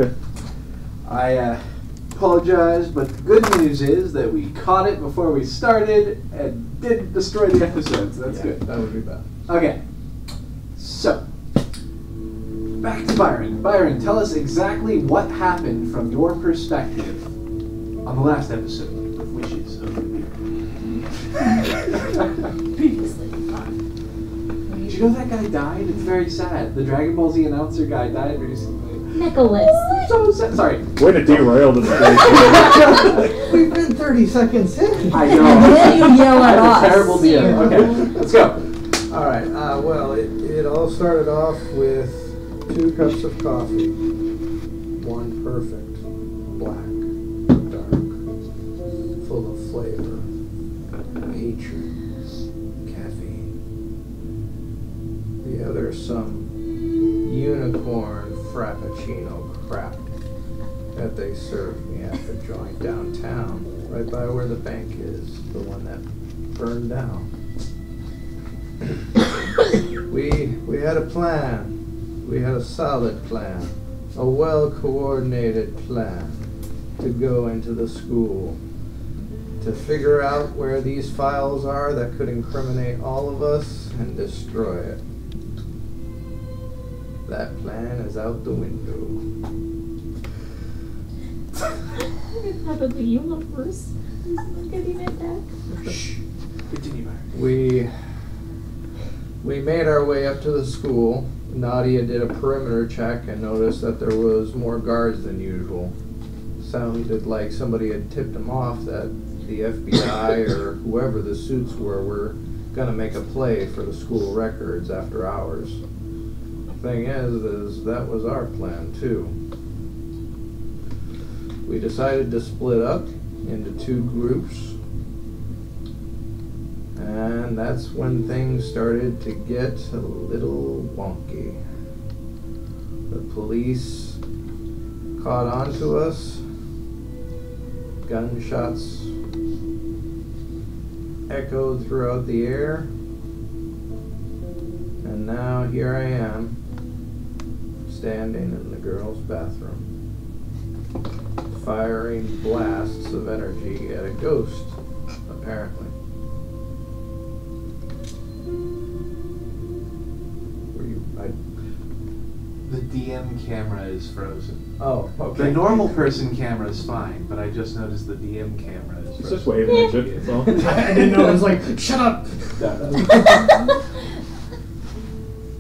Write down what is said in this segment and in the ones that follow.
Okay. I apologize, but the good news is that we caught it before we started and didn't destroy the episode, so that's good. That would be bad. Okay, so back to Byron. Byron, tell us exactly what happened from your perspective on the last episode of Wishes of Nibiru. Previously. Did you know that guy died? It's very sad. The Dragon Ball Z announcer guy died recently. Nicholas. So sad. Sorry. Way to derail the debate. We've been 30 seconds in. I know. And then you yell at That's us. a terrible deal. Okay, let's go. All right. Well, it all started off with 2 cups of coffee. One perfect, black, dark, full of flavor, hatred, caffeine. The other some unicorn frappuccino crap that they served me at the joint downtown, right by where the bank is, the one that burned down. We had a plan. We had a solid plan, a well-coordinated plan to go into the school, to figure out where these files are that could incriminate all of us and destroy it. That plan is out the window. Out of the universe. He's not getting it back. Shh. Continue, Byron. We made our way up to the school. Nadia did a perimeter check and noticed that there was more guards than usual. Sounded like somebody had tipped them off that the FBI or whoever the suits were gonna make a play for the school records after hours. Thing is that was our plan too. We decided to split up into 2 groups, and that's when things started to get a little wonky. The police caught on to us, gunshots echoed throughout the air, and now here I am, standing in the girls' bathroom, firing blasts of energy at a ghost, apparently. The DM camera is frozen. Oh, okay. The normal person camera is fine, but I just noticed the DM camera is frozen. It's just waving at you, that's all. I didn't know. It was like, shut up.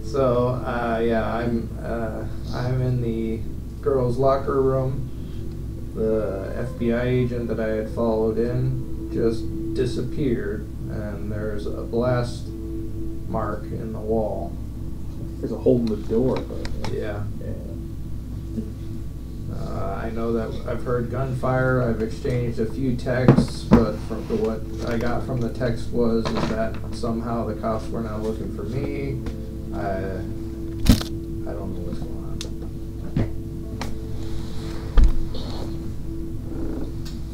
So, yeah, I'm in the girls' locker room. The FBI agent that I had followed in just disappeared, and there's a blast mark in the wall. There's a hole in the door. But, Yeah. I know that I've heard gunfire. I've exchanged a few texts, but from what I got from the text was that somehow the cops were now looking for me. I don't know what's going on.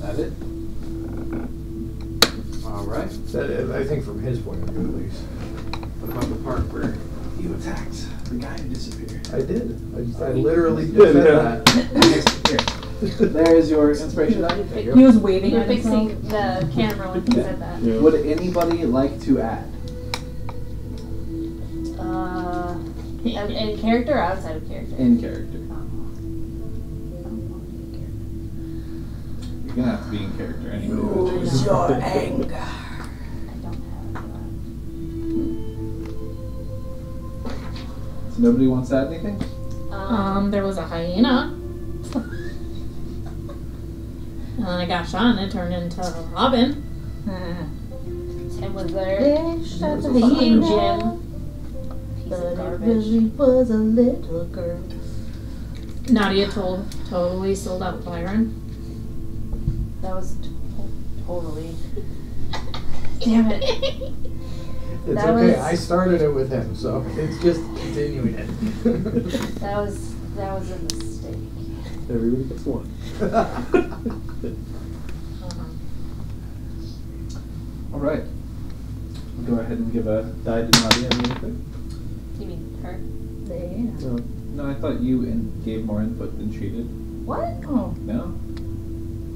That it? All right. That is, I think from his point of view, at least. What about the part where you attacked the guy who disappeared? I did. I literally did that. Here. There's your inspiration die. He was waving You're at fixing himself. the camera when he said that. Yeah. Would anybody like to add? In character or outside of character? In character. You're gonna have to be in character anyway. Use your anger. I don't have So nobody wants to add anything? that. There was a hyena. And then I got shot and it turned into Robin. And was there Shot the fucking hyena, Jim? Piece but of it garbage. really was a little girl. Nadia totally sold out Byron. That was totally. Damn it. It's That okay. was- I started it with him, so it's just continuing it. That was a mistake. Everybody gets one. All right. Go ahead and give a die to Nadia and anything. You mean her? Yeah. So, No, I thought you gave more input than she did. What? Oh. No?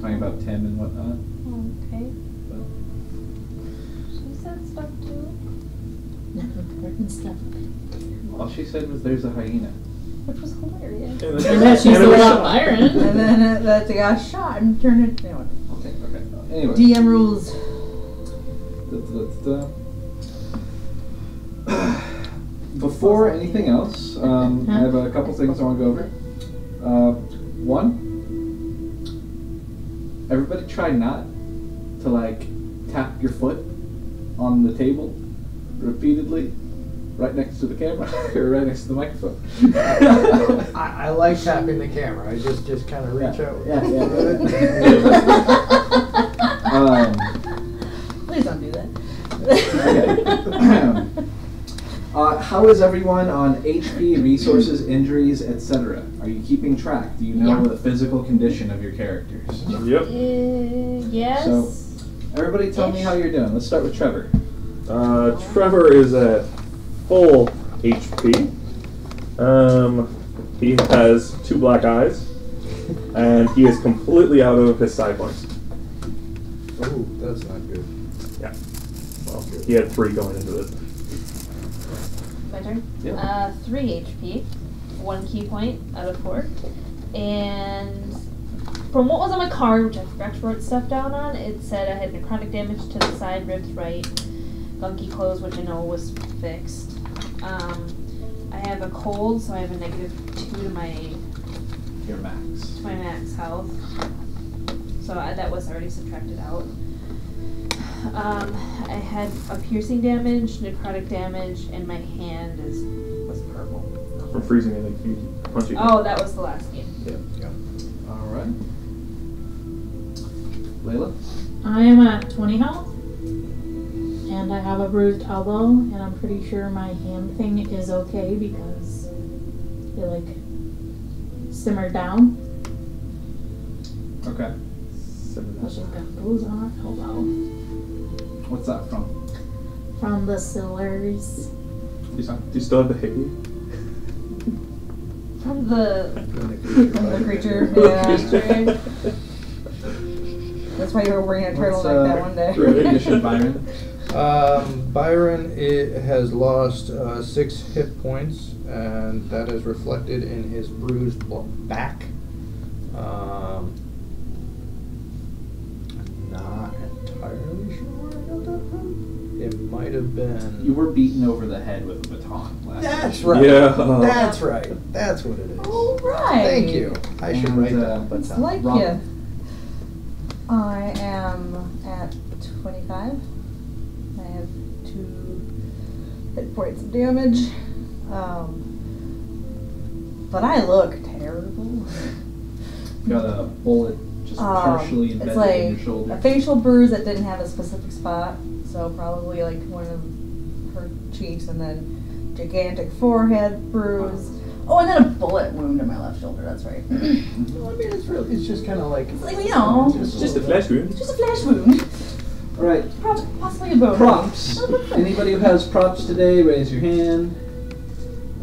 Talking about Tim and whatnot. Okay. She said stuff too. Important stuff. All she said was there's a hyena. Which was hilarious. And then she sold out Byron. And then that got shot and turned it. Anyway. Okay. Anyway. DM rules. Before anything else, I have a couple things I want to go over. One, everybody try not to like tap your foot on the table repeatedly right next to the camera or right next to the microphone. I like tapping the camera. I just kind of reach out. Yeah. Please don't do that. How is everyone on HP, resources, injuries, etc.? Are you keeping track? Do you know the physical condition of your characters? Yep. Yes. So, everybody tell me how you're doing. Let's start with Trevor. Trevor is at full HP. He has 2 black eyes, and he is completely out of his side points. Oh, that's not good. Yeah. Well, he had 3 going into this. My turn? Yeah. 3 HP, 1 key point out of 4. And from what was on my card, which I forgot to write stuff down on, it said I had necrotic damage to the side, ribs right, gunky clothes, which I know was fixed. I have a cold, so I have a -2 to my max health. So that was already subtracted out. I had a piercing damage, necrotic damage, and my hand was purple. From freezing and like punching. Oh, that was the last game. Yeah. All right. Layla? I am at 20 health. And I have a bruised elbow, and I'm pretty sure my hand thing is okay because it like simmered down. Okay. But she's got bruise on her elbow What's that from? from the Sillers. Do you still have the hickey? From the Creature. Yeah. That's why you were wearing a turtle like that one day. Your condition, Byron? Byron has lost 6 hit points, and that is reflected in his bruised back. I'm not entirely sure where I got that from. It might have been. You were beaten over the head with a baton last That's time. right. Yeah. That's right. That's what it is. All right. Thank you. I should write that. It's down. like Robin. you. I am at 25. I have 2 hit points of damage. But I look terrible. Got a bullet just partially embedded it's like in your shoulder. a facial bruise that didn't have a specific spot, so probably like one of her cheeks, and then gigantic forehead bruise. Oh, and then a bullet wound in my left shoulder. That's right. Well, I mean, it's just kind of like. It's like, you know, It's just a flesh wound. just a flesh wound. All right. Possibly a bone. Props. Anybody who has props today, raise your hand.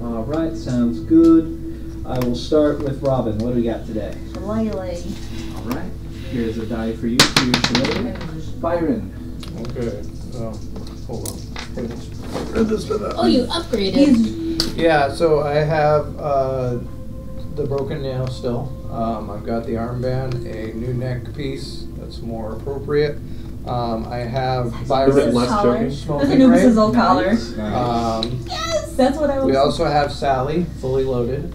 All right, sounds good. I will start with Robin. What do we got today? Shillelagh. All right. Here's a die for you. Here's Shillelagh. Byron. Okay. Hold on. Oh, you upgraded. Yeah, so I have the broken nail still. I've got the armband, a new neck piece that's more appropriate. I have Is it Byron's less joking? The smoking new ring. sizzle collar. Nice. Yes, that's what I was. We also have Sally, fully loaded,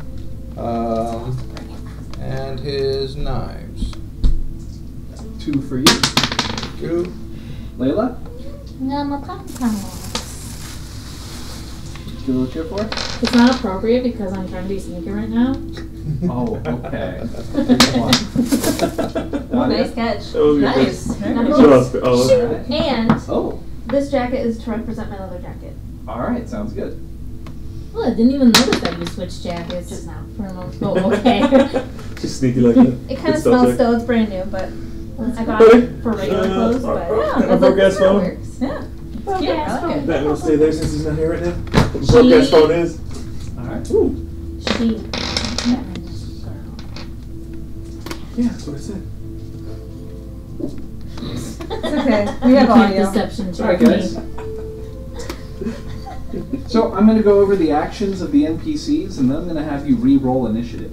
and his knives. 2 for you. Two. Layla. You look here for? It's not appropriate because I'm trying to be sneaky right now. Oh, okay. nice catch. That was good. Nice. Just, oh, Alright. And Oh, this jacket is to represent my leather jacket. alright, sounds good. Well, I didn't even notice that you switched jackets Just now. for a moment. Oh, okay. just sneaky like that. It kind Good of stuff, smells Jake. still. It's brand new, but I got Really? it for regular clothes. But A yeah, broke-ass phone? Works. Yeah. broke cute. ass I like phone. it. That will stay there since he's not here right now. Broke ass phone is. Alright. She Yeah, that's what I said. It's okay. We have You can't audio. deception check Alright, me. guys. So I'm going to go over the actions of the NPCs, and then I'm going to have you re-roll initiative.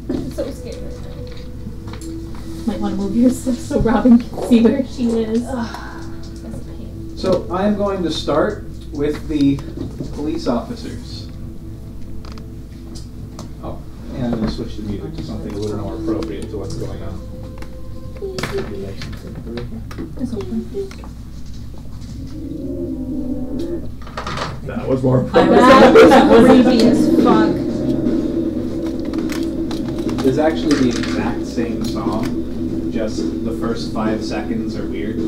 I'm so scared right Might want to move yourself so Robin can see where she is. now. That's a pain. So I'm going to start with the police officers. Oh, and I'm going to switch the music to something a little more appropriate to what's going on. It's open. That was more That was creepy as fuck. It's actually the exact same song, just the first 5 seconds are weird.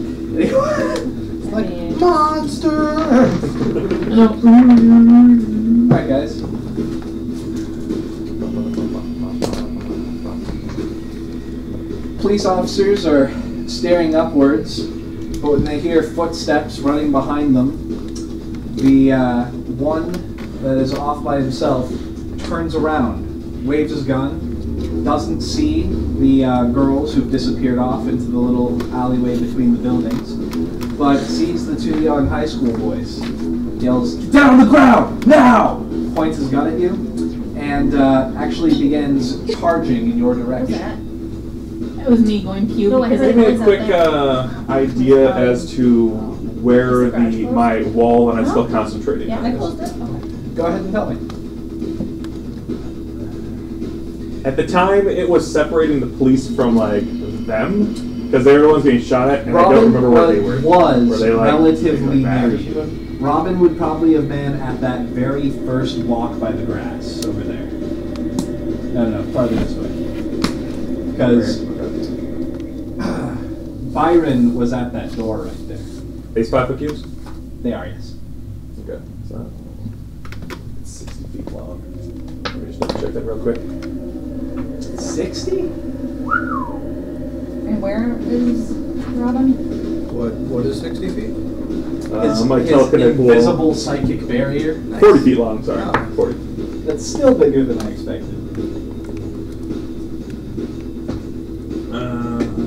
Like, monster! Alright, guys. Police officers are staring upwards, but when they hear footsteps running behind them, the one that is off by himself turns around, waves his gun, doesn't see the girls who've disappeared off into the little alleyway between the buildings, but sees the 2 young high school boys. Yells, "Get down on the ground, now!" Points his gun at you, and actually begins charging in your What was direction. that? That was me going puke No, I because heard Give I me a quick idea as to where Is the garage closed? my wall and I'm still concentrating. Yeah, on I this. closed it. Okay. Go ahead and tell me. At the time, it was separating the police from like them because they were the ones being shot at, and I don't Robin remember where they were. was Were they, like, relatively like near that? you. Robin would probably have been at that very first walk by the grass over there. No, farther this way. Because Byron was at that door right there. They spot the cubes? They are, yes. Okay, so it's 60 feet long. Let me just double check that real quick. 60? And where is Robin? What is 60 feet? My his telekinetic wall. invisible psychic barrier. 40 feet long, sorry. Oh. 40. That's still bigger than I expected.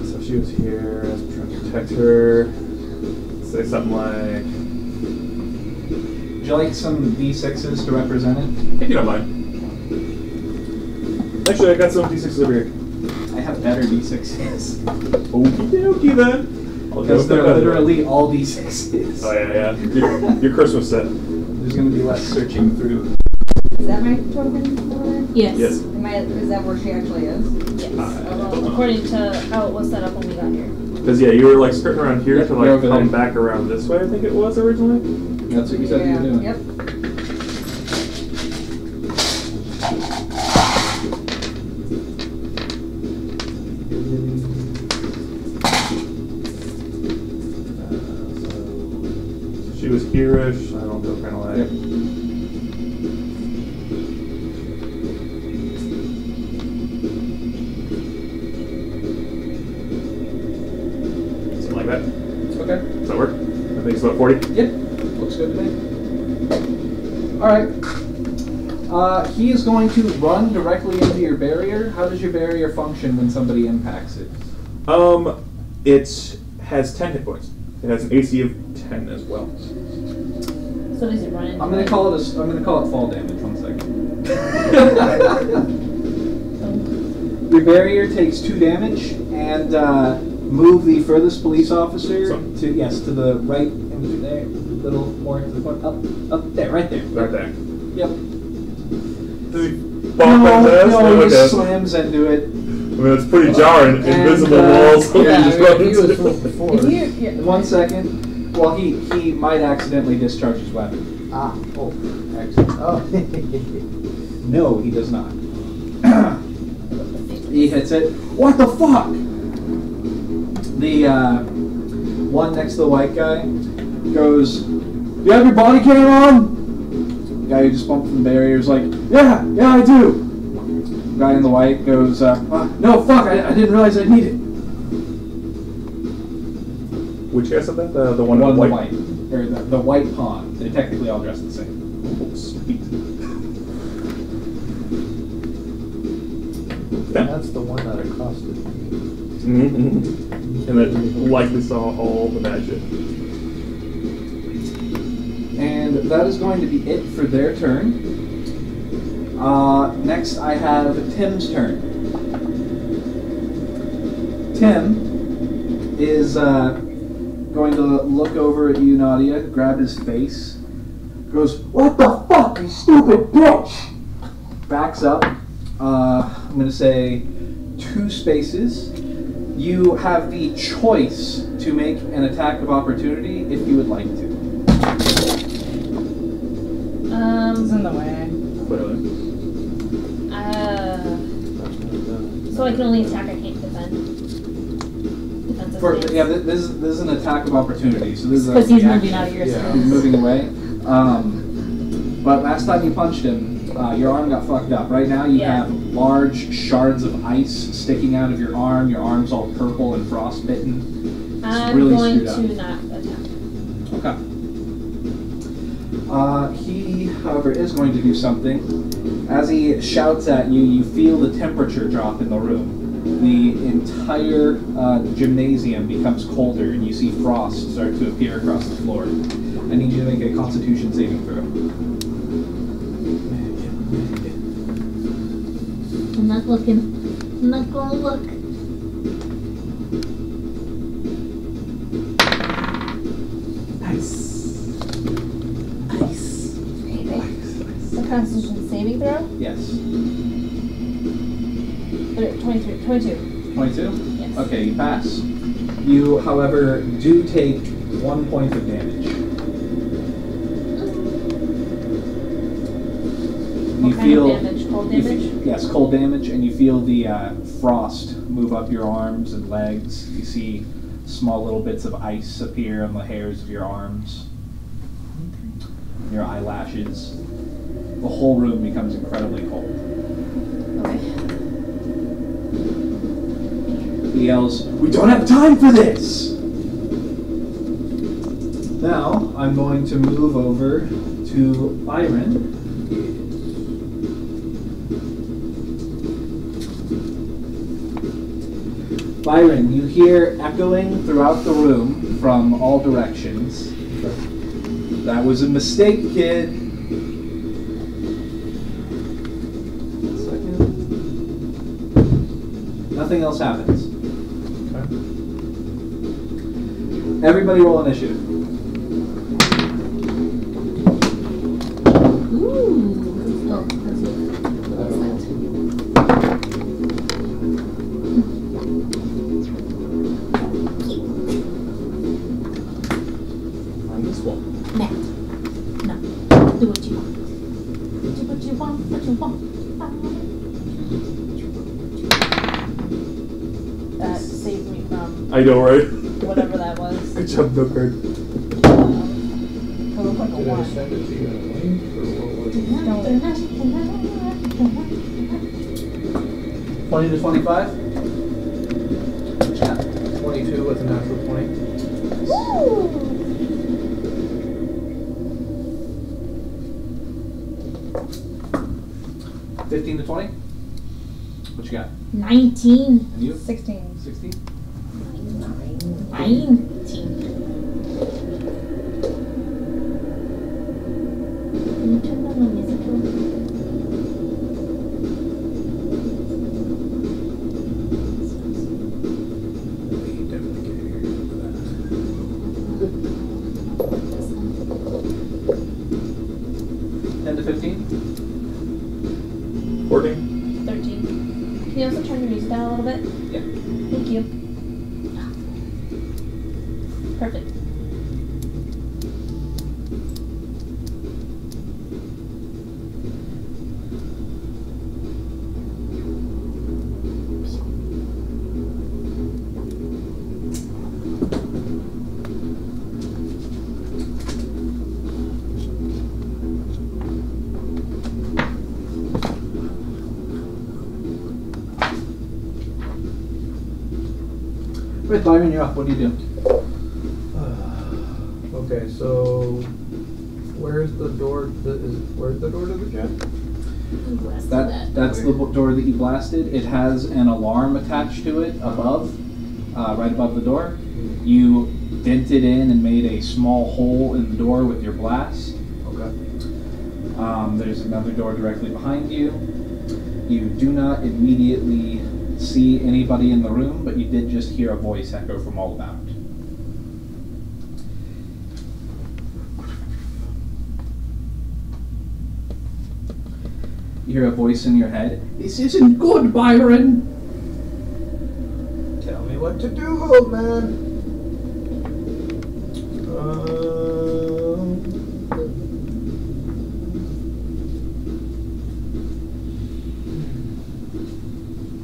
So she was here. I was trying to protect her. Say something like, Would you like some D6s to represent it? if you don't mind. Actually, I got some D6s over here. I have better D6s. Okie dokie then. I'll go Because with they're that. literally all D6s. Oh, yeah. Your Christmas set. There's going to be less searching through. Is that my token? Yes. Yes. Is that where she actually is? Yes. Well, according to how it was set up when we got here. Because, yeah, you were like skirting around here Yep, to you're like over come there. back around this way, I think it was originally. That's what you said you were doing. Yep. So she was here-ish. I don't know, kind of like. Yep. Something like that. Okay. Does that work? I think it's about 40. Yep. Looks good to me. Alright. He is going to run directly into your barrier. How does your barrier function when somebody impacts it? It has 10 hit points. It has an AC of 10 as well. So does it run into I'm gonna it? call it fall damage. 1 second. Your barrier takes 2 damage, and move the furthest police officer So- to the right, and there, a little more to the front, up there, right there. Right there. Yep. Does he bump into us? No, Okay. he just slams into it. I mean, it's pretty jarring. And, Invisible walls. Yeah, You just I run mean, he into was it. full before. If you, yeah. 1 second. Well, he might accidentally discharge his weapon. Ah, oh. Excellent. Oh. No, he does not. He hits it. What the fuck? The one next to the white guy goes, "Do you have your body cam on?" The guy who just bumped from the barrier is like, yeah, I do." The guy in the white goes, "No, fuck, I didn't realize I need it." Which guy said that? The one One in in the the white. white, or the white pawn. They're technically all dressed the same. Oh, sweet. That's the one that accosted me. And then likely saw all the bad shit. And that is going to be it for their turn. Next, I have Tim's turn. Tim is going to look over at you, Nadia, grab his face, goes, "What the fuck, you stupid bitch!" Backs up. I'm going to say 2 spaces. You have the choice to make an attack of opportunity if you would like to. It's in the way. Clearly. So I can only attack, I can't defend. Defensive stance. Yeah, this is an attack of opportunity. So this is Because he's reaction. moving out of your Yeah. space. He's moving away. But last time you punched him, your arm got fucked up. Right now you Yeah. have large shards of ice sticking out of your arm. Your arm's all purple and frostbitten. I'm really going screwed up. to not attack. Okay. He, however, is going to do something. As he shouts at you, you feel the temperature drop in the room. The entire gymnasium becomes colder, and you see frost start to appear across the floor. I need you to make a Constitution saving throw. I'm not looking. I'm not gonna look. Nice. The Constitution saving throw? Yes. 22. 22? Yes. Okay, you pass. You, however, do take 1 point of damage. What kind of damage? Cold you damage? yes, cold damage, and you feel the frost move up your arms and legs. You see small little bits of ice appear on the hairs of your arms, your eyelashes. The whole room becomes incredibly cold. Okay. He yells, "We don't have time for this!" Now, I'm going to move over to Byron. Byron, you hear echoing throughout the room from all directions. That was a mistake, kid. Nothing else happens. Everybody roll initiative. Ooh. Oh, that's it. On this one. Matt. No. Do what you want. Do what you want. What you want. That saved me from I know, right? whatever that was. Good job, no card. It looked like a Did I 1. send it to you in a link, or what was it? 20 to 25? Yeah. 22 with a natural 20. Woo! 15 to 20? What you got? 19. And you? 16. 16? 19. Can you turn down the music a little bit? We definitely can't hear you for that. 10 to 15? 14. 13. Can you also turn your music down a little bit? Yeah. Thank you. Perfect. Right, Byron, you're up. What do you do? Okay, so where's the door? Where's the door to the jet? That's the door that you blasted. It has an alarm attached to it above, right above the door. You dented in and made a small hole in the door with your blast. Okay. There's another door directly behind you. You do not immediately see anybody in the room, but you did just hear a voice echo from all about. You hear a voice in your head. This isn't good, Byron. Tell me what to do, old man.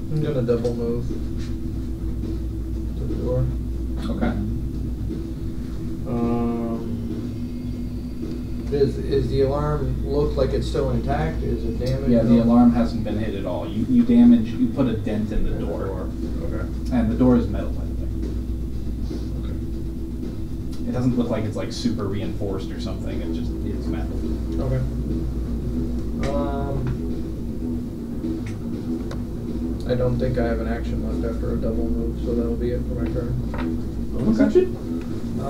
I'm gonna double move to the door. Okay. Is the alarm look like it's still intact? Is it damaged? Yeah, the alarm hasn't been hit at all. You put a dent in the door. Okay. And the door is metal, by the way. Okay. It doesn't look like it's like super reinforced or something. It's metal. Okay. I don't think I have an action left after a double move, so that'll be it for my turn. Okay. I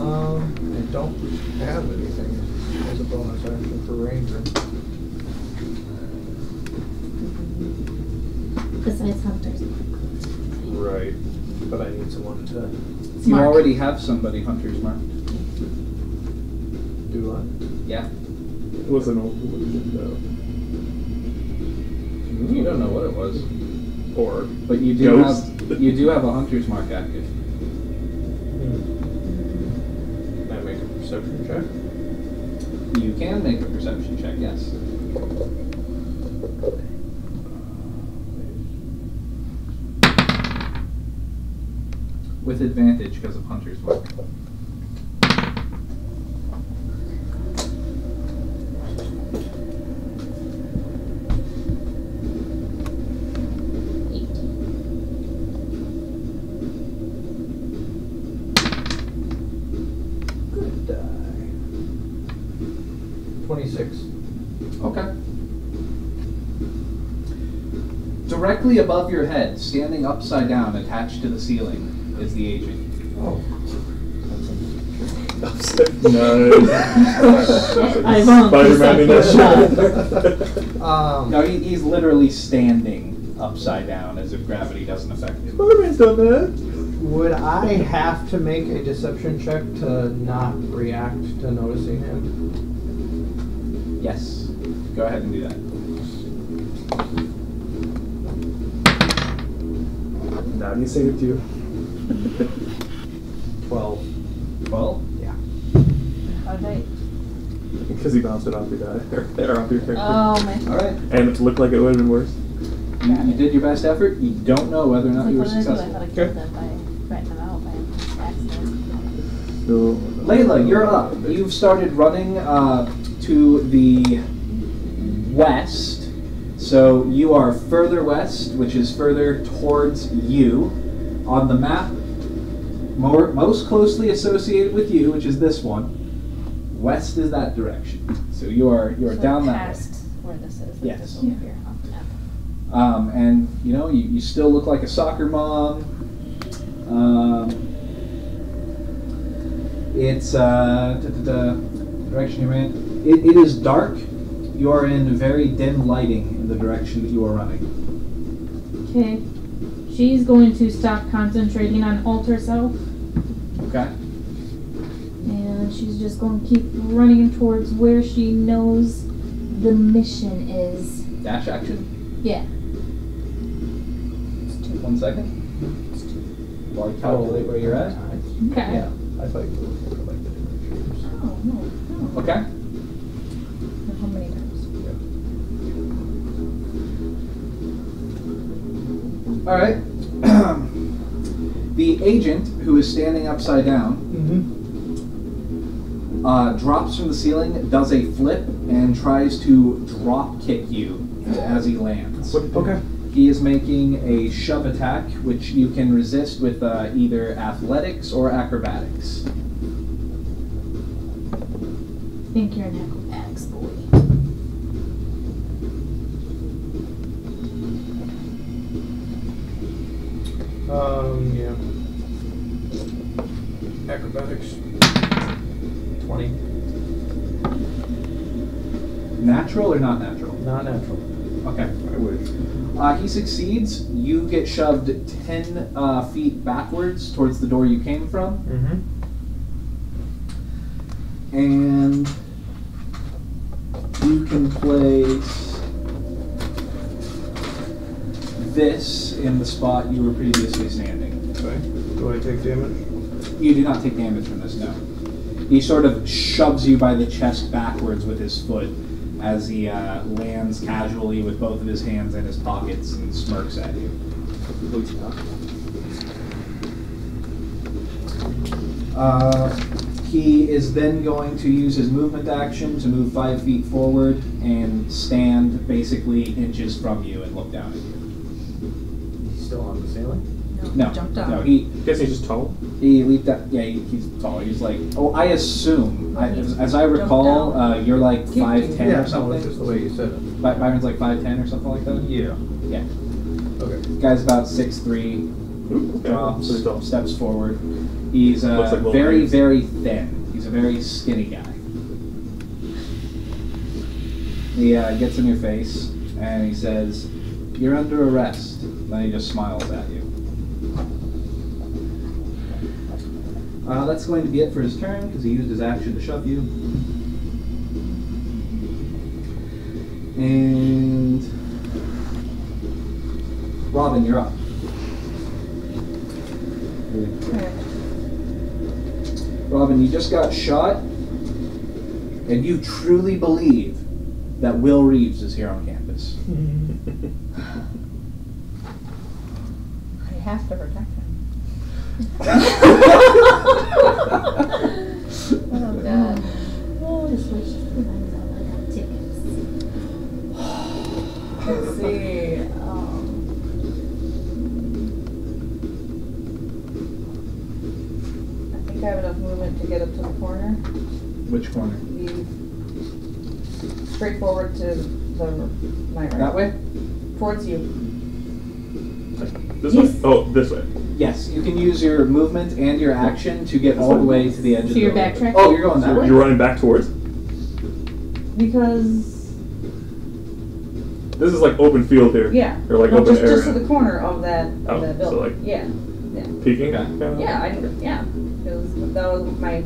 don't have anything as a bonus action for Ranger. Besides hunters. Right. But I need someone to You Mark. already have somebody hunter's marked. do it. Yeah. It was an old illusion, though. You don't know what it was. Or But you Ghost. you do have a hunter's mark active. Can I make a perception check? You can make a perception check, yes. With advantage because of hunter's mark. Good die. 26. Okay. Directly above your head, standing upside down, attached to the ceiling, is the agent. Oh. nice. I won't. Spider-Man in that shit. No, he's literally standing upside down as if gravity doesn't affect him. Spider-Man's done that. Would I have to make a deception check to not react to noticing him? Yes. Go ahead and do that. Now he saved you. 12. 12? Yeah. How'd I? Because he bounced it off your die. Or off your character. Oh, my. Alright. And it looked like it would have been worse. You did your best effort. You don't know whether or not you were I thought I successful. killed them by writing them out by accident. So, Layla, you're up. You've started running to the west. So you are further west, which is further towards you. On the map, most closely associated with you, which is this one. West is that direction. So you're So down that way. past where this is. Like Yes. This over here off the map. And you still look like a soccer mom. It's the direction you're in. It is dark. You are in very dim lighting in the direction that you are running. Okay. She's going to stop concentrating on alter self, Okay. and she's just going to keep running towards where she knows the mission is. Dash action. Yeah. 1 second. While you calculate where you're at. Okay. Yeah. I thought you were looking for like the different shapes. Oh, no. Okay. How many times? All right. The agent, who is standing upside down, drops from the ceiling, does a flip, and tries to drop kick you as he lands. Okay. He is making a shove attack, which you can resist with either athletics or acrobatics. I think you're an acrobatics boy. Yeah. Acrobatics. 20. Natural or not natural? Not natural. Okay. I wish. He succeeds. You get shoved 10 feet backwards towards the door you came from. Mm-hmm. And you can place this in the spot you were previously standing. Okay. Do I take damage? You do not take damage from this, no. He sort of shoves you by the chest backwards with his foot as he lands casually with both of his hands in his pockets and smirks at you. He is then going to use his movement action to move 5 feet forward and stand basically inches from you and look down at you. He's still on the ceiling? No, Jumped down. no, he Guess he's just tall. leaped up. Yeah, he's tall. He's like, oh, I assume, as I recall, you're like 5'10" Yeah, or no, something. that's just the way you said it. Byron's like 5'10" or something like that. Yeah. Yeah. Okay. Guy's about 6'3", drops, Pretty tall. steps forward. He's Looks like very, Wolverine. very thin. He's a very skinny guy. He gets in your face and he says, "You're under arrest." Then he just smiles at you. That's going to be it for his turn because he used his action to shove you. And Robin, you're up. Okay. Robin, you just got shot, and you truly believe that Will Reeves is here on campus. I have to protect him. Oh god. Oh, this was just I got tickets. Let's see. I think I have enough movement to get up to the corner. Which corner? Be straight forward to the night right. That way? Towards you. This Yes. way? Oh, this way. Yes, you can use your movement and your action to get all the way to the edge of So the you're building. backtracking? Oh, you're going that So way? you're running back towards? Because This is like open field here. yeah. Or like No, open just, area. just to the corner of that Oh, building. so like- yeah. Peeking? Okay. Kinda? Yeah, because that was my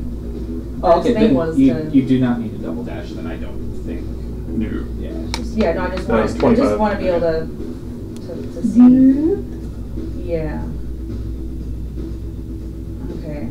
Oh, okay, thing then was you, to you do not need to double dash then, I don't think. No. Yeah. yeah, no, I just That want was I 25. just want to be able to see. Yeah. Okay.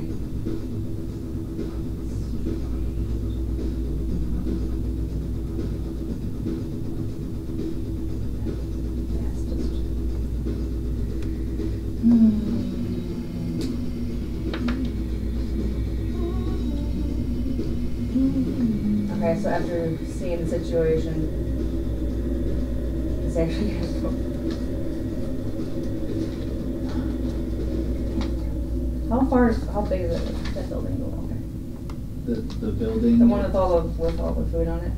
Okay, so after seeing the situation, it's actually gonna go. How big is that building? Okay. The building. The one with all the food on it?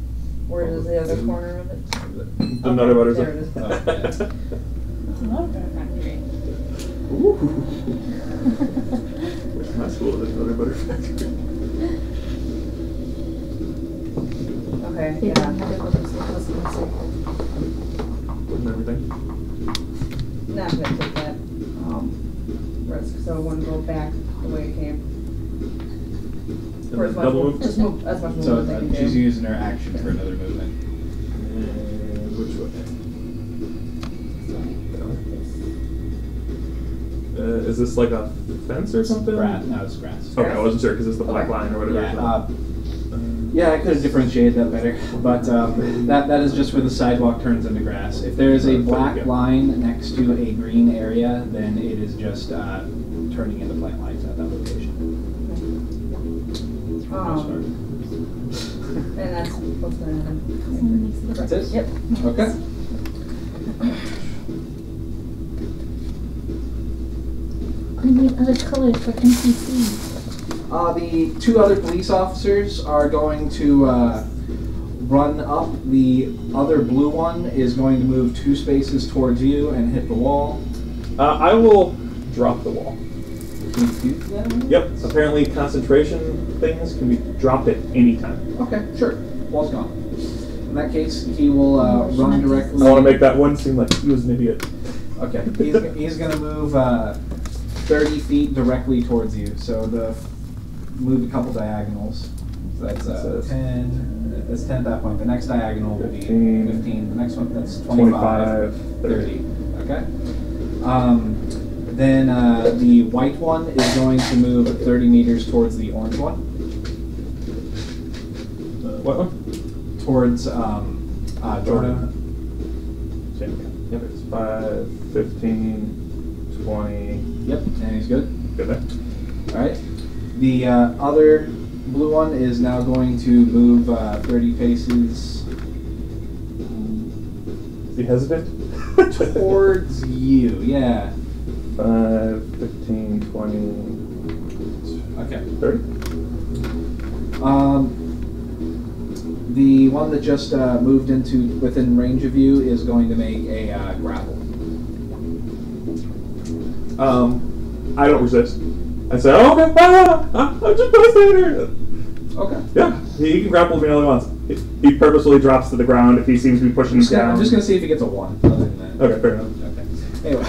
Where is the other corner of it? The Nutter Butters. There it is. Oh, yeah. Ooh. Which my school is Nutter Butter Factory. Okay, They yeah. don't have to go to the And everything. Not gonna take that risk, so I want to go back the way it came. And For as then much double move, move? just move as much So movement as I can she's do. using her action for another movement. And which way? Is this like a fence or something? Grass. No, it's grass. Okay, I wasn't sure because it's the black Okay. line or whatever. Yeah, yeah, I could have differentiated that better, but that is just where the sidewalk turns into grass. If there is a black line next to a green area, then it is just turning into plant life at that location. And that's what's gonna happen. That's it? Yep. Okay. I need other colors for NPC. The two other police officers are going to run up. The other blue one is going to move 2 spaces towards you and hit the wall. I will drop the wall. Can you do that? Yep. Apparently, concentration things can be dropped at any time. Okay, sure. Wall's gone. In that case, he will run directly. I want to make that one seem like he was an idiot. Okay, he's going to move 30 feet directly towards you. So move a couple diagonals. So that's 10. That's 10 at that point. The next diagonal will be 15. The next one, that's 25, 30. Okay. Then the white one is going to move 30 meters towards the orange one. What one? Towards Jordan. Yep, it's 5, 15, 20. Yep, and he's good. Good there. Alright. The other blue one is now going to move 30 paces Is he hesitant? towards you. Yeah. 5, 15, 20, Okay. 30? The one that just moved into within range of you is going to make a grapple. I don't resist. I say, oh, okay, I'm just bystander. Okay. Yeah, he can grapple me all he wants. He purposefully drops to the ground if he seems to be pushing him down. I'm just going to see if he gets a 1. Other than that. Okay, fair enough. Okay. Anyway.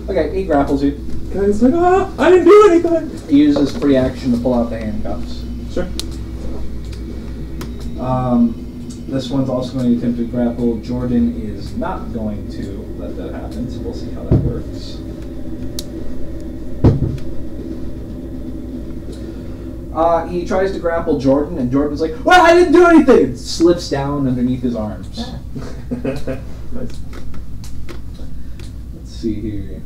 Okay, he grapples you. He's like, oh, I didn't do anything. He uses free action to pull out the handcuffs. Sure. This one's also going to attempt to grapple. Jordan is not going to let that happen, so we'll see how that works. He tries to grapple Jordan, and Jordan's like, well, I didn't do anything! It slips down underneath his arms. Nice. Let's see here.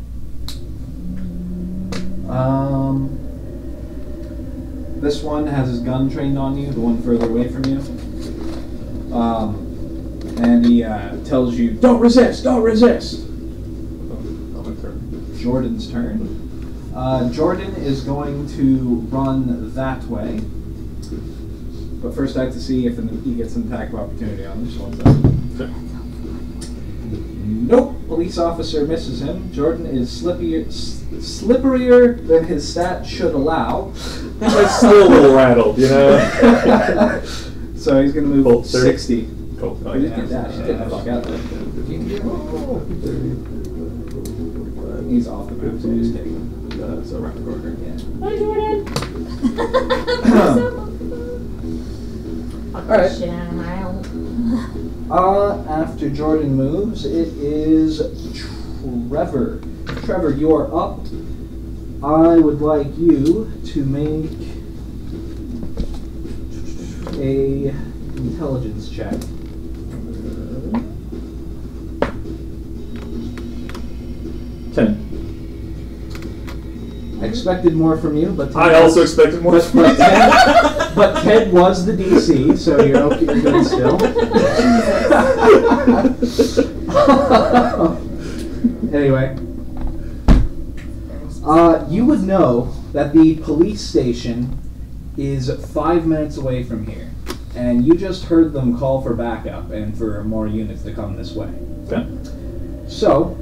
This one has his gun trained on you, the one further away from you. And he tells you, don't resist, don't resist! My turn. Jordan's turn. Jordan is going to run that way. But first I have to see if he gets an attack of opportunity on this one. Sure. Nope, police officer misses him. Jordan is slipperier than his stat should allow. I'm still a little rattled, you know? So he's going to move Cool, 30. 60. Cool. Oh, he's getting dashed. Get the fuck out there. He's off the map, so just take him. So around the corner. Yeah. Hi, Jordan. Alright. Shit out of my own. After Jordan moves, it is Trevor. Trevor, you are up. I would like you to make a intelligence check. 10. I expected more from you, but I also expected more. But 10 was the DC, so you're okay. You're good still. Anyway, you would know that the police station is 5 minutes away from here, and you just heard them call for backup and for more units to come this way. Okay. So,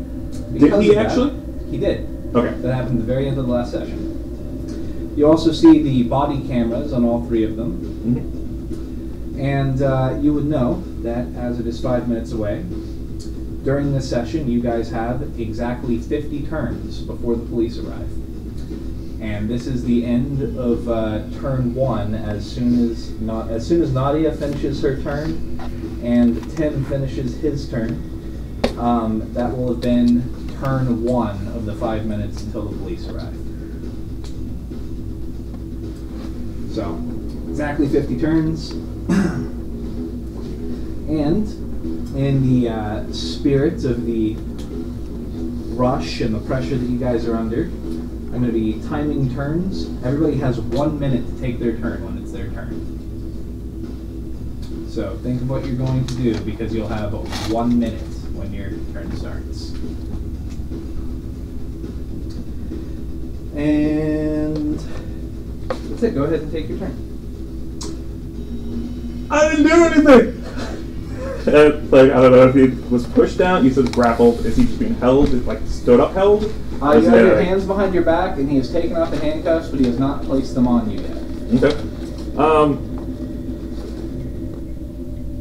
Did because he of that- actually? He did. Okay. That happened at the very end of the last session. You also see the body cameras on all 3 of them. Mm-hmm. And you would know that as it is 5 minutes away, during this session you guys have exactly 50 turns before the police arrive. And this is the end of turn 1 as soon as Nadia finishes her turn and Tim finishes his turn. That will have been turn 1 of the 5 minutes until the police arrive. So, exactly 50 turns. And in the spirit of the rush and the pressure that you guys are under, I'm going to be timing turns. Everybody has 1 minute to take their turn when it's their turn. So think of what you're going to do because you'll have 1 minute when your turn starts. And that's it. Go ahead and take your turn. I didn't do anything! Like, I don't know if he was pushed down. You said grappled. Is he just being held? Like, stood up held? You have your hands behind your back, and he has taken off the handcuffs, but he has not placed them on you yet. Okay.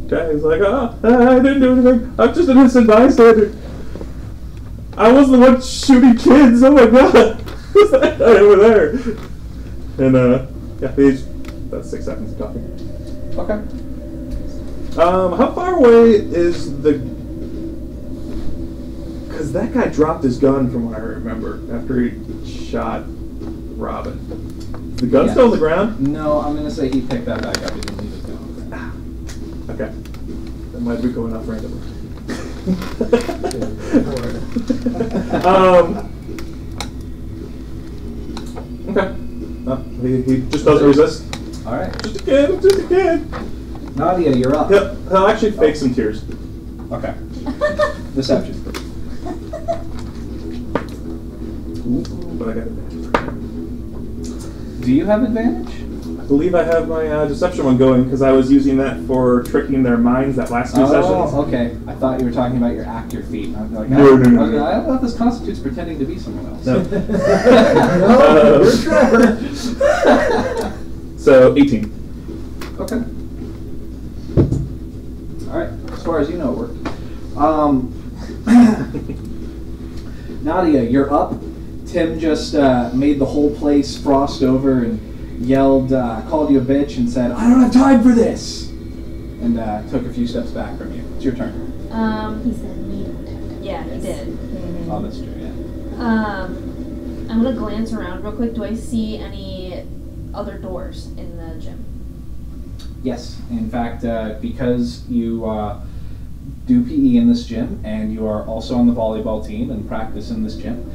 Guy's like, I didn't do anything. I'm just an innocent bystander. I was the one shooting kids. Oh my god. Who's that guy over there? And, that's 6 seconds of coffee. Okay. How far away is the... Because that guy dropped his gun from what I remember after he shot Robin. Is the gun still on the ground? No, I'm going to say he picked that back up. He didn't leave his gun on the ground. Okay. That might be going off randomly. Okay. He just doesn't resist. Alright. Just a kid. Nadia, you're up. He'll actually fake some tears. Okay. Deception. But I got advantage. Do you have advantage? I believe I have my deception one going because I was using that for tricking their minds that last 2 sessions. Oh, okay. I thought you were talking about your actor feat. I'm like, No. I don't know if this constitutes pretending to be someone else. No. No, you're Trevor. So 18. Okay. Alright. As far as you know, it worked. Nadia, you're up. Tim just made the whole place frost over and yelled, called you a bitch and said, I don't have time for this! And took a few steps back from you. It's your turn. He said we don't have to. Yeah, he did. Oh, that's true, yeah. I'm gonna glance around real quick. Do I see any other doors in the gym? Yes. In fact, because you do PE in this gym and you are also on the volleyball team and practice in this gym,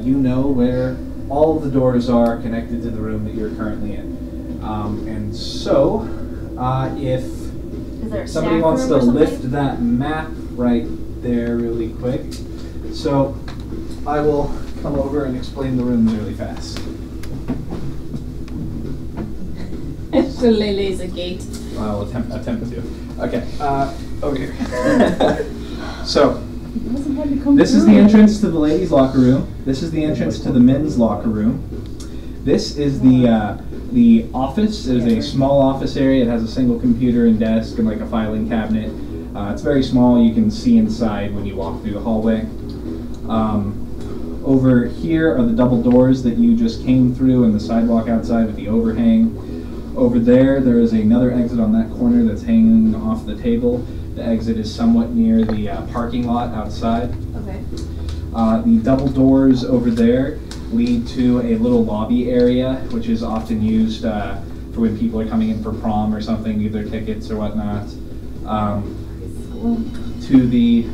you know where all of the doors are connected to the room that you're currently in. And so, if Is there a somebody staff wants room to or something? lift that map right there really quick. So, I will come over and explain the rooms really fast. So Lily's a gate. I'll attempt to. Okay, over here. So, this is the entrance to the ladies' locker room. This is the entrance to the men's locker room. This is the office. There's a small office area. It has a single computer and desk and like a filing cabinet. It's very small. You can see inside when you walk through the hallway. Over here are the double doors that you just came through and the sidewalk outside with the overhang. Over there is another exit on that corner that's hanging off the table. The exit is somewhat near the parking lot outside. Okay. The double doors over there lead to a little lobby area, which is often used for when people are coming in for prom or something, leave their tickets or whatnot. To the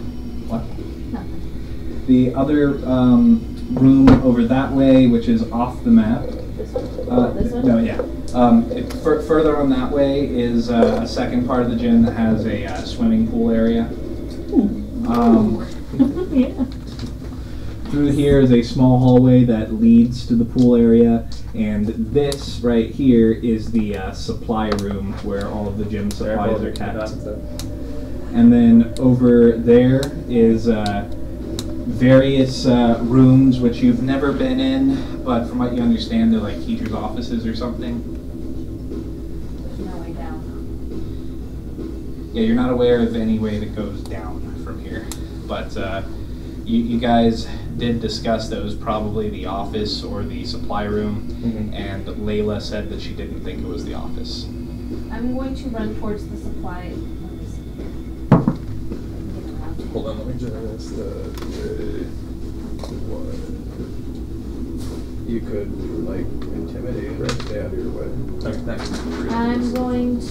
the other room over that way, which is off the map. This one? No, yeah. Further on that way is a second part of the gym that has a swimming pool area. Yeah. Through here is a small hallway that leads to the pool area, and this right here is the supply room where all of the gym supplies are kept. And then over there is various rooms which you've never been in, but from what you understand, they're like teachers' offices or something. There's no way down. Yeah, you're not aware of any way that goes down from here, but you guys did discuss that it was probably the office or the supply room, and Layla said that she didn't think it was the office. I'm going to run towards the supply. Hold on, let me just You could, like, intimidate or stay out of your way. okay, thanks. I'm going to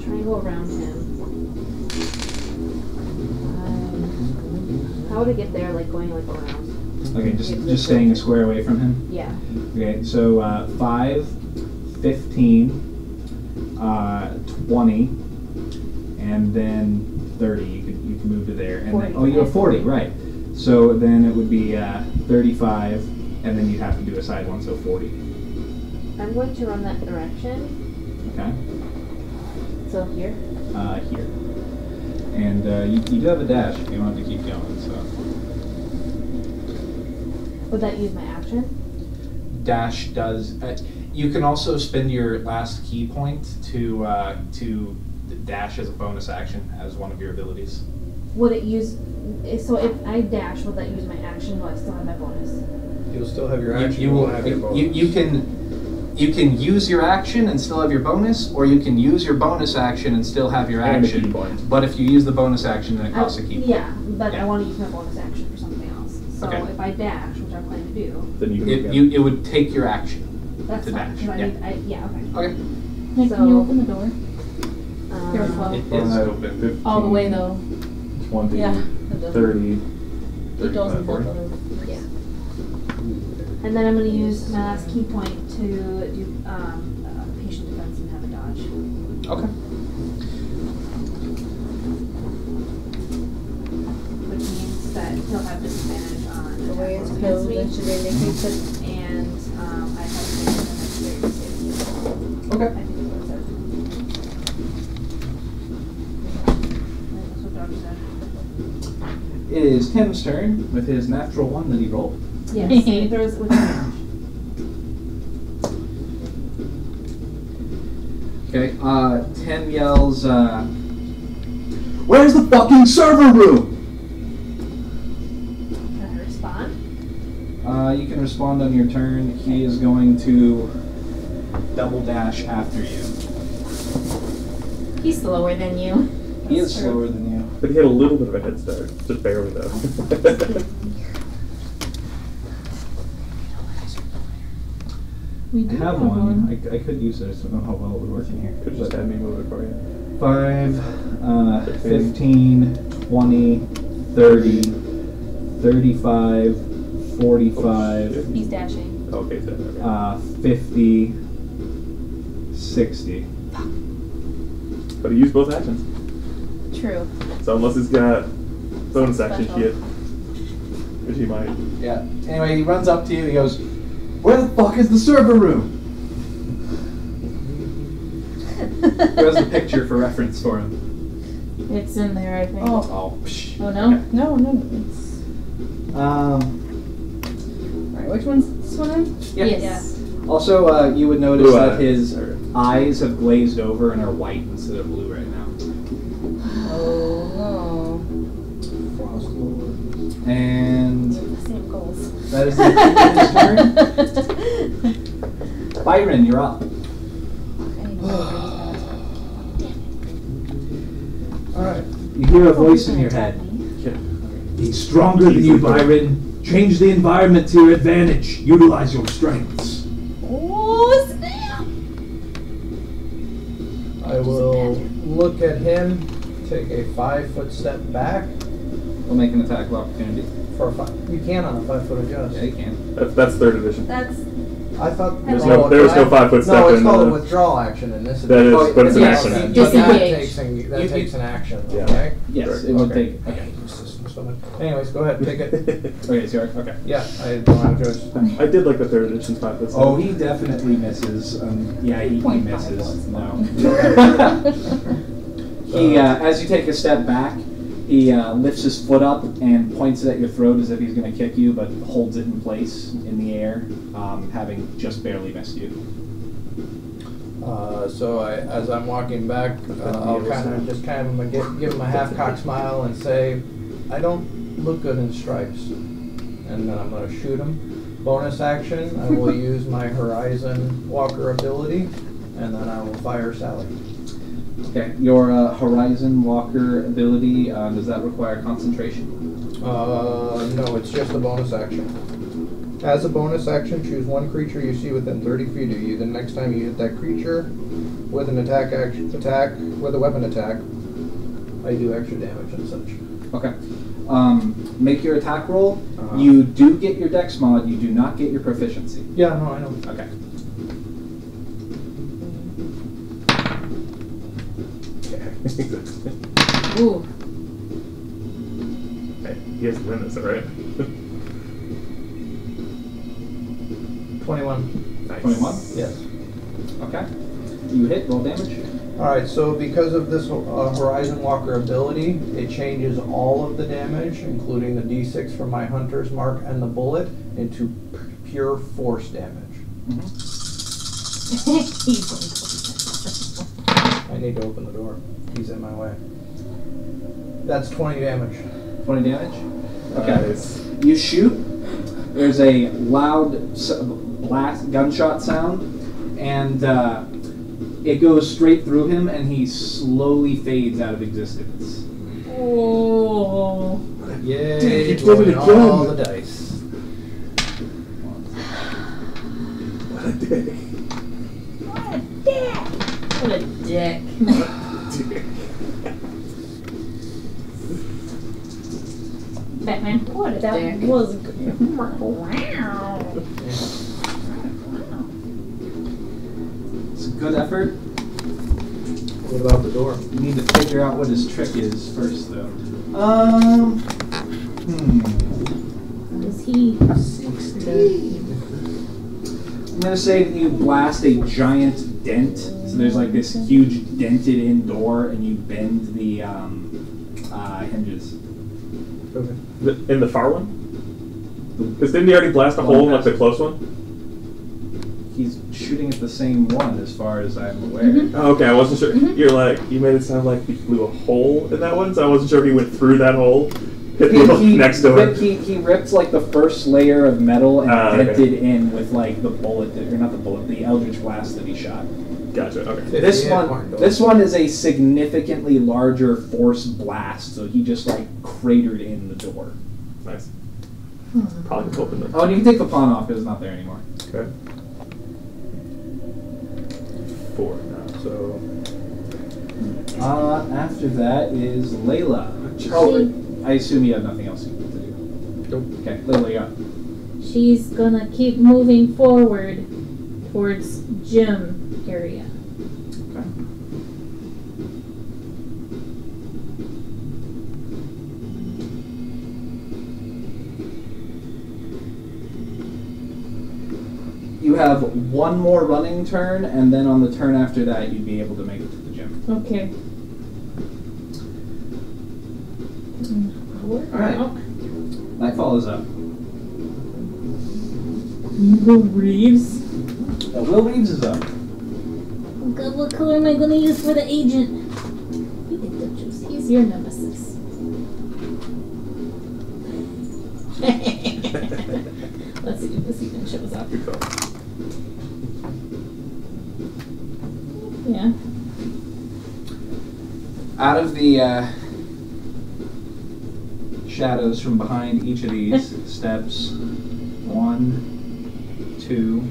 try and go around him. How would I get there, like going like around? Okay, just staying a square away from him. Yeah. Okay, so 5, 15, 20, and then 30. You can move to there. And 40. then, oh, you have 40, right? So then it would be 35, and then you'd have to do a side one, so 40. I'm going to run that direction. Okay. So here. Here. And you do have a dash if you want to keep going. So Would that use my action? dash does. You can also spend your last key point to dash as a bonus action as one of your abilities. Would it use? So if I dash, would that use my action? Will I still have my bonus? You'll still have your action. You won't will. have your bonus. You can use your action and still have your bonus, or you can use your bonus action and still have your And a action. key point. But if you use the bonus action, then it costs a key point. Yeah, but Yeah. I want to use my bonus action for something else. So Okay. if I dash, which I plan to do, Then you can It would take your action. that's To fine. dash, 'Cause I yeah. need, yeah, okay. Okay. Nick, can you open the door? Here, slow. It is open. 15, All the way though. 20, Yeah, it does. 30, It 35, doesn't 40. help. Yeah. And then I'm going to use my last key point to do patient defense and have a dodge. Okay. Which means that he'll have disadvantage on The way it's attacks killed, against then me, should indicate that and I have to make an extra saving throw. Okay. I think is what it said. That's what Dodge said. It is Tim's turn with his natural one that he rolled. Yes, saving throws with advantage. Okay. Tim yells, "Where's the fucking server room?" Can I respond? You can respond on your turn. He is going to double dash after you. He's slower than you. He is slower than you. But he had a little bit of a head start. Just barely, though. We I do have one. I could use it. I just don't know how well it would work in here. Could just have me move it for you. 5, 15, 20, 30, 35, 45, He's dashing. Okay, so okay. 50, 60. But he used both actions. True. So unless he's got bonus action Special. shit, which he might. Yeah. Anyway, he runs up to you. He goes, "Where the fuck is the server room?" There's a picture for reference for him. It's in there, I think. Oh. Psh. Oh, no? No, it's. Alright, which one's this one in? Yeah. Yes. Also, you would notice Blue that eyes. his eyes have glazed over and are white instead of blue right now. Oh Frost Lord. And Same goals. that is the his turn. Byron, you're up. Alright. You hear a voice in your head. He's stronger than you, Byron. Change the environment to your advantage. Utilize your strengths. Oh, snap! I will look at him, take a 5-foot step back We'll make an attack of opportunity. for a 5. You can on a 5-foot adjust. Yeah, you can. That's third edition. That's I thought There's oh, no- there's no I- 5-foot step No, it's in, called a uh, withdrawal action in this. That is, Oh, but it's an yes. action. But that Disengage. takes an action. Yeah. Okay. Yes, Correct. it would Okay. take. Okay. Anyways, go ahead, take it. Okay, so you're, okay. Yeah, I don't have a choice. I did like the third edition 5-foot. Oh, he definitely misses. Yeah, he Point five misses. was No. He, as you take a step back, he lifts his foot up and points it at your throat as if he's going to kick you, but holds it in place in the air, having just barely missed you. So as I'm walking back, I'll give him a half-cocked smile and say, "I don't look good in stripes," and then I'm going to shoot him. Bonus action, I will use my Horizon Walker ability, and then I will fire Sally. Okay, your Horizon Walker ability, does that require concentration? No, it's just a bonus action. As a bonus action, choose one creature you see within 30 feet of you. The next time you hit that creature with an attack with a weapon attack, I do extra damage and such. Okay. Make your attack roll. Uh-huh. You do get your dex mod, you do not get your proficiency. Yeah, no, I know. Okay. Ooh. Hey, he has to win this, alright? 21. Nice. 21? Yes. Okay. You hit, roll damage. Alright, so because of this Horizon Walker ability, it changes all of the damage, including the d6 from my Hunter's Mark and the bullet, into pure force damage. I need to open the door. He's in my way. That's 20 damage. 20 damage? Okay. You shoot. There's a loud blast, gunshot sound, and it goes straight through him, and he slowly fades out of existence. Oh. Yay, Dude, you did it rolling all again. the dice. What a dick. What a dick. Batman. What a dick. Was good. Wow. It's a good effort. What about the door? You need to figure out what his trick is first, though. Is he 16. I'm gonna say that you blast a giant dent. So there's like this huge dented-in door, and you bend the hinges. Okay. In the far one? Because didn't he already blast a hole in like the close one? He's shooting at the same one, as far as I'm aware. Oh, okay, I wasn't sure. You're like, you made it sound like he blew a hole in that one, so I wasn't sure if he went through that hole. Hit the hole next to it. He ripped like the first layer of metal and dented okay. in with like the bullet, or not the bullet, the Eldritch Blast that he shot. Gotcha, okay. This one is a significantly larger force blast, so he just like cratered in the door. Nice. Probably can open them. Oh, and you can take the pawn off because it's not there anymore. Okay. 4 now. So, After that is Layla. Oh, I assume you have nothing else you need to do. Nope. Okay, Layla, you got. She's gonna keep moving forward towards gym area. Okay. You have one more running turn, and then on the turn after that, you'd be able to make it to the gym. Okay. Alright. Nightfall is up. Will Reeves. Will Reeves is up. Oh God, what color am I gonna use for the agent? You get the juice. He's your nemesis. Let's see if this even shows up. Good call. Yeah. Out of the shadows from behind each of these steps, 1, 2.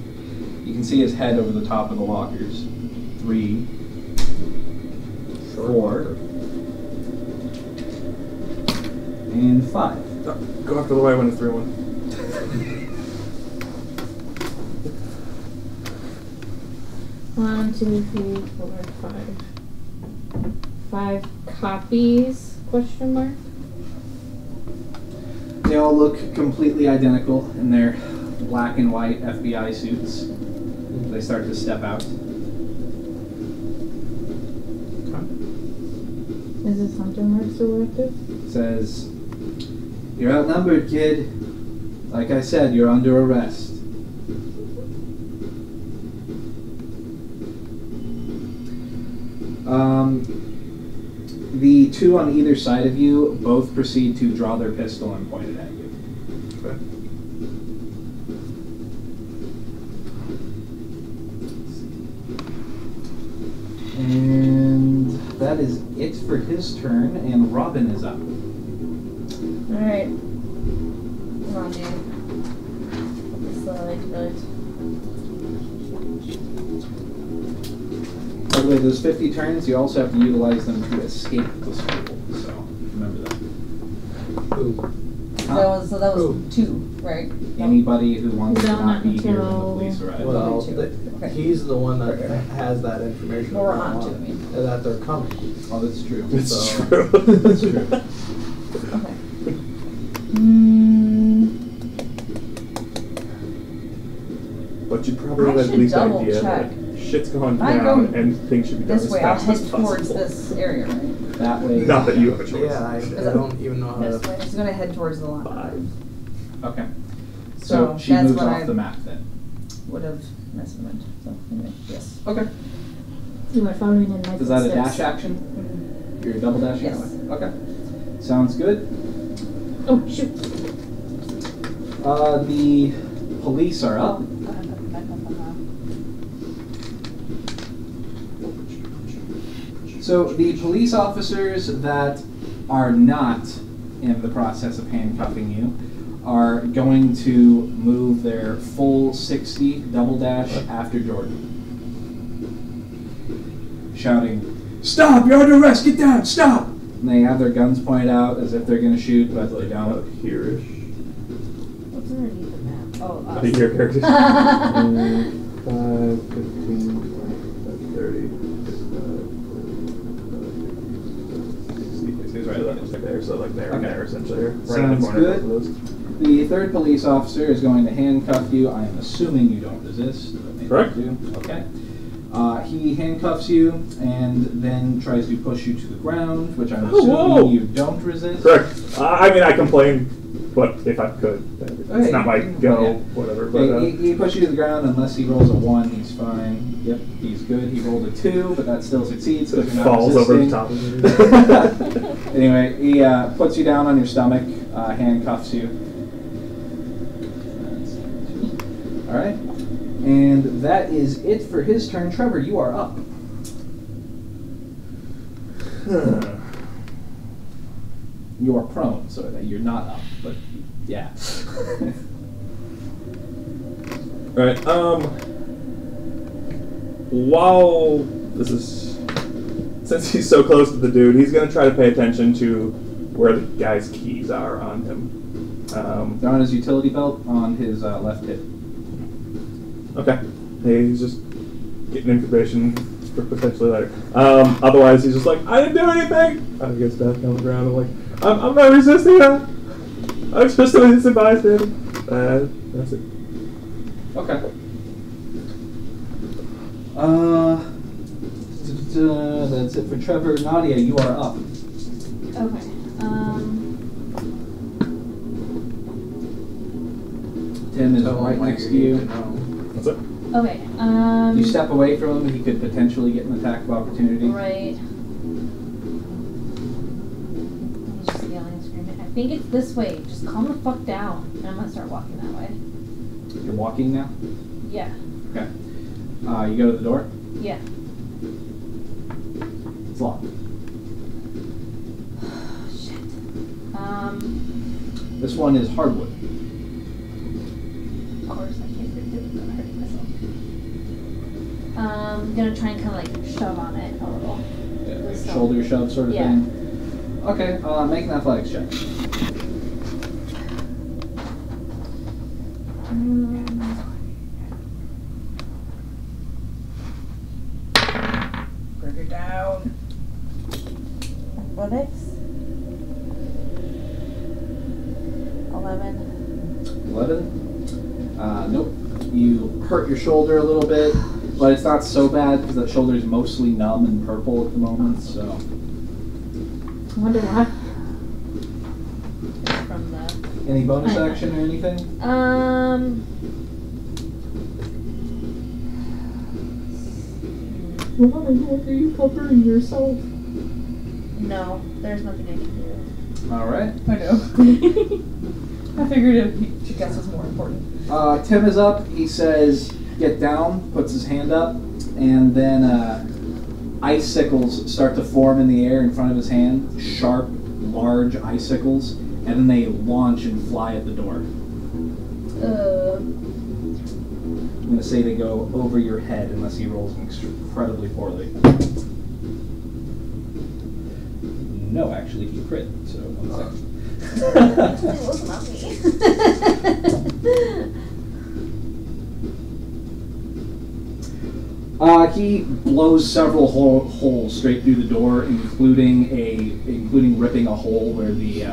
You can see his head over the top of the lockers. 3, 4, and 5. Go after the white one and 3-1. One, 2, 3, 4, 5. 5 copies? Question mark. They all look completely identical in their black and white FBI suits. They start to step out. Is this hunter mark still active? It says, "You're outnumbered, kid. Like I said, you're under arrest." The 2 on either side of you both proceed to draw their pistol and point it at you. Okay. And that is it for his turn, and Robin is up. Alright. Come on, dude. Good. By the way, those 50 turns, you also have to utilize them to escape the school, so remember that. So that was 2, right? Anybody who wants to No, not not be here when the until- police arrive. well, Okay. he's the one that has that information. We're about on to them, me. that they're coming. Oh, that's true. It's So- true. That's true. Okay. But you probably I have at should least double idea check. that shit's gone I down go and things should be done This as way, I'll fast head as possible. towards this area, right? That way. Not that you have a choice. Yeah, I don't even know how This to. way. He's gonna head towards the line. 5. Okay. So So she that's moves what off I- the map then. Would have meant. So anyway, yes. Okay. You are following in my Is that a footsteps. dash action? Mhm. You're double dashing Yes. that way? Okay. Sounds good. Oh, shoot. The police are up. So the police officers that are not in the process of handcuffing you are going to move their full 60 double dash after Jordan. Shouting, "Stop! You're under arrest! Get down! Stop!" And they have their guns pointed out as if they're going to shoot, but they don't. Here-ish. What's underneath the map? Oh, I think your characters. 5, 15, 20, 30, 60. He's right there, so like there and Okay. there essentially. Right in the Sounds corner good. of both of those. The third police officer is going to handcuff you. I am assuming you don't resist. But maybe Correct. you do. Okay. He handcuffs you and then tries to push you to the ground, which I'm assuming whoa. you don't resist. Correct. I mean, I complain, but if I could, it's Okay. not my go, Yeah. whatever. But He pushes you to the ground unless he rolls a 1, he's fine. Yep, he's good. He rolled a 2, but that still succeeds. it because you're not falls over the resisting. top of me. Anyway, he puts you down on your stomach, handcuffs you. All right, and that is it for his turn. Trevor, you are up. You are prone, so that you're not up, but yeah. Right. While this is, since he's so close to the dude, he's gonna try to pay attention to where the guy's keys are on him. They're on his utility belt on his left hip. Okay. He's just getting information for potentially later. Otherwise, he's just like, I didn't do anything. I get back on the ground. I'm like, I'm not resisting that. I'm just an innocent bystander. That's it. Okay. That's it for Trevor. Nadia, you are up. Okay. Tim is Tell him right when next to you you. need to know. That's it. Okay. You step away from him, he could potentially get an attack of opportunity. Right. He's just yelling and screaming. I think it's this way. Just calm the fuck down. And I'm gonna start walking that way. You're walking now? Yeah. Okay. You go to the door? Yeah. It's locked. Shit. This one is hardwood. Of course I can't do it without hurting myself. I'm gonna try and kind of like shove on it a little. Yeah, like So- shoulder shove sort of Yeah. thing. Okay, make an athletics check. Break it down. Athletics. 11. 11? Nope. You hurt your shoulder a little bit, but it's not so bad because that shoulder is mostly numb and purple at the moment, so. I wonder why. It's from the. Any bonus action or anything? Why are you covering yourself? No, there's nothing I can do. Alright. I know. I figured it, she guess was more important. Tim is up. He says, get down, puts his hand up, and then icicles start to form in the air in front of his hand. Sharp, large icicles, and then they launch and fly at the door. I'm going to say they go over your head unless he rolls incredibly poorly. No, actually, he crit, so 1 second. It wasn't on me. He blows several holes straight through the door, including ripping a hole where the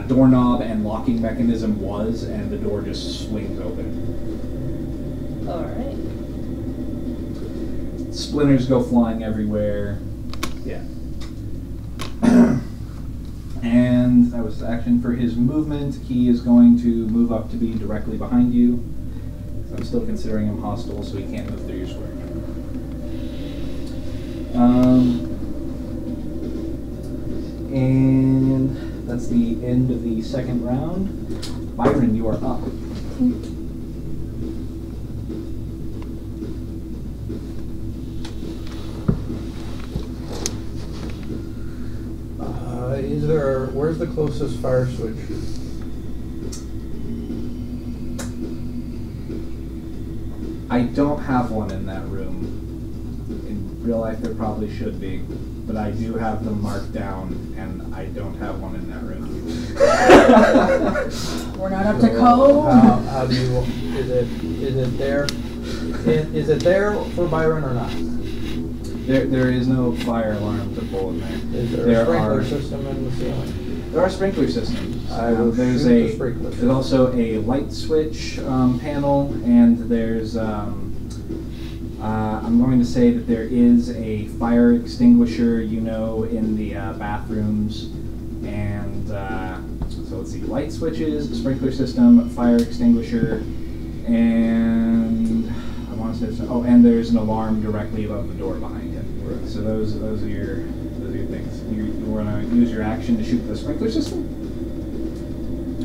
doorknob and locking mechanism was, and the door just swings open. Alright. Splinters go flying everywhere. Yeah. And that was action for his movement. He is going to move up to be directly behind you. I'm still considering him hostile, so he can't move through your square. And that's the end of the second round. Byron, you are up. Where's the closest fire switch? I don't have one in that room. In real life, there probably should be, but I do have them marked down, and I don't have one in that room. We're not up to code. How do you? Is it there? Is it there for Byron or not? There is no fire alarm to pull in there. Is there a sprinkler system in the ceiling? There are sprinkler systems. I will There's shoot the sprinkler there's system. also a light switch panel, and there's I'm going to say that there is a fire extinguisher, in the bathrooms, and so let's see, light switches, sprinkler system, fire extinguisher, and I want to say and there's an alarm directly above the door behind it. Right. So those are your things. You want to use your action to shoot the sprinkler system?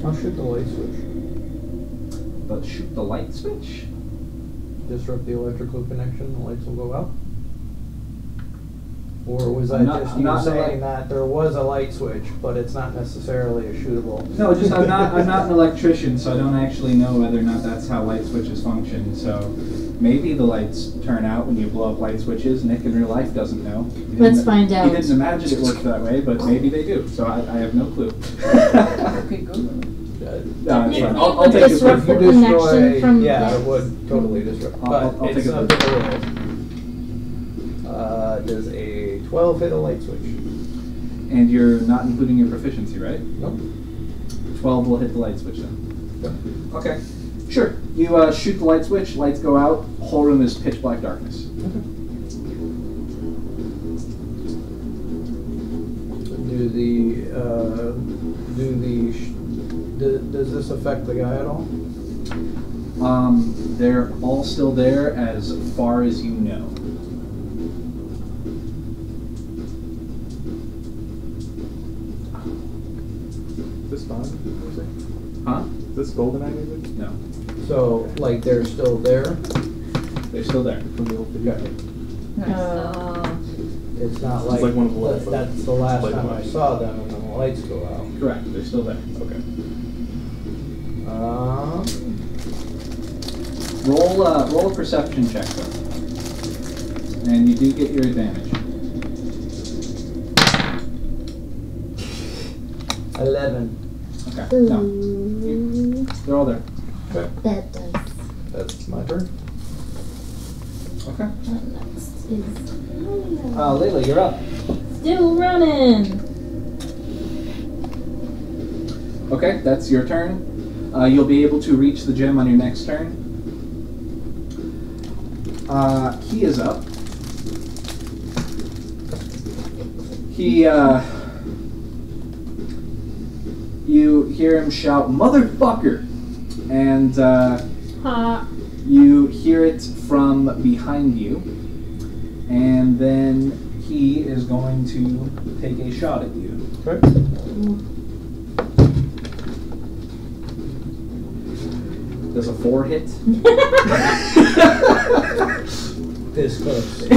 I'll shoot the light switch. But shoot the light switch? Disrupt the electrical connection, the lights will go out? Or was I'm I not- I'm not saying that there was a light switch, but it's not necessarily a shootable? No, just I'm not an electrician, so I don't actually know whether or not that's how light switches function. So maybe the lights turn out when you blow up light switches. Nick in real life doesn't know. Let's find out. He didn't imagine it worked that way, but maybe they do. So I have no clue. Okay, Google. It's fine. Technically, I'll would take it disrupt from the you. connection from yeah, this. it would totally disrupt. I'll But take it's it not from the rule. Does a 12 hit a light switch? And you're not including your proficiency, right? Nope. 12 will hit the light switch then. Yep. Okay. Sure. You shoot the light switch, lights go out, whole room is pitch black darkness. Does this affect the guy at all? They're all still there as far as you know. Is this fine? Huh? Is this GoldenEye music? No. So, like, they're still there? They're still there. From the old video? Okay. It's not It's like, like one of the last that's the last light time I ones. saw them and then the lights go out. Correct. They're still there. Okay. Roll a perception check though. And you do get your advantage. 11. Okay. No. They're all there. Okay. That does. That's my turn. Okay. Next is Layla, you're up. still running. Okay, that's your turn. You'll be able to reach the gem on your next turn. He is up. You hear him shout, "Motherfucker!" And Ha. you hear it from behind you. And then he is going to take a shot at you. Okay. Does a 4 hit? This close.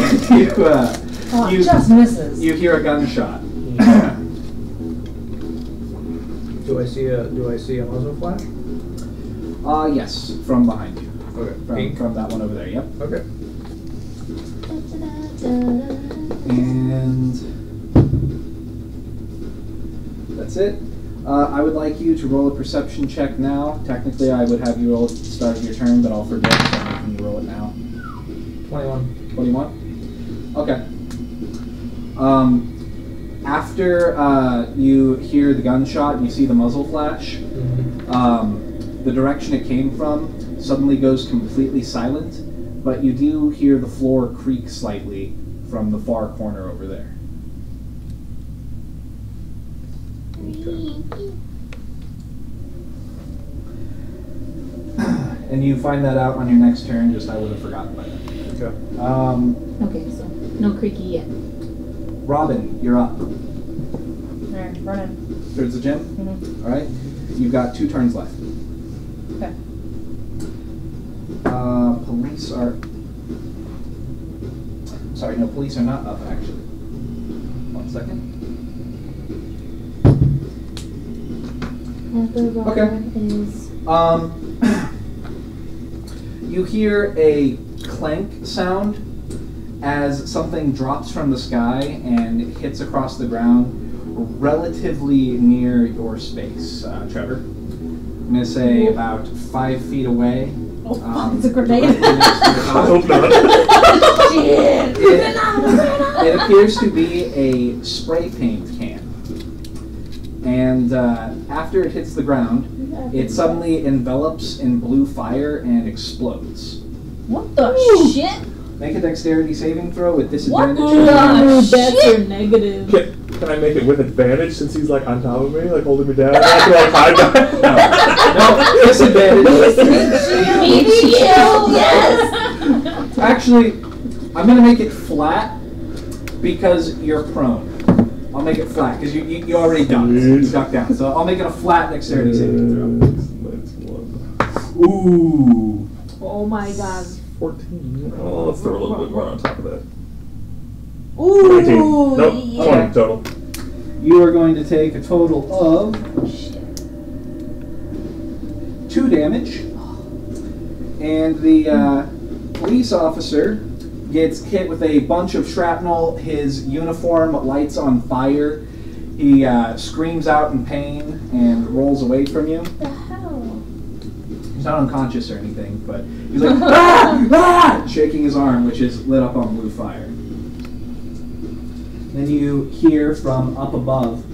you Just misses. you hear a gunshot. Do I see a muzzle flash? Yes, from behind you. Okay. From that one over there, yep. Okay. And that's it. I would like you to roll a perception check now. Technically, I would have you roll at the start of your turn, but I'll forget, so I'm making you roll it now. 21. 21? Okay. After you hear the gunshot and you see the muzzle flash, the direction it came from, suddenly goes completely silent, but you do hear the floor creak slightly from the far corner over there. And you find that out on your next turn, just I would have forgotten by then. Okay. Okay, so no creaky yet. Robin, you're up. Alright, running. Towards the gym? Mm-hmm. Alright. You've got 2 turns left. Okay. Police are... Sorry, no, police are not up, actually. 1 second. Okay. You hear a clank sound as something drops from the sky and hits across the ground relatively near your space, Trevor. I'm going to say about 5 feet away. Oh, fuck, it's a grenade. Directly next to your I hope not. Shit! It appears to be a spray paint can. And after it hits the ground, it suddenly envelops in blue fire and explodes. What the shit? Make a dexterity saving throw with What disadvantage. the That's shit? are negative. Can I make it with advantage since he's like on top of me, like holding me down? I have to like hide behind. No, disadvantage. Yes! Actually, I'm going to make it flat because you're prone. I'll make it flat because you already ducked. You ducked down. So I'll make it a flat dexterity saving throw. Ooh. Oh my god. 14. Oh, let's throw a little bit more on top of that. Ooh! 19. Nope, yeah. 20 total. You are going to take a total of 2 damage. And the police officer gets hit with a bunch of shrapnel. His uniform lights on fire. He screams out in pain and rolls away from you. What the hell? He's not unconscious or anything, but he's like, ah! Ah! Shaking his arm, which is lit up on blue fire. Then you hear from up above,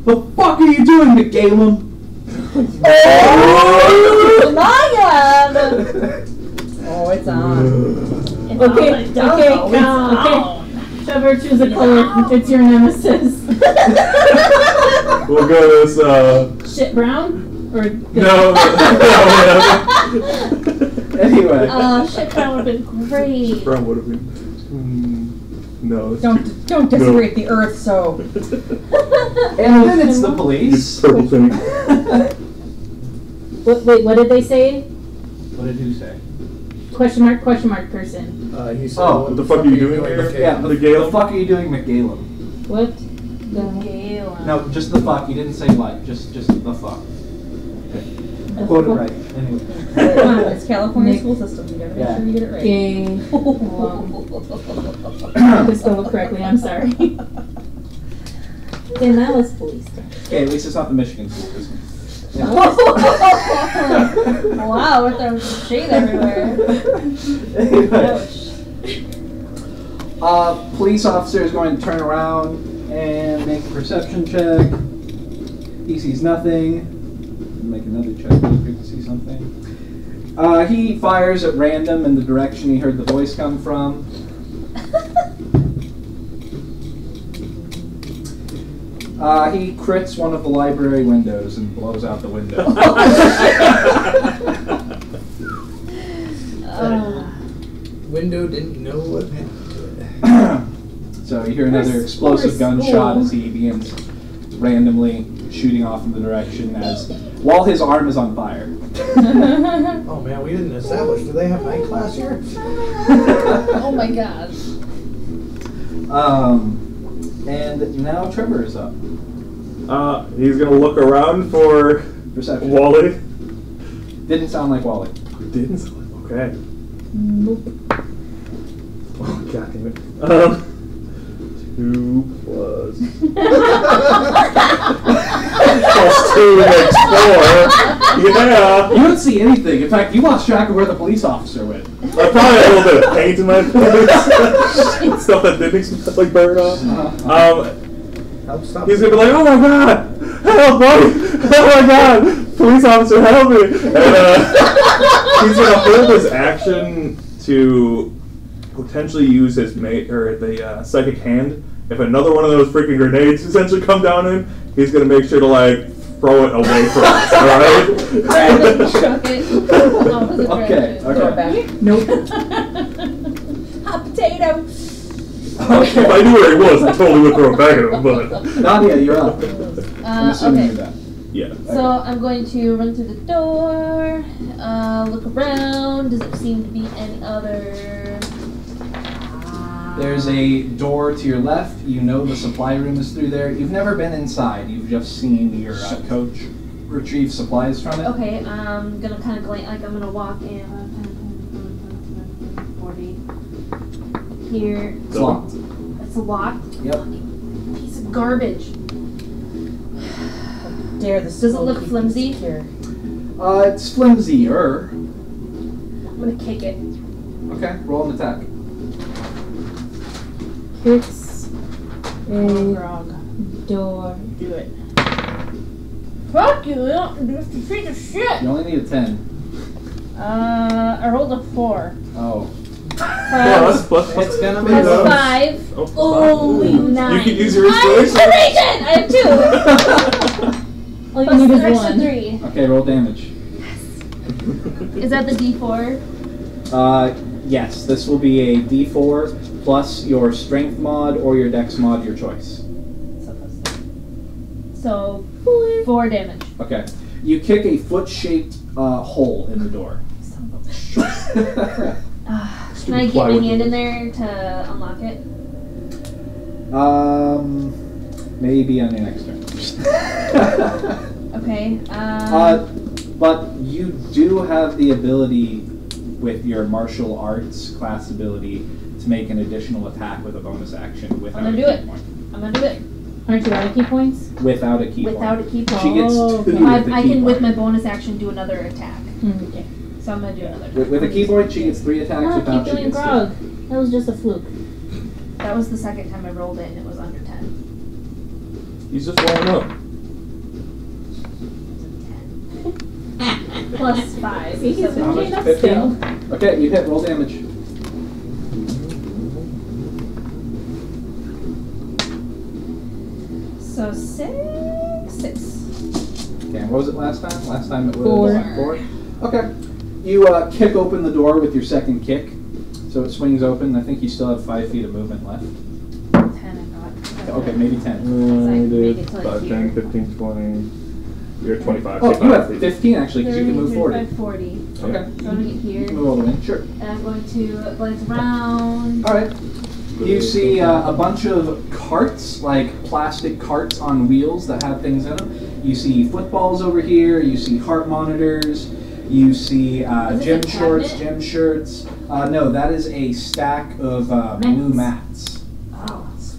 "The fuck are you doing, McGalum?" Oh my god! Oh, it's on. Okay, It's okay, on. okay. Trevor, choose a color. It's your nemesis. We'll go this, Shit brown? Or no. Anyway. Shit, that would have been great. Brown would have been. No. It's Don't desecrate the earth so. And then it's the police. It's purple pink. Wait, what did they say? What did you say? Question mark person. He said, Oh, what the fuck are you doing here? McGalum? Yeah, the McGalum? fuck are you doing, McGalum? What? Galen. No, just the fuck. You didn't say what. Just the fuck. Quote it right. Anyway. Come on, it's California school system. You gotta make sure you get it right. Okay. Just spell it correctly, I'm sorry. Then that was police. Okay, at least it's not the Michigan school system. Yeah. Wow, we're throwing some shade everywhere. Anyway. Police officer is going to turn around and make a perception check. He sees nothing. Make another check real quick to see something. He fires at random in the direction he heard the voice come from. He crits one of the library windows and blows out the window. Window didn't know what happened to it. So you hear another explosive gunshot as he begins randomly shooting off in the direction while his arm is on fire. Oh man, we didn't establish. Do they have night class here? Oh my god. And now Trevor is up. He's gonna look around for Perception. Wally. Didn't sound like Wally. Didn't sound like okay. Nope. Oh god damn it. 2 plus. Plus 2 makes 4. Yeah. You don't see anything. In fact, you lost track of where the police officer went. I probably had a little bit of paint in my face. Stuff that didn't like burn off. Help stop. He's gonna be like, "Oh my god, help, buddy! Oh my god, police officer, help me!" And he's gonna hold his action to potentially use his mate or the psychic hand. If another one of those freaking grenades essentially come down in, he's gonna make sure to like throw it away from us. All right? Rather than chuck it. Opposite Okay, direction. Throw it back. Nope. Hot potato. If I knew where he was, I totally would throw it back at him. But Nadia, you're up. I'm assuming Okay. you're that. yeah, So I'm going to run through the door, look around. Does it seem to be any other? There's a door to your left. You know the supply room is through there. You've never been inside. You've just seen your coach retrieve supplies from it. Okay, I'm gonna kind of glance. Like I'm gonna walk in. 40. Here. It's locked. It's locked. Yep. Fucking piece of garbage. Dare the Does it look flimsy? Here. It's flimsier. I'm gonna kick it. Okay, roll an attack. Kicks Oh, a grog. door. Do it. Fuck you! I don't do this piece of shit. You only need a 10. I rolled a 4. Oh. plus. It's gonna be Plus those. 5. Oh, Oh, 9. You could use your I'm inspiration. I have 2. All you Plus need an is extra one. 3. Okay, roll damage. Is that the D4? Yes, this will be a D4 plus your strength mod or your dex mod, your choice. So 4 damage. Okay. You kick a foot-shaped hole in the door. Can I get my hand in there to unlock it? Maybe on your next turn. Okay. But you do have the ability with your martial arts class ability to make an additional attack with a bonus action without I'm gonna a do key it. point. I'm gonna do it. Aren't you out of key points? Without a key Without a point. key point. She gets Oh, 2 okay. with the I key can, with my point. bonus action, do another attack. Okay. So I'm gonna do another. With a key point, she gets 3 attacks. Ah, Without, keep she doing gets grog. That was just a fluke. That was the second time I rolled it, and it was under 10. He's just warming up. Plus 5. See, he's so How much? warming up 15? still. Okay, you hit. Roll damage. So 6. Okay, and what was it last time? Last time it was 4. 4. Okay. You kick open the door with your second kick, so it swings open. I think you still have 5 feet of movement left. 10, I thought. Okay, maybe 10. I make did it till 5, like 10, here. 15, 20. You're 25. Oh, Take you 5 have feet. 15 actually, because you can move 40. 35, 40. Okay. So I'm gonna get You here. can move all the way. Sure. And I'm going to glance around. All right. You see a bunch of carts, like plastic carts on wheels that have things in them. You see footballs over here. You see heart monitors. You see Is this gym a shorts, cabinet? gym shirts. No, that is a stack of blue mats. Oh. It's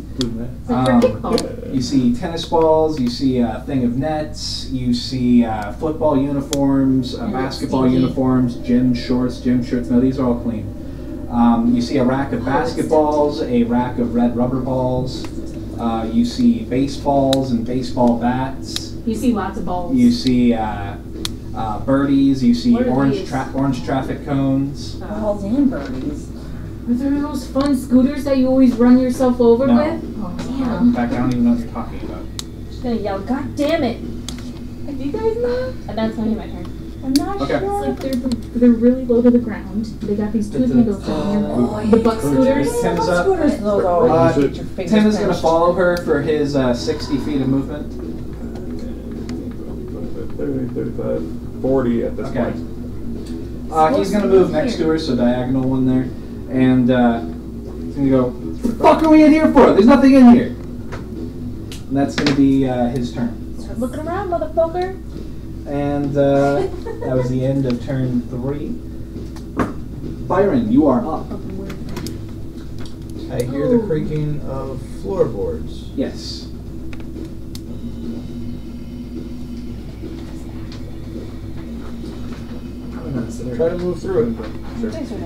like for kickball. You see tennis balls, you see a thing of nets, you see football uniforms, And basketball stinky. uniforms, gym shirts. No, these are all clean. You see a rack of basketballs, a rack of red rubber balls. You see baseballs and baseball bats. You see lots of balls. You see birdies. You see What are orange these? orange traffic cones. Balls and birdies. Are there those fun scooters that you always run yourself over No. with? Oh, In damn. fact, I don't even know what you're talking about. Just gonna yell, God damn it! Do you guys know? And that's gonna be my turn. I'm not Okay. sure. It's like they're really low to the ground. They got these two handles down here. The buck scooters. Tim's up. Scooters, those always get your fingers Tim is going to smashed. follow her for his 60 feet of movement. 30, 35, 40 at this Okay. point. He's going to move next to her, so diagonal one there. And he's going to go, what the fuck are we in here for? There's nothing in here. And that's going to be his turn. Start looking around, motherfucker. And that was the end of turn 3. Byron, you are up. I hear the creaking of floorboards. Yes. Try to move through it.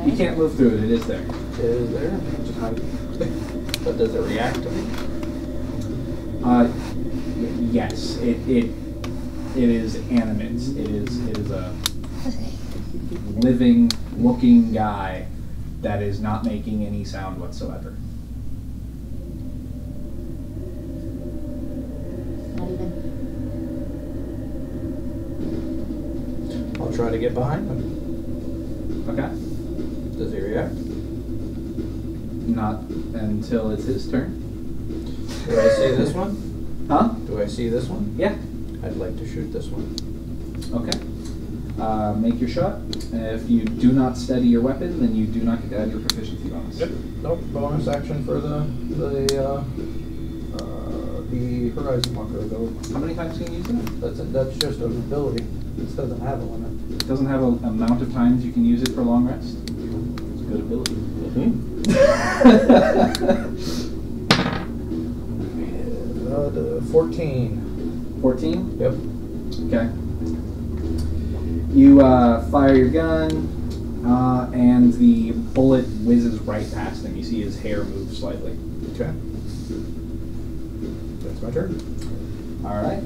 You can't move through it. It is there. It is there. But does it react to me? Yes, it is animate. It is a living, looking guy that is not making any sound whatsoever. Not even. I'll try to get behind him. Okay. Does he react? Not until it's his turn. Do I see this one? Huh? Do I see this one? Yeah. I'd like to shoot this one. Okay. Make your shot. If you do not steady your weapon, then you do not get to add your proficiency bonus. Yep. Nope. Bonus action for the Horizon Walker though. How many times can you use it? That's just an ability. This doesn't have a limit. It doesn't have an amount of times you can use it for long rest. It's a good ability. The 14. 14? Yep. Okay. You fire your gun, and the bullet whizzes right past him. You see his hair move slightly. Okay. That's my turn. All right.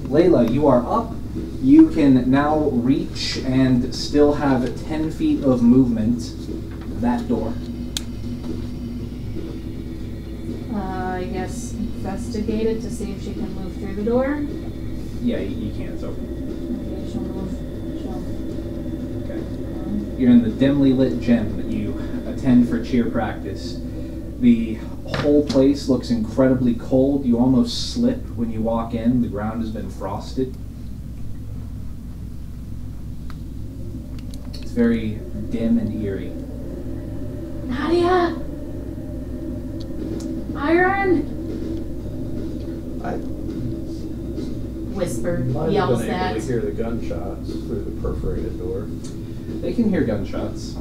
Layla, you are up. You can now reach and still have 10 feet of movement. That door. I guess investigate it to see if she can move through the door. Yeah, you can. It's open. Okay, she'll move. Okay. You're in the dimly lit gym that you attend for cheer practice. The whole place looks incredibly cold. You almost slip when you walk in. The ground has been frosted. It's very dim and eerie. Nadia! Iron! I Whisper, might have yells been able that. to hear the gunshots through the perforated door. They can hear gunshots.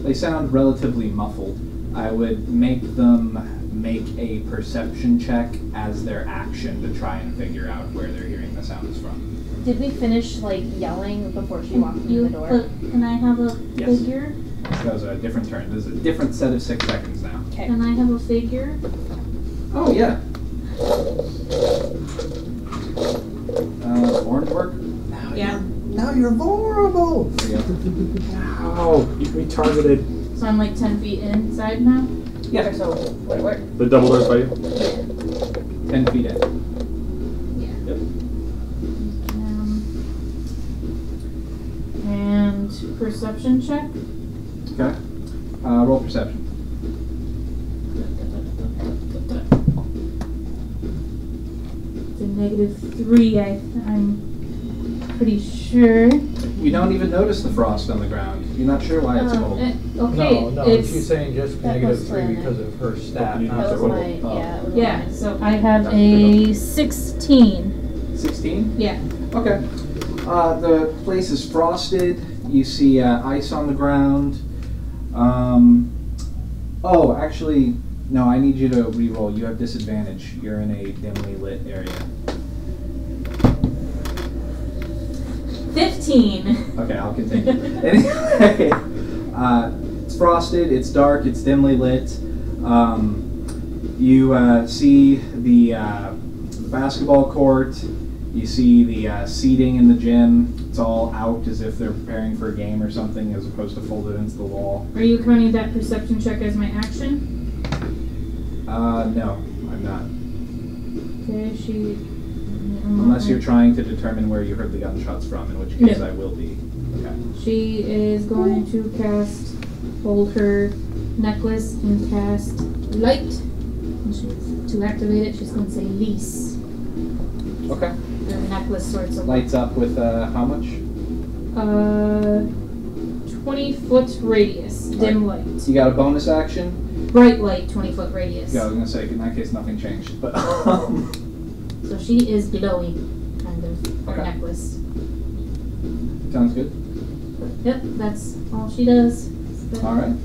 They sound relatively muffled. I would make them make a perception check as their action to try and figure out where they're hearing the sounds from. Did we finish like yelling before she walked through the door? Can I have a Yes. figure? That was a different turn. This is a different set of 6 seconds now. Okay. Can I have a figure? Oh, yeah. Orange work? Yeah. Now you're vulnerable! There you go. Oh, you can be targeted. So I'm like 10 feet inside now? Yeah, So where? The double doors by you. 10 feet in. Yeah. Yep. And perception check? Okay. Roll perception. It's a -3, I'm pretty sure. You don't even notice the frost on the ground. You're not sure why it's cold. Okay, No, it's... she's saying just that negative was 3 fine. because of her stat. You not That have was to the- my, roll. yeah. It was Yeah, mine. so I have a 16. 16? Yeah. Okay. The place is frosted. You see ice on the ground. Oh, actually, no, I need you to re-roll. You have disadvantage. You're in a dimly lit area. 15. Okay, I'll continue. Anyway, it's frosted, it's dark, it's dimly lit. You see the basketball court. You see the seating in the gym. It's all out as if they're preparing for a game or something as opposed to folded into the wall. Are you counting that perception check as my action? No, I'm not. Okay, she... Unless you're trying to determine where you heard the gunshots from, in which case No. I will be. Okay. She is going to hold her necklace and cast light. And to activate it, she's going to say lease. Okay. The necklace sorts of Lights up with how much? 20-foot radius, dim light. You got a bonus action? Bright light, 20-foot radius. Yeah, I was gonna say in that case nothing changed, but So she is glowing, kind of, her Okay. necklace. sounds good. Yep, that's all she does. All right.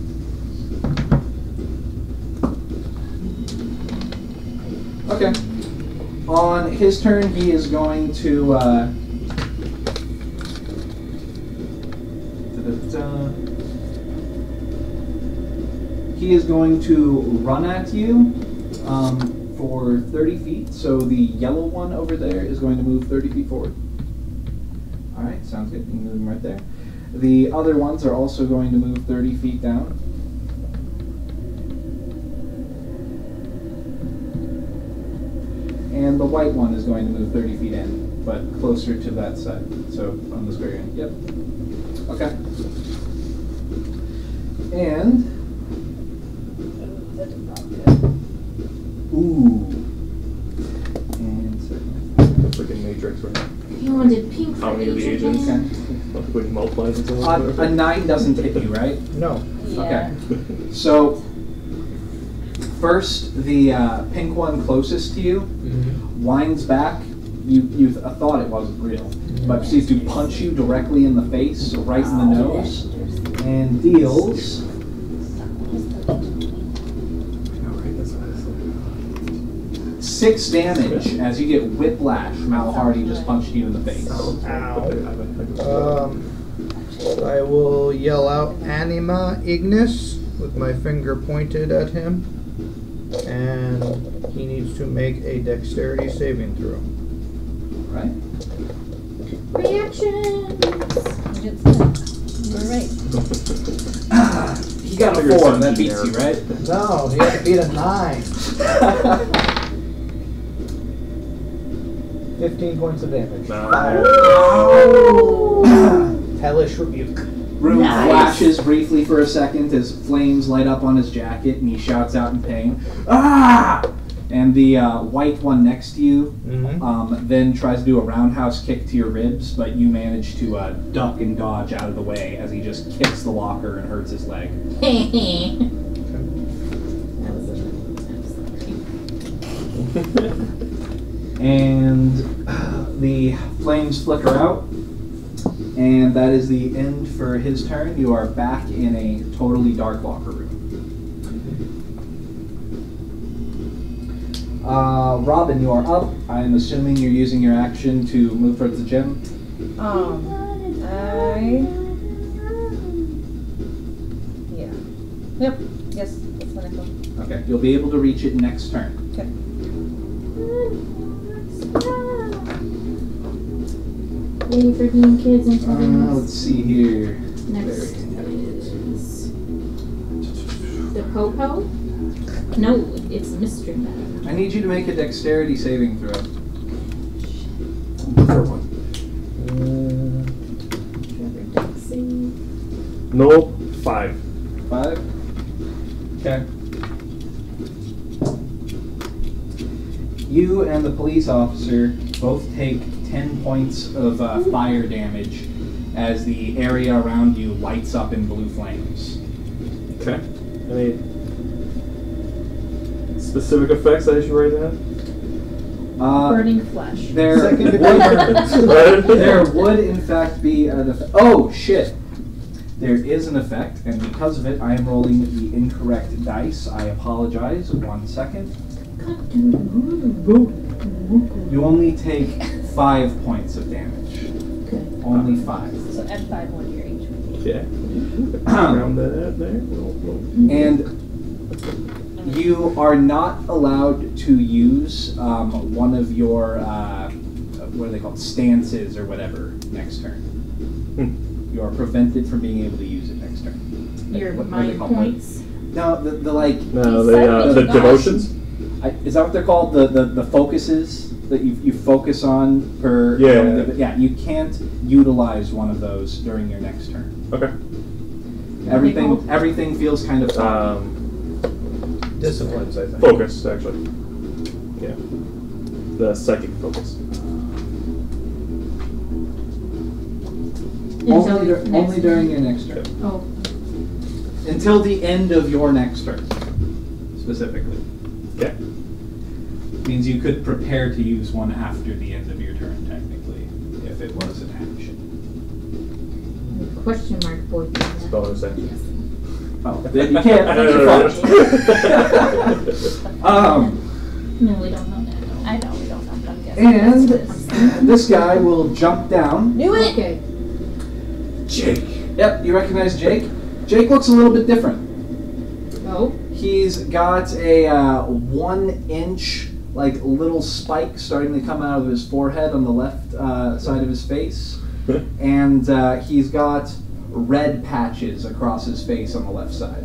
Okay. On his turn, he is going to. He is going to run at you for 30 feet. So the yellow one over there is going to move 30 feet forward. All right, sounds good. You can move them right there. The other ones are also going to move 30 feet down. And the white one is going to move 30 feet in, but closer to that side. So on the square end. Yep. Okay. And ooh. And second. Freaking Matrix right now. You wanted pink for How many of the Asian agents? man? Quick multiplies and so on. A 9 doesn't hit you, right? No. Yeah. Okay. So first, the pink one closest to you winds back. You thought it wasn't real, but proceeds to punch you directly in the face, right in the nose, and deals 6 damage as you get whiplash from how hard he just punched you in the face. I will yell out Anima Ignis with my finger pointed at him, and he needs to make a dexterity saving throw. Right? Reactions! You did say you're right. He got a 4, that beats you, right? No, he had to beat a 9. 15 points of damage. Hellish rebuke. Room flashes briefly for a second as flames light up on his jacket, and he shouts out in pain, "Ah!" And the white one next to you then tries to do a roundhouse kick to your ribs, but you manage to duck and dodge out of the way as he just kicks the locker and hurts his leg. And the flames flicker out, and that is the end for his turn. You are back in a totally dark locker room. Robin, you are up. I'm assuming you're using your action to move towards the gym. Yep. Yes, that's the next one. Okay, you'll be able to reach it next turn. Okay. Yay for being kids until Let's see here. next. The Popo? No, it's Mr. Bad. I need you to make a dexterity saving throw. For one. Nope. 5. 5? Okay. You and the police officer both take 10 points of fire damage as the area around you lights up in blue flames. Okay. Any specific effects I should write down? Burning flesh. There would in fact be an effect. Oh, shit. There is an effect, and because of it, I am rolling the incorrect dice. I apologize. 1 second. You only take 5 points of damage. Only 5. So add 5 on your HP. Okay. Round that out there. And you are not allowed to use one of your, what are they called, stances or whatever, next turn. You are prevented from being able to use it next turn. Your What are they mind called? points. No, the like, No, the devotions? is that what they're called? The focuses that you focus on per... Yeah. Yeah, you can't utilize one of those during your next turn. Okay. Everything feels kind of foggy. Disciplines, I think. Focus, actually. Yeah. The psychic focus. Only during your next turn. Oh. Until the end of your next turn, specifically. Okay. Means you could prepare to use one after the end of your turn, technically, if it was an action. Question mark boy. It's bonus action. Oh, then you can't. No, we don't know that. I know, we don't know. I'm guessing. And this guy will jump down. Knew it! Okay. Jake. Yep, you recognize Jake? Jake looks a little bit different. Oh. He's got a 1 inch like little spikes starting to come out of his forehead on the left side of his face, and he's got red patches across his face on the left side.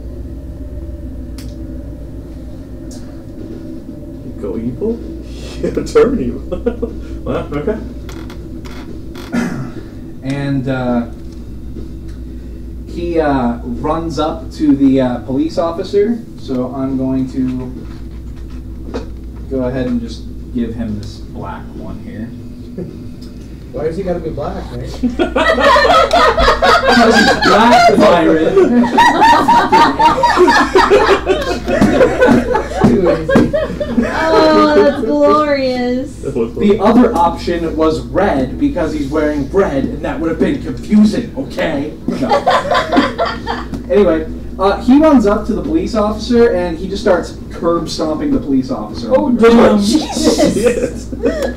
Go evil? Yeah, turn evil. Well, okay. And he runs up to the police officer, so I'm going to go ahead and just give him this black one here. Why does he gotta be black, man? Because he's black, Byron. Oh, that's glorious. The other option was red because he's wearing red, and that would have been confusing, okay? No. Anyway, he runs up to the police officer and he just starts curb stomping the police officer. Oh, on the ground. damn. Shit.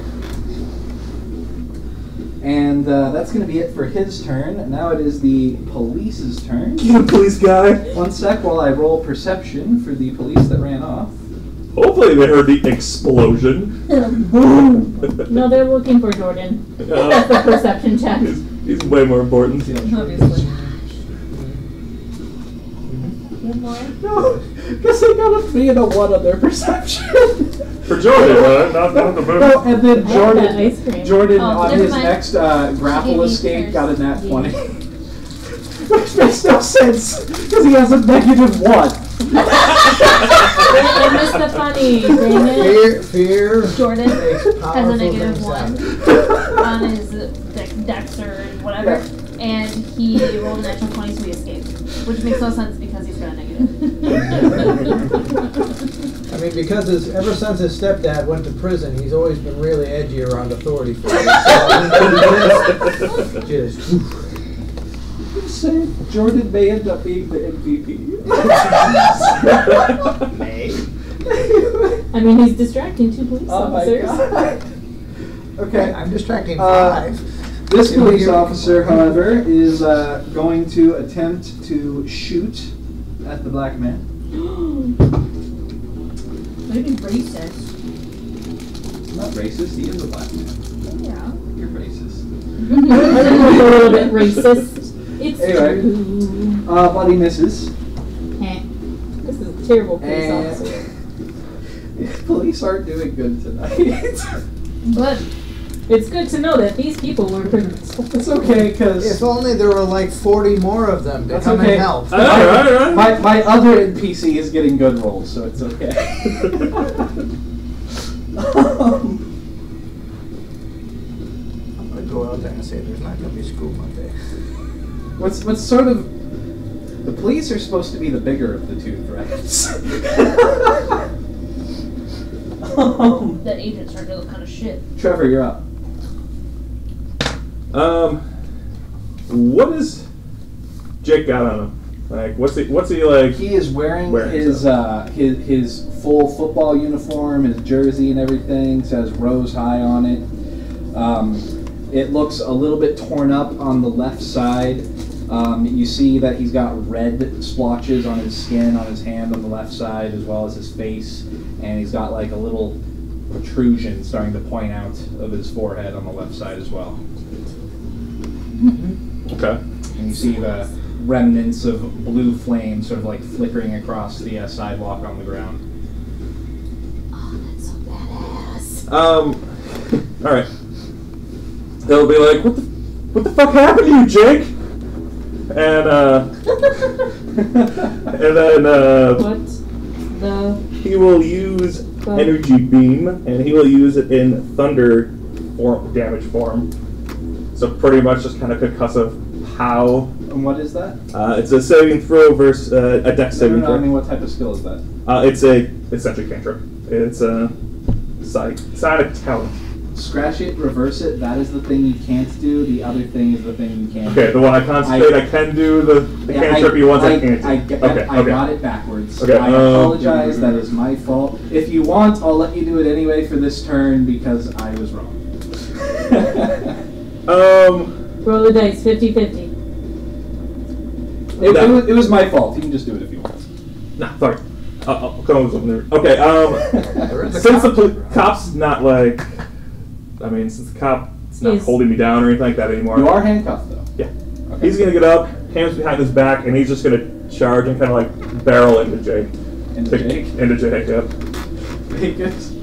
And that's going to be it for his turn. Now it is the police's turn. You police guy. One sec while I roll perception for the police that ran off. Hopefully they heard the explosion. No, they're looking for Jordan. That's the perception check. He's way more important. Obviously. One more. No, because they got a 3 and a 1 on their perception. For Jordan, right? Not the movie. No, and then I like that ice cream. Jordan Oh, on never his mind. next Give grapple me escape first. got a nat Yeah. 20. Which makes no sense, because he has a -1. I missed the funny. Damn it. Fear Jordan makes has a powerful negative things 1 happen. on his dex or whatever, and he rolled a natural 20, so he escaped. Which makes no sense because he's got a negative. I mean, because ever since his stepdad went to prison, he's always been really edgy around authority figures. So just Say Jordan may end up being the MVP. I mean, he's distracting 2 police Oh my officers. god. Okay. I'm distracting 5. This police officer, however, is going to attempt to shoot at the black man. Maybe racist. Not racist, he is a black man. Yeah. You're racist. A little bit racist. It's Anyway. true. But he misses. Heh. This is a terrible police And officer. police aren't doing good tonight. But It's good to know that these people were criminals. It's okay, because If only there were like 40 more of them to That's come okay. and help. Alright. my other NPC is getting good rolls, so it's okay. I'm gonna go out there and say there's not gonna be school Monday. What's sort of the police are supposed to be the bigger of the two threats. that agent's starting to look kind of shit. Trevor, you're up. What is Jake got on him? Like, what's he like? He is wearing Wearing his full football uniform, his jersey and everything. Says Rose High on it. It looks a little bit torn up on the left side. You see that he's got red splotches on his skin, on his hand on the left side, as well as his face, and he's got like a little protrusion starting to point out of his forehead on the left side as well. Okay. And you see the remnants of blue flame sort of like flickering across the sidewalk on the ground. Oh, that's so badass. All right. They'll be like, "What the fuck happened to you, Jake?" And and then What the? he will use energy beam, and he will use it in thunder damage form. So pretty much just kind of concussive pow. And what is that? It's a saving throw versus a dex saving I throw. mean, what type of skill is that? It's essentially cantrip. It's a psionic talent. Scratch it, reverse it. That is the thing you can't do. The other thing is the thing you can do. Okay, the one I concentrate, I can do. The cantrippy ones I can't do. I Okay. got it backwards. Okay, I apologize. That is my fault. If you want, I'll let you do it anyway for this turn because I was wrong. Roll the dice, 50-50. It was my fault. You can just do it if you want. Nah, fuck it. I'll come with something there. Okay, since the cop's not like, I mean, since the cop's not holding me down or anything like that anymore. You are handcuffed though. Yeah. Okay. He's gonna get up, hands behind his back, and he's just gonna charge and kind of like barrel into Jake. Into Jake? Into Jake, yep.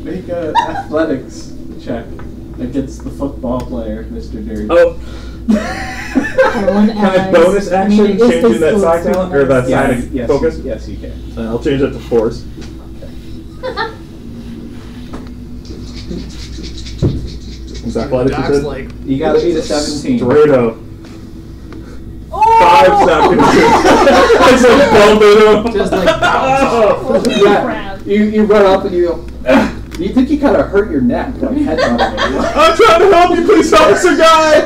Make a athletics check against the football player, Mr. Dirty. Oh. Kind of bonus action, changing that side talent or that side focus. Yes, you can. I'll change that to force. Is athletics? Doc's like, you gotta beat a 17. Straight up. 5 seconds. It's like bumping him. just like bounce. Yeah. You run up and you go. You think you kind of hurt your neck, like head nodding. I'm trying to help you, police officer guy.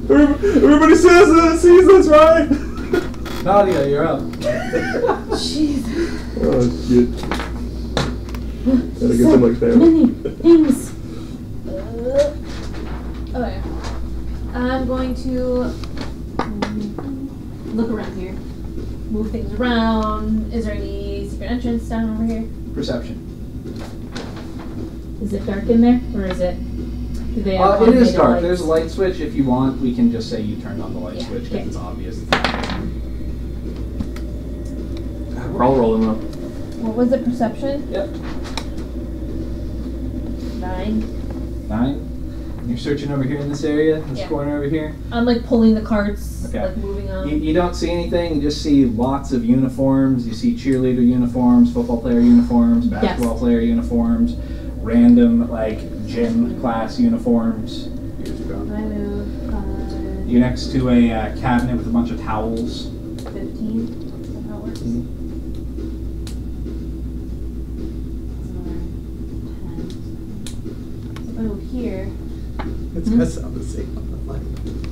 Everybody sees this, right? Nadia, you're up. Jesus. Oh shit. Gotta get some like that. Many things. Okay. I'm going to look around here. Move things around. Is there any secret entrance down over here? Perception. Is it dark in there, or is it? Do they have It is automated dark. lights? There's a light switch. If you want, we can just say you turned on the light Yeah, switch because okay. it's obvious. We're all rolling up. What was it? Perception? Yep. 9. 9. You're searching over here in this area, this Yeah. corner over here. I'm like pulling the carts, Okay. like moving on. You don't see anything. You just see lots of uniforms. You see cheerleader uniforms, football player uniforms, basketball player uniforms, random like gym class uniforms. I move You're next to a cabinet with a bunch of towels. 15. Is that how it works? So if I move here, It's gonna sound the same.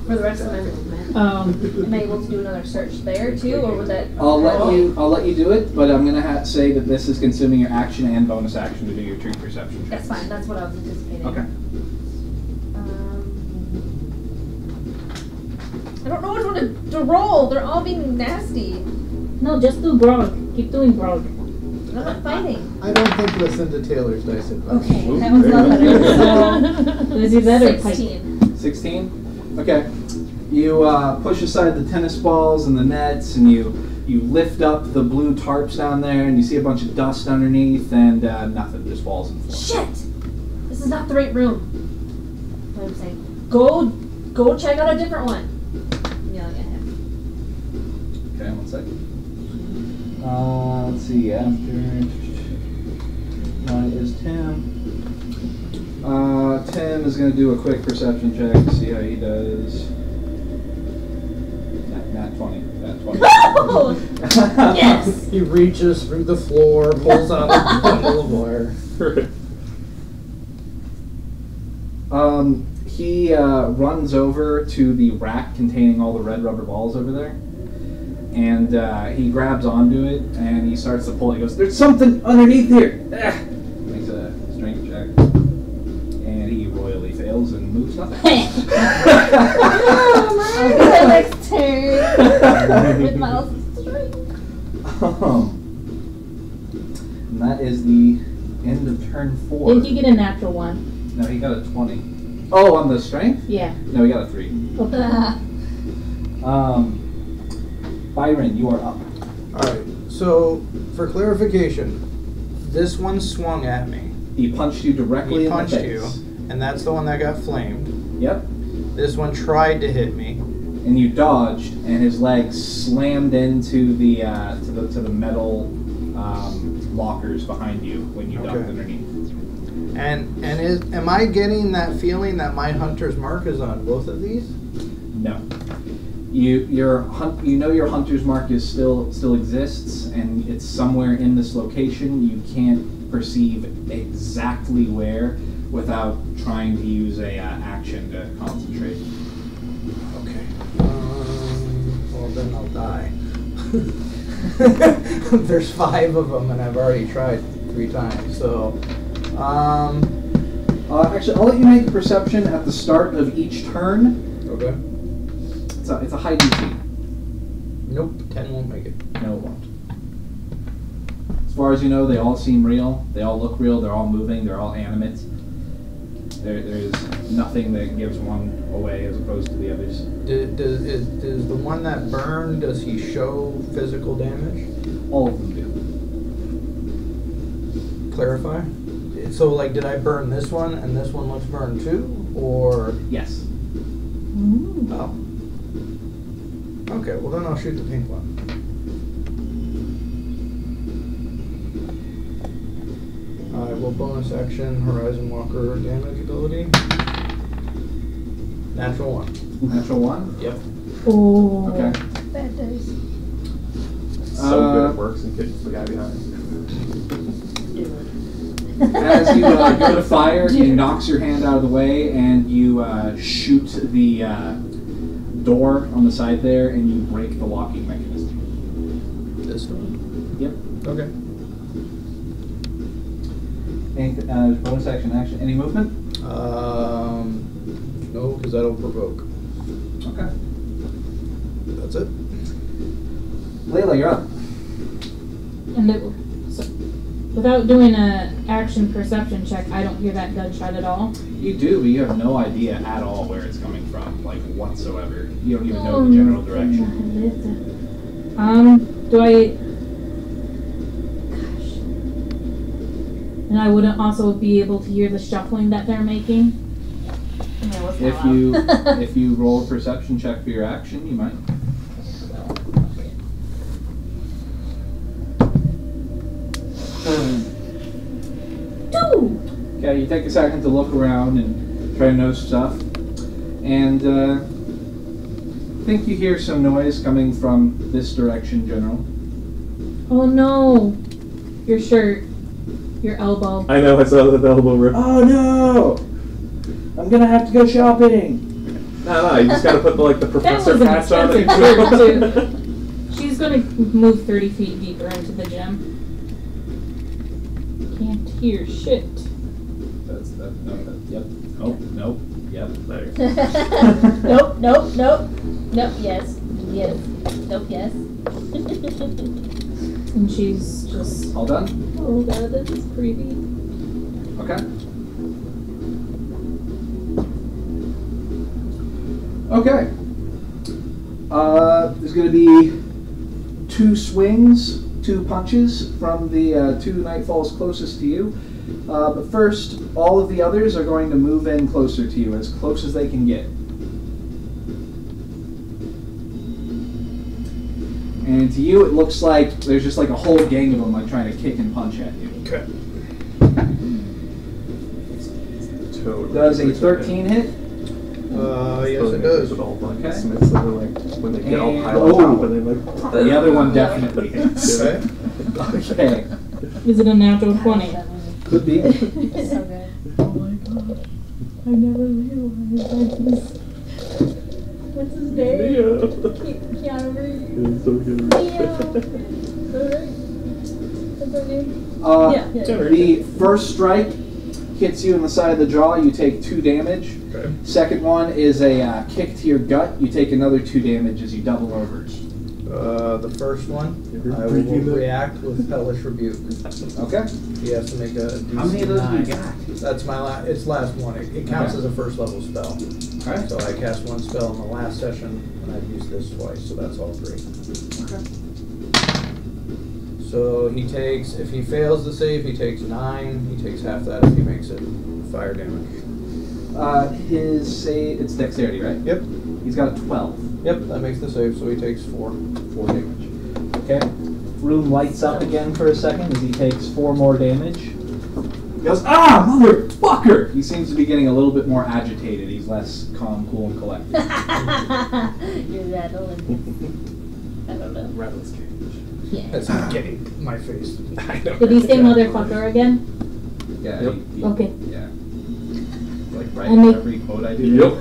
for the rest of my movement, Oh. am I able to do another search there too, or would that? I'll let you do it, but I'm gonna say that this is consuming your action and bonus action to do your true perception check. That's fine. That's what I was anticipating. Okay. I don't know which one to roll. They're all being nasty. No, just do Grog. Keep doing Grog. I'm not fighting. I don't think listen to Taylor's dice advice. Okay, that was a lot better. Is it better? 16. 16. Okay. You push aside the tennis balls and the nets, and you lift up the blue tarps down there, and you see a bunch of dust underneath, and nothing just falls in the floor. Shit! This is not the right room. What I'm saying. Go check out a different one. I'm yelling at him. Okay, 1 second. Let's see. After mine is Tim. Tim is going to do a quick perception check to see how he does. Nat 20. Nat 20. Oh! Yes! He reaches through the floor, pulls out a bundle of wire. He runs over to the rack containing all the red rubber balls over there, and he grabs onto it and he starts to pull it. He goes, "There's something underneath here!" Makes a strength check, and he royally fails and moves nothing. I'll do that next turn. With Miles' strength. And that is the end of turn 4. Didn't you get a natural one? No, he got a 20. Oh, on the strength? Yeah. No, he got a 3. Byron, you are up. Alright, so for clarification, this one swung at me. He punched you directly He in punched the you, face. and that's the one that got flamed. Yep. This one tried to hit me. And you dodged, and his legs slammed into the to the metal lockers behind you when you ducked Okay. underneath. Am I getting that feeling that my hunter's mark is on both of these? No. You know your hunter's mark is still exists, and it's somewhere in this location. You can't perceive exactly where without trying to use a action to concentrate. Okay. Well, then I'll die. There's 5 of them, and I've already tried 3 times. So, actually, I'll let you make a perception at the start of each turn. okay. It's a high DC. Nope, 10 won't make it. No, it won't. far as you know, they all seem real. They all look real. They're all moving. They're all animate. There's nothing that gives one away as opposed to the others. Does the one that burned, does he show physical damage? All of them do. Clarify. So, like, did I burn this one and this one looks burned too? Or. Yes. Oh. Okay, well then I'll shoot the pink one. I will bonus action Horizon Walker damage ability. Natural 1. Natural 1? Yep. Oh. Okay. Bad dice. So good it works and kills the guy behind. As you go to fire, he knocks your hand out of the way, and you shoot the door on the side there, and you break the locking mechanism. This one? Yep. Okay. Any bonus action? Any movement? No, because that'll provoke. Okay. That's it. Layla, you're up. And so, without doing a action perception check, I don't hear that gunshot at all. You do, but you have no idea at all where it's coming from, like whatsoever. You don't even know the general direction. Do I? Gosh. And I wouldn't also be able to hear the shuffling that they're making. Yeah, what's If that you loud? if you roll a perception check for your action, you might. Okay, you take a second to look around and try to notice stuff, and think you hear some noise coming from this direction, General. Oh no! Your shirt. Your elbow. I know, I saw the elbow rip. Oh no! I'm gonna have to go shopping. No, you just gotta put the That professor was an patch on it. expensive shirt too. She's gonna move 30 feet deeper into the gym. Can't hear shit. Yep. Nope. Yep. There. Nope. Nope. Yes. Nope. Yes. And she's just. All done? Oh god, this is creepy. Okay. Okay. There's going to be 2 swings, 2 punches from the 2 Nightfalls closest to you. But first, all of the others are going to move in closer to you, as close as they can get. And to you, it looks like there's just like a whole gang of them like trying to kick and punch at you. Okay. Does a 13 hit? Yes it does. With all the Okay. Smiths that are like, when they get all And- piled on top and they like. The other one definitely hits. Okay. Okay. Is it a natural 20? Could be. So good. Oh my god. I never realized I just. What's his name? Yeah. Keanu Reeves. It's so good. Alright. What's her name? Yeah. The first strike hits you in the side of the jaw. You take 2 damage. Okay. Second one is a kick to your gut. You take another 2 damage as you double over. The first one, I will react with Hellish Rebuke. Okay. He has to make a DC How many of those do 9. you got? That's my it's last one. It counts Okay. as a first level spell. Alright. So I cast 1 spell in the last session, and I've used this twice, so that's all 3. Okay. So he takes, if he fails the save, he takes 9. He takes half that if he makes it fire damage. His save, it's dexterity, right? Yep. He's got a 12. Yep, that makes the save, so he takes 4. 4 damage. Okay. Room lights up again for a second as he takes 4 more damage. He goes, ah, motherfucker! He seems to be getting a little bit more agitated. He's less calm, cool, and collected. You're that Olympic. I don't know. Rattles cage. Yeah. That's getting my face. I know. Did he say motherfucker again? Yeah. Yep. Okay. Yeah. Like right And they- every quote I do. Yep.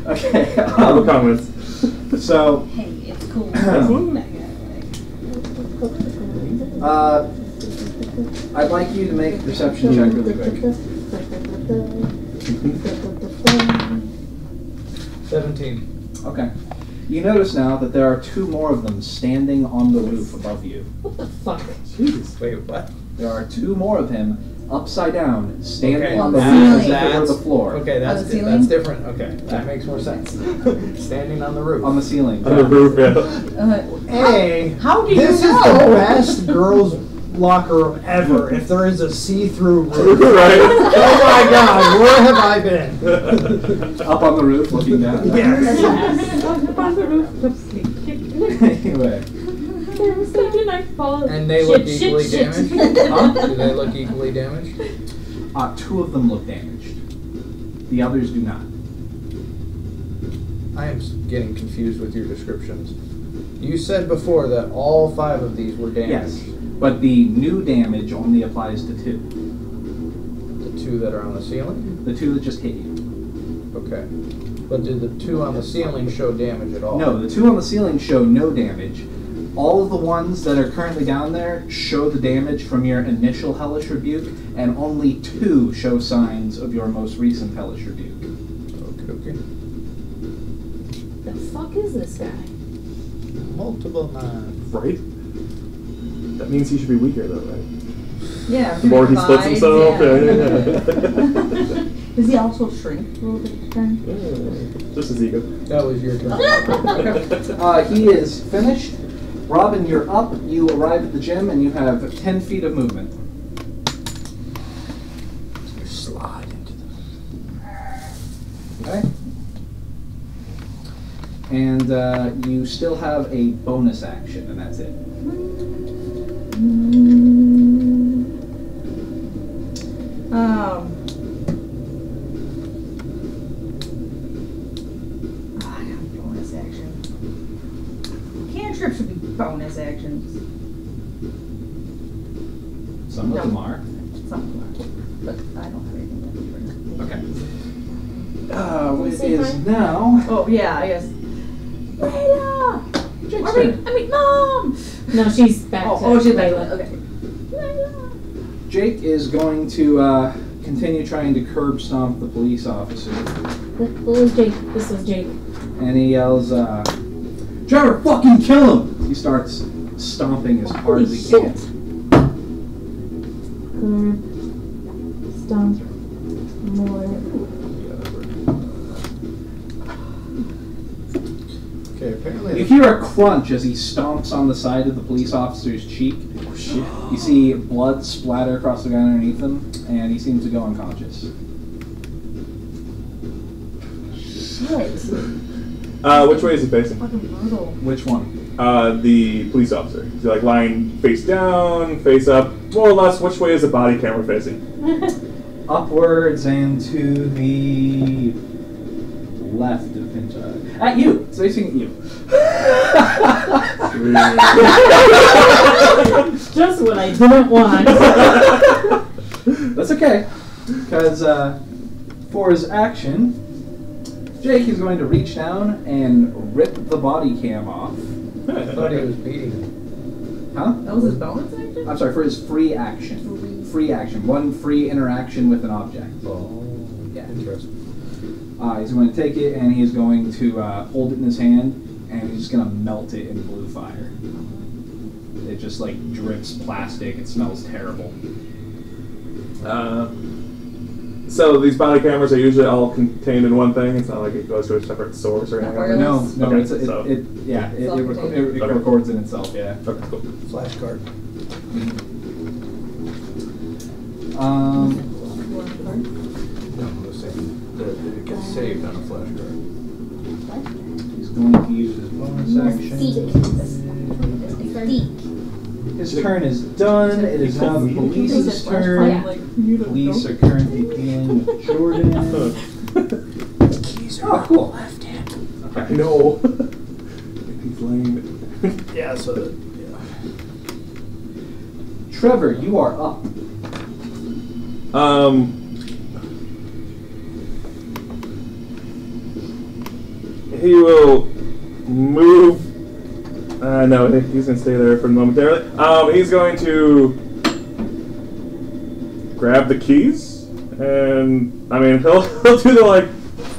Okay. No comments. So, Hey, it's cool. I'd like you to make a perception check really quick. 17. Okay. You notice now that there are 2 more of them standing on the roof above you. What the fuck? Jeez. Wait, what? There are 2 more of him, upside down, standing Okay, on the ceiling. roof instead of the floor. Okay, that's On the good. ceiling? That's different. Okay, that makes more sense. Standing on the roof. On the ceiling. On the roof, yeah. Hey, How do you this is know? the best girls' locker room ever. If there is a see-through roof. Right? Oh my God, where have I been? Up on the roof, looking down. Yes. Up on the roof. Anyway. And they look equally shit. damaged? Huh? Do they look equally damaged? 2 of them look damaged. The others do not. I am getting confused with your descriptions. You said before that all 5 of these were damaged. Yes. But the new damage only applies to 2. The 2 that are on the ceiling? The 2 that just hit you. Okay. But did the 2 on the ceiling show damage at all? No, the 2 on the ceiling show no damage. All of the ones that are currently down there show the damage from your initial Hellish Rebuke, and only 2 show signs of your most recent Hellish Rebuke. Okay. The fuck is this guy? Multiple knives. Right? That means he should be weaker, though, right? Yeah. The more he splits himself, yeah. Does he also shrink a little bit? Then? Yeah. Just his ego. That was your turn. He is finished. Robin, you're up. You arrive at the gym, and you have 10 feet of movement. You slide into the... Okay. And you still have a bonus action, and that's it. I got a bonus action. Cantrips should be bonus actions. Some of them are. Some are. But I don't have anything that Okay. you It say is hi? now. Oh, yeah, I guess. Layla! Jake's I turn. mean, Mom! No, she's back to she's back. Layla. Okay. Layla! Jake is going to continue trying to curb stomp the police officer. What was Jake? This was Jake. And he yells, Trevor, fucking kill him! He starts stomping as hard as he can. Curb. Stomp. More. Okay, apparently... You hear a crunch as he stomps on the side of the police officer's cheek. Oh, shit. You see blood splatter across the ground underneath him, and he seems to go unconscious. Shit. Which way is he facing? Fucking brutal. Which one? The police officer. Is he like lying face down, face up? More or less, which way is the body camera facing? Upwards and to the left of him. At you! It's facing at you. Just what I didn't want. That's okay. Because for his action, Jake is going to reach down and rip the body cam off. I thought he was beating him. Huh? That was his bonus action? I'm sorry, for his free action. Free action. 1 free interaction with an object. Oh, Yeah. interesting. He's going to take it and he's going to hold it in his hand and he's just going to melt it in blue fire. It just like drips plastic. It smells terrible. So these body cameras are usually all contained in one thing. It's not like it goes to a separate source or anything. Wireless? No, Okay, it Self-contained. records in itself. Yeah. Okay, cool. Flashcard. No, the same. It gets saved on a flashcard. He's going to use his bonus action. His turn is done. It is now the police's turn. Police are currently dealing with Jordan. Oh, cool. I know. He's lame. Yeah, so that... Trevor, you are up. He will move. No, he's gonna stay there for momentarily. He's going to grab the keys, and I mean he'll do the like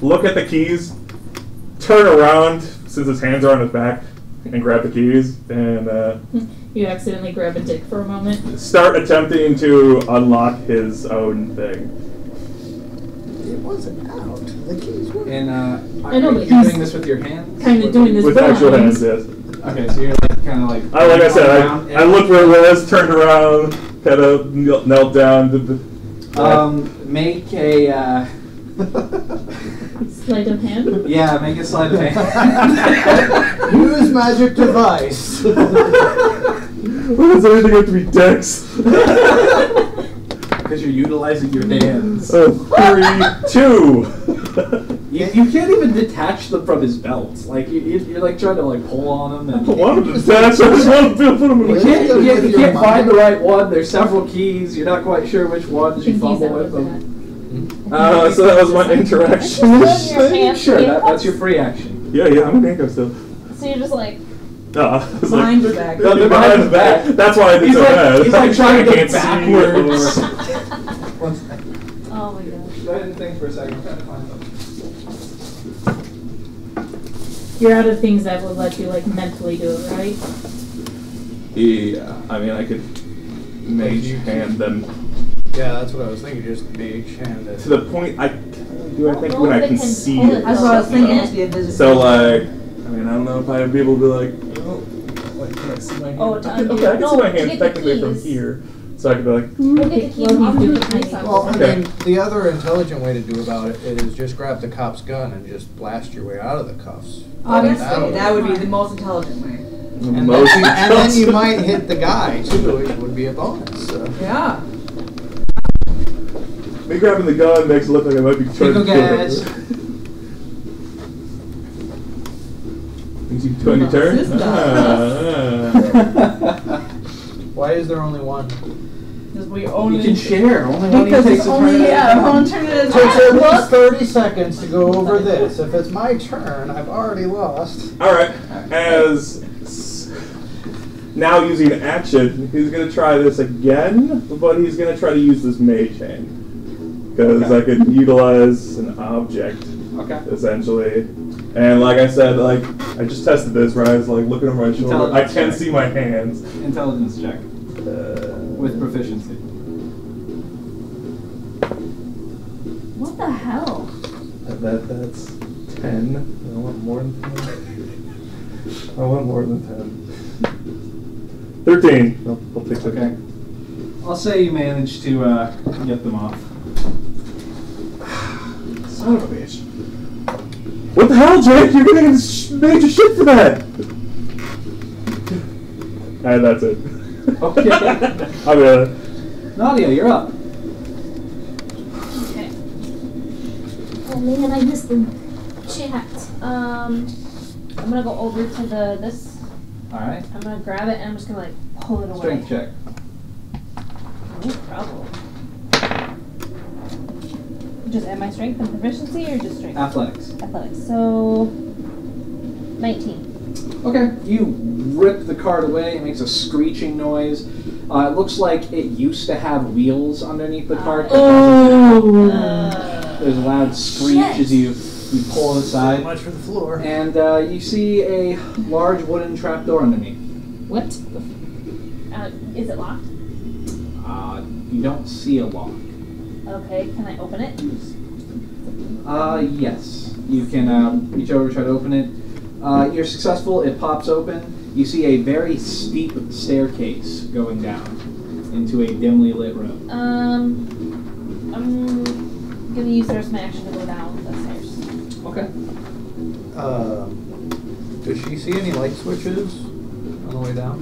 look at the keys, turn around since his hands are on his back, and grab the keys and You accidentally grab a dick for a moment. start attempting to unlock his own thing. It wasn't out. The keys were. And I are know, you but he's doing this with your hands? Kind of doing this With actual blind. hands, yes. Okay, so you're like kind of like. Like I said, around I looked where it was, turned around, kind of knelt down. Make a. Sleight of hand. Yeah, make a sleight of hand. Use magic device. Why does everything have to be dex? Because you're utilizing your hands. 3, 2. You can't even detach them from his belt. Like you're like trying to like pull on them. I And don't want him to detach. I just want to put him in you the can't find the right one. There's several keys. You're not quite sure which ones you fumble with them. So that was my interaction. Put your hands Sure, in that's your free action. Yeah, I'm in handcuffs still. So you're just like, No, I was Behind like, your back. No, they're behind his back. That's why I did He's so like- bad. he's like trying to I go can't see backwards. or- One second. oh my gosh. Go ahead and think for a second. I'm trying to find something. You're out of things that would let you like mentally do it, right? Yeah, I mean, I could mage hand them Yeah, that's what I was thinking. Just mage hand it. to the point I think Well, when I they can can see hold it. it. That's what I was thinking. Yeah. To be invisible. So like, I mean, I don't know if I'd be able to be like, oh, like, can I see my hand? Oh, to undo- Okay, I can no, see my to hand get the technically from keys. here, so I could be like, Look at the keys Well, on you the do police the- Well, officer. I Okay. mean, the other intelligent way to do about it is just grab the cop's gun and just blast your way out of the cuffs. Obviously, that would be the most intelligent way. And, most then you might hit the guy too, which would be a bonus. So. Yeah. me grabbing the gun makes it look like I might be trying to Go, guys. Think you do on your turn? This does. Why is there only one? Because we only. You can share. Only one Because takes it's a only turn. one turn at a It takes at time. least 30 seconds to go over this. If it's my turn, I've already lost. Alright, now using action, he's going to try this again, but he's going to try to use this mage hand. Because Okay. I could utilize an object, Okay. essentially. And like I said, like, I just tested this where I was like looking over my shoulder. I Intelligence can check. see my hands. Intelligence check with proficiency. What the hell? That's 10. I want more than 10. I want more than 10. 13. I'll take 13. Okay. I'll say you managed to get them off. Son of a bitch. What the hell, Jake? You're getting major shit for that! And that's it. Okay. I'm gonna. Nadia, you're up. Okay. Oh man, I missed the chat. I'm gonna go over to this. All right. I'm gonna grab it and I'm just gonna like pull it away. Strength check. No problem. Just add my strength and proficiency or just strength? Athletics. Athletics. So 19. Okay. You rip the cart away. It makes a screeching noise. It looks like it used to have wheels underneath the cart. Oh. There's a loud screech Shit. as you pull it So aside. much for the floor. And you see a large wooden trapdoor underneath. What? Is it locked? You don't see a lock. Okay, can I open it? Yes. You can reach over, try to open it. You're successful. It pops open. You see a very steep staircase going down into a dimly lit room. I'm gonna use the rest of my action to go down the stairs. Okay. Does she see any light switches on the way down?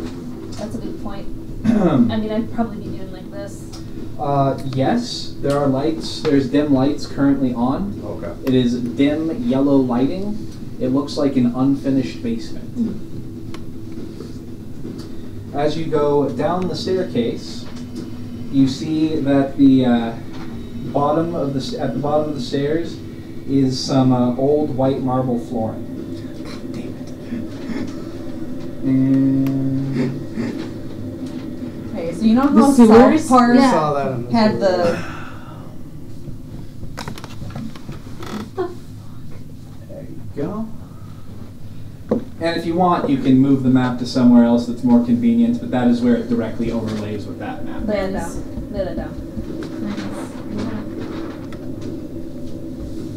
That's a good point. I mean, I'd probably be doing like this. Yes, there are lights. There's dim lights currently on. Okay. It is dim yellow lighting. It looks like an unfinished basement. As you go down the staircase, you see that the at the bottom of the stairs is some old white marble flooring. God damn it! And Okay, so you know The how sewers? South Park I saw that in the had sewer. the. there you go. And if you want, you can move the map to somewhere else that's more convenient, but that is where it directly overlays with that map. Lay it down. Lay that down.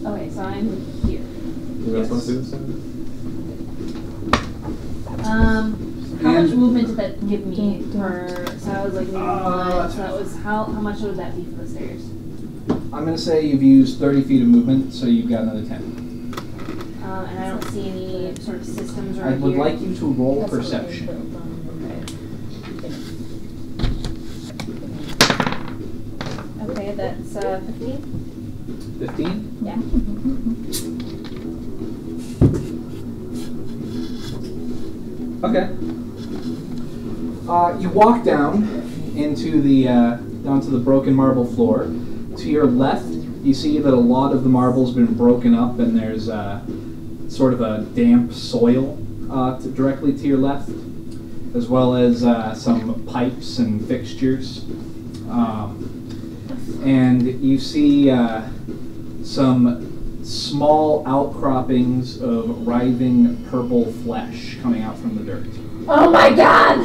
Okay, so I'm here. You guys want to do this thing? How much movement did that give me per? So I was like, so that was how much would that be for the stairs? I'm going to say you've used 30 feet of movement, so you've got another 10. And I don't see any sort of systems I right would here. like you to roll That's what they perception. built on. Okay, that's 15. 15? Yeah. Okay. You walk down into the down to the broken marble floor. To your left, you see that a lot of the marble's been broken up, and there's sort of a damp soil directly to your left, as well as some pipes and fixtures. And you see some small outcroppings of writhing purple flesh coming out from the dirt. Oh my god!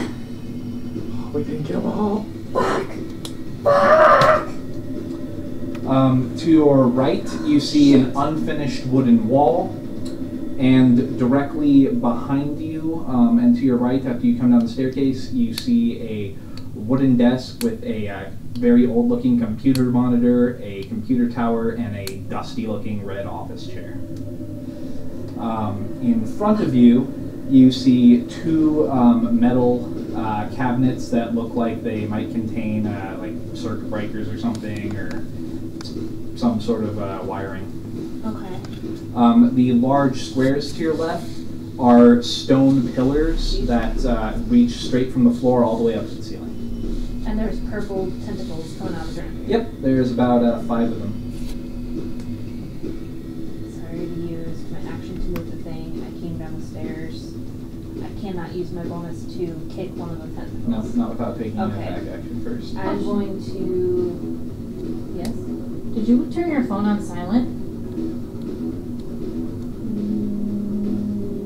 We didn't kill them all. To your right, you see an unfinished wooden wall, and directly behind you, and to your right, after you come down the staircase, you see a wooden desk with a very old-looking computer monitor, a computer tower, and a dusty-looking red office chair. In front of you, you see two metal cabinets that look like they might contain like circuit breakers or something, or some sort of wiring. Okay. The large squares to your left are stone pillars that reach straight from the floor all the way up to the ceiling. And there's purple tentacles coming out of the ground. Yep, there's about 5 of them. Sorry to use my action to move the thing. I came down the stairs. I cannot use my bonus to kick one of the tentacles. No, not without taking an Okay. attack action first. I'm going to. Yes? Did you turn your phone on silent?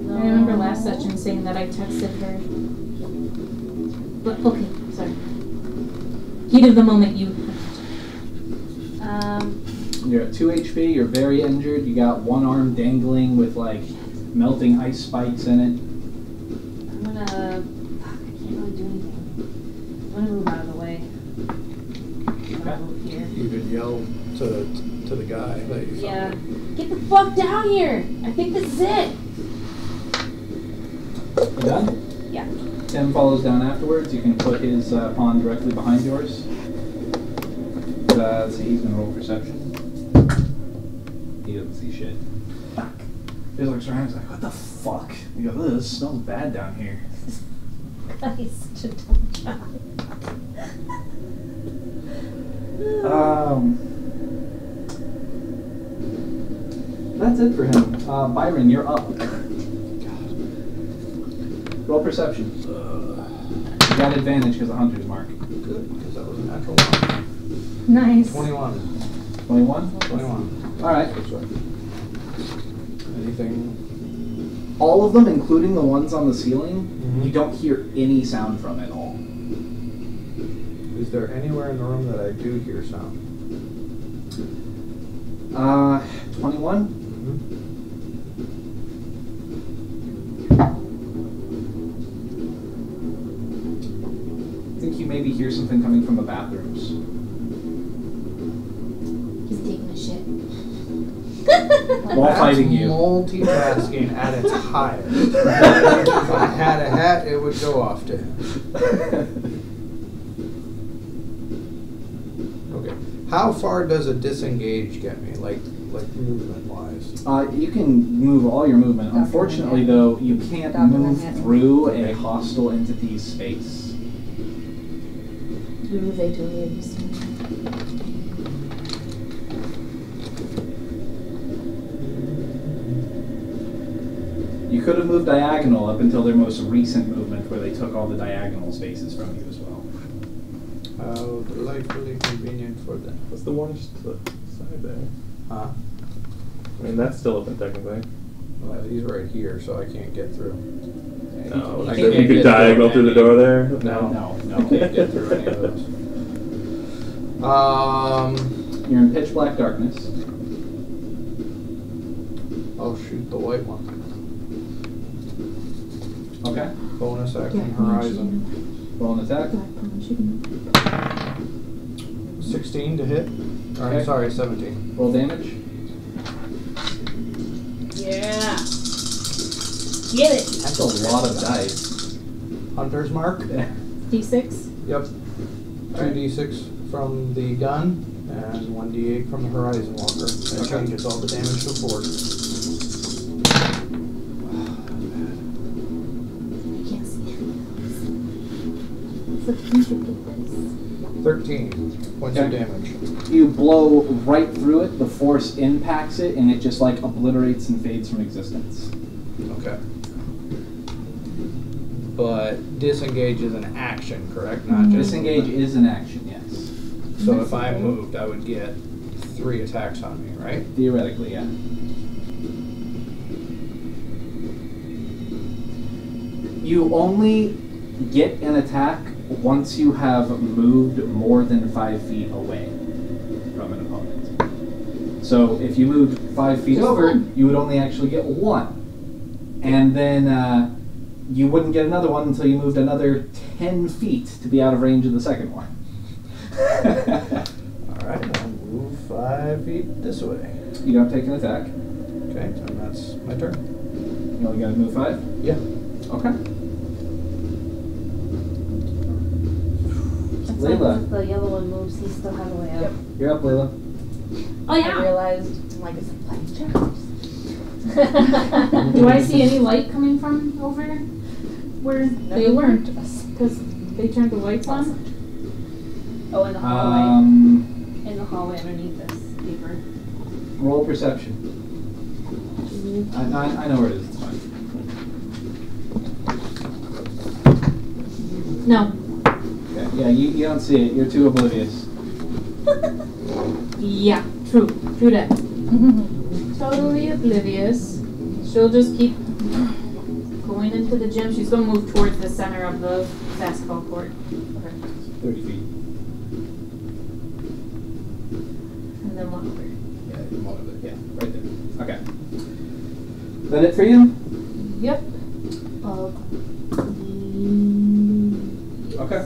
No. I remember last session saying that I texted her. But okay, sorry. Heat of the moment, you. You're at 2 HP, you're very injured, you got one arm dangling with like melting ice spikes in it. I'm gonna. Fuck, I can't really do anything. I'm gonna move out of the way. I'm gonna move here. You could yell to the guy that you saw. Yeah. Get the fuck down here! I think this is it! You done? Yeah. Tim follows down afterwards. You can put his pawn directly behind yours. Let's see, he's gonna roll perception. He doesn't see shit. Fuck. He looks around, he's like, what the fuck? You go, this smells bad down here. That is such a dumb job. That's it for him. Byron, you're up. Roll perception. You got advantage because of Hunter's Mark. Good, because that was a natural one. Nice. 21. 21? 21. Alright. Anything? All of them, including the ones on the ceiling, Mhm. you don't hear any sound from at all. Is there anywhere in the room that I do hear sound? 21? I think you maybe hear something coming from the bathrooms. He's taking a shit. While fighting you. Multitasking at its highest. If I had a hat, it would go off to him. Okay. How far does a disengage get me, like movement wise? You can move all your movement. Unfortunately, though, you can't Dr. move Manhattan. through a hostile entity's space. You could have moved diagonal up until their most recent movement, where they took all the diagonal spaces from you as well. How delightfully convenient for them. What's the one to the side there? Huh? I mean, that's still open technically. Well, he's right here, so I can't get through. No, I you can't could get diagonal through the door there. No, can't get through any of those. You're in pitch black darkness. I'll shoot the white one. Okay. Bonus action Yeah, horizon. Roll an attack. 16 to hit. Or, Okay. sorry, 17. Roll damage. Yeah. Get it. That's a lot of dice. Hunter's mark. D6. Yep. 2d6 from the gun and 1d8 from the horizon walker. That Okay. changes all the damage to 4. I can't see it. It's like you should get this. 13 points Okay. of damage. You blow right through it, the force impacts it, and it just like obliterates and fades from existence. Okay. But disengage is an action, correct? Not just Disengage movement. is an action, yes. So if I moved, I would get 3 attacks on me, right? Theoretically, yeah. You only get an attack once you have moved more than 5 feet away from an opponent. So if you moved 5 feet Just over, one. you would only actually get 1. And then you wouldn't get another one until you moved another 10 feet to be out of range of the second one. Alright, I'll move 5 feet this way. You don't take an attack. Okay, and that's my turn. You only gotta move 5? Yeah. Okay. That's Layla. like if the yellow one moves, he still has a way out. You're up, Layla. Oh I yeah. realized, I'm like, it's like playing checkers. Do I see any light coming from over where they weren't? Because they turned the lights on. Oh, in the hallway. In the hallway underneath this paper. Roll perception. I know where it is. It's fine. No. Okay. Yeah, you don't see it. You're too oblivious. Yeah. True. True that. Totally oblivious. She'll just keep going into the gym. She's gonna move towards the center of the basketball court. 30 feet. And then walk over. Yeah, right there. Okay. Is that it for you? Yep. Okay.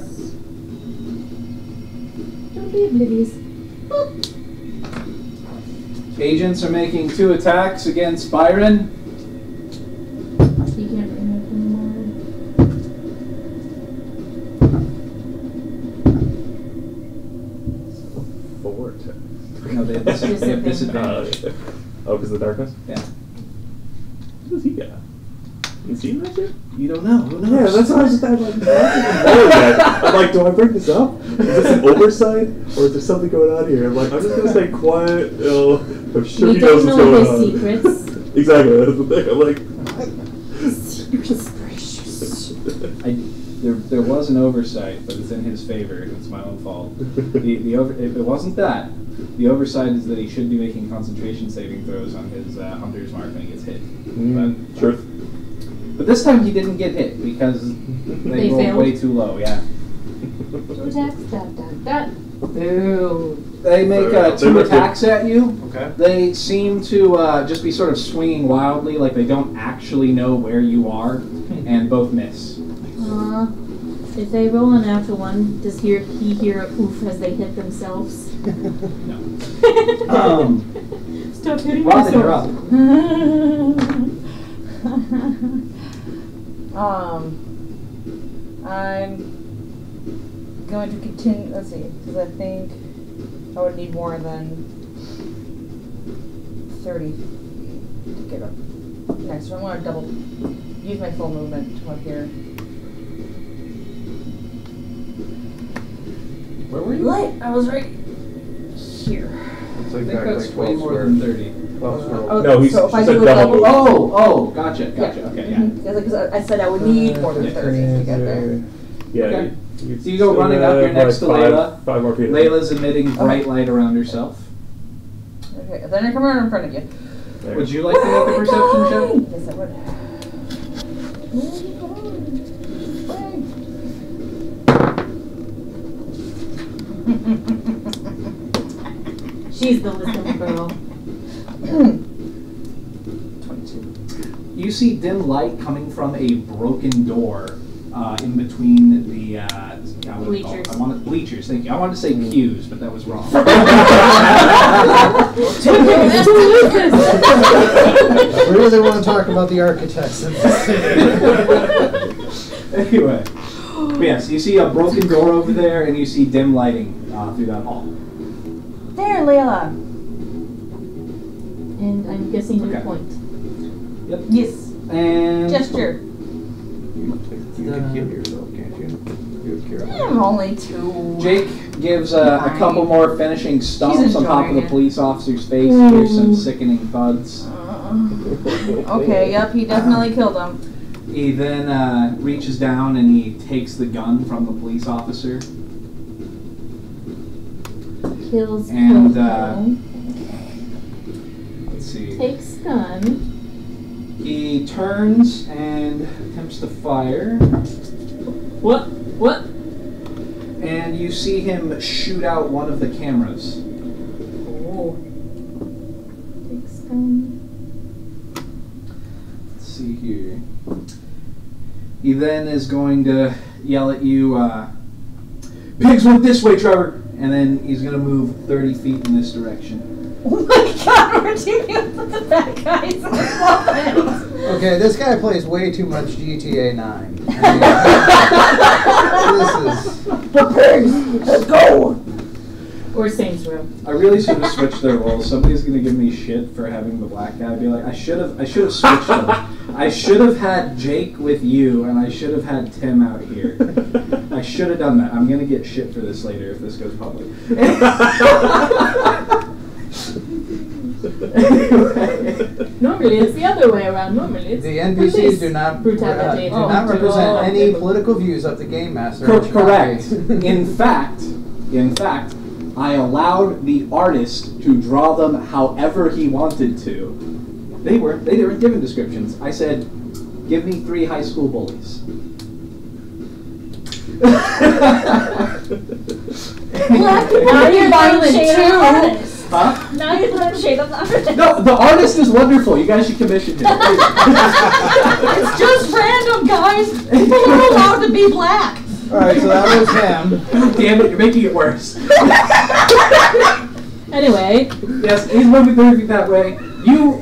Don't be oblivious. Boop. Agents are making 2 attacks against Byron. You can't bring her anymore. Four attacks. No, they have disadvantage. Oh, because of the darkness? Yeah. What does he got? You seen that shit? You don't know. Who knows? Yeah, that's why I was just I'm like, do I bring this up? Is this an oversight? Or is there something going on here? I'm like, I'm just going to stay quiet. I'm sure We he knows don't what's know going his on. secrets. Exactly, that's the thing. I'm like, Secrets precious. There was an oversight, but it's in his favor. It's my own fault. It wasn't that. The oversight is that he should be making concentration saving throws on his hunter's mark when he gets hit. Truth. But this time he didn't get hit because they rolled failed. way too low. Yeah. 2 attacks. Dot. Boo. They make They 2 look attacks at you. Okay. They seem to just be sort of swinging wildly, like they don't actually know where you are, and both miss. If they roll a natural one, does he hear a oof as they hit themselves? No. Stop hitting Robin, you're up. myself. I'm going to continue, let's see, because I think I would need more than 30 to get up next. So I'm going to use my full movement to come up here. Where were you? Light, I was right here. It's I like think that, that's like way 12 more squares. than 30. 12 squares. Oh, No, he's so if I said do a double. double, Oh, gotcha. Okay, yeah. Because I said I would need more than 30 to get there. Yeah. Okay. You So you go still running up, have, you're next like, to Layla. 5 more people. Layla's emitting bright light around herself. Okay, then I come around in front of you. Would you like to make a perception check? Yes, I would. She's the listening girl. 22. You see dim light coming from a broken door in between the Bleachers. I wanted bleachers. Thank you. I wanted to say pews, but that was wrong. Who is this? We really want to talk about the architects in this. Anyway, but yes, you see a broken door over there, and you see dim lighting through that hall. There, Layla. And I'm guessing you Okay. point. Yes. And Gesture. You can heal yourself, can't you? You have cure. I'm only 2. Jake gives a couple more finishing stomps on top of the enjoying it. police officer's face. Here's some sickening thuds. Okay, yep, he definitely killed him. He then reaches down and he takes the gun from the police officer. Kills And, kill. Let's see. Takes gun. He turns and attempts to fire. What? What? And you see him shoot out one of the cameras. Oh. Takes gun. Let's see here. He then is going to yell at you, "Pigs went this way, Trevor!" And then he's going to move 30 feet in this direction. Oh my god, we're teaming up with the bad guys. I love it. Okay, this guy plays way too much GTA 9. This is... The pigs! Let's go! Or Saints Row. I really should have switched their roles. Somebody's going to give me shit for having the black guy be like, I should have switched them. I should have had Jake with you, and I should have had Tim out here. I should have done that. I'm going to get shit for this later if this goes public. Normally it's the other way around. Normally it's The NPCs police do not brutality. represent any political views of the game master. Correct. In fact, I allowed the artist to draw them however he wanted to. They weren't given descriptions. I said, give me 3 high school bullies. Black Now you're violent shade too. of artist. Huh? Now you're throwing shade on the artist. No, the artist is wonderful. You guys should commission him. It's just random, guys. People are allowed to be black. Alright, so that was him. Damn it, you're making it worse. Anyway, Yes, he's moving 30 feet that way. You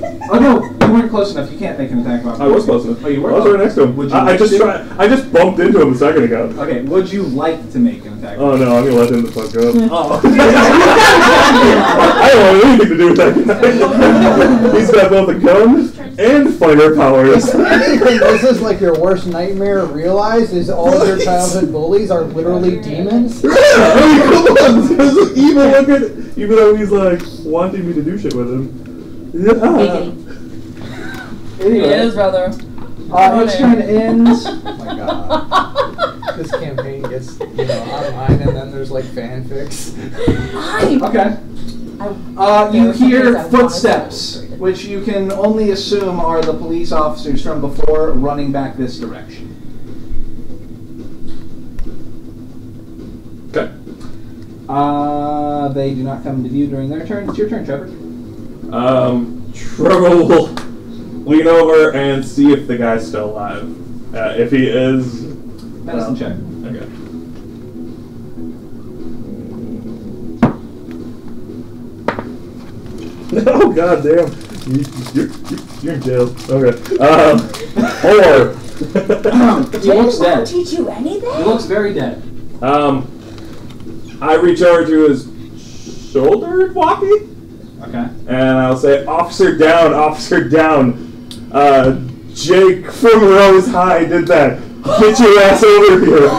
weren't close enough. You can't make an attack of I was close enough. Oh, you were? I was right next to him. Would you I like just to? I just bumped into him a second ago. Okay, would you like to make an attack? Oh no, I'm gonna let him the fuck go. Oh. I don't want anything to do with that guy. He's got both a gun and fighter powers. If anything, this is like your worst nightmare realized is all of your childhood bullies are literally demons. I mean, come on, this is evil looking, even though he's like wanting me to do shit with him. Yeah. Anyway, brother. each turn ends. Oh my god. This campaign gets, online and then there's like fanfics. Okay. You hear footsteps, which you can only assume are the police officers from before running back this direction. Okay. They do not come to view during their turn. It's your turn, Trevor. Trevor will lean over and see if the guy's still alive. If he is... Medicine check. Okay. Oh god damn! You're in jail. Okay. 4. He looks dead. Teach you anything? He looks very dead. I reach over to his shoulder walkie, Okay. and I'll say, "Officer down, officer down." Jake from Rose High did that. Get your ass over here.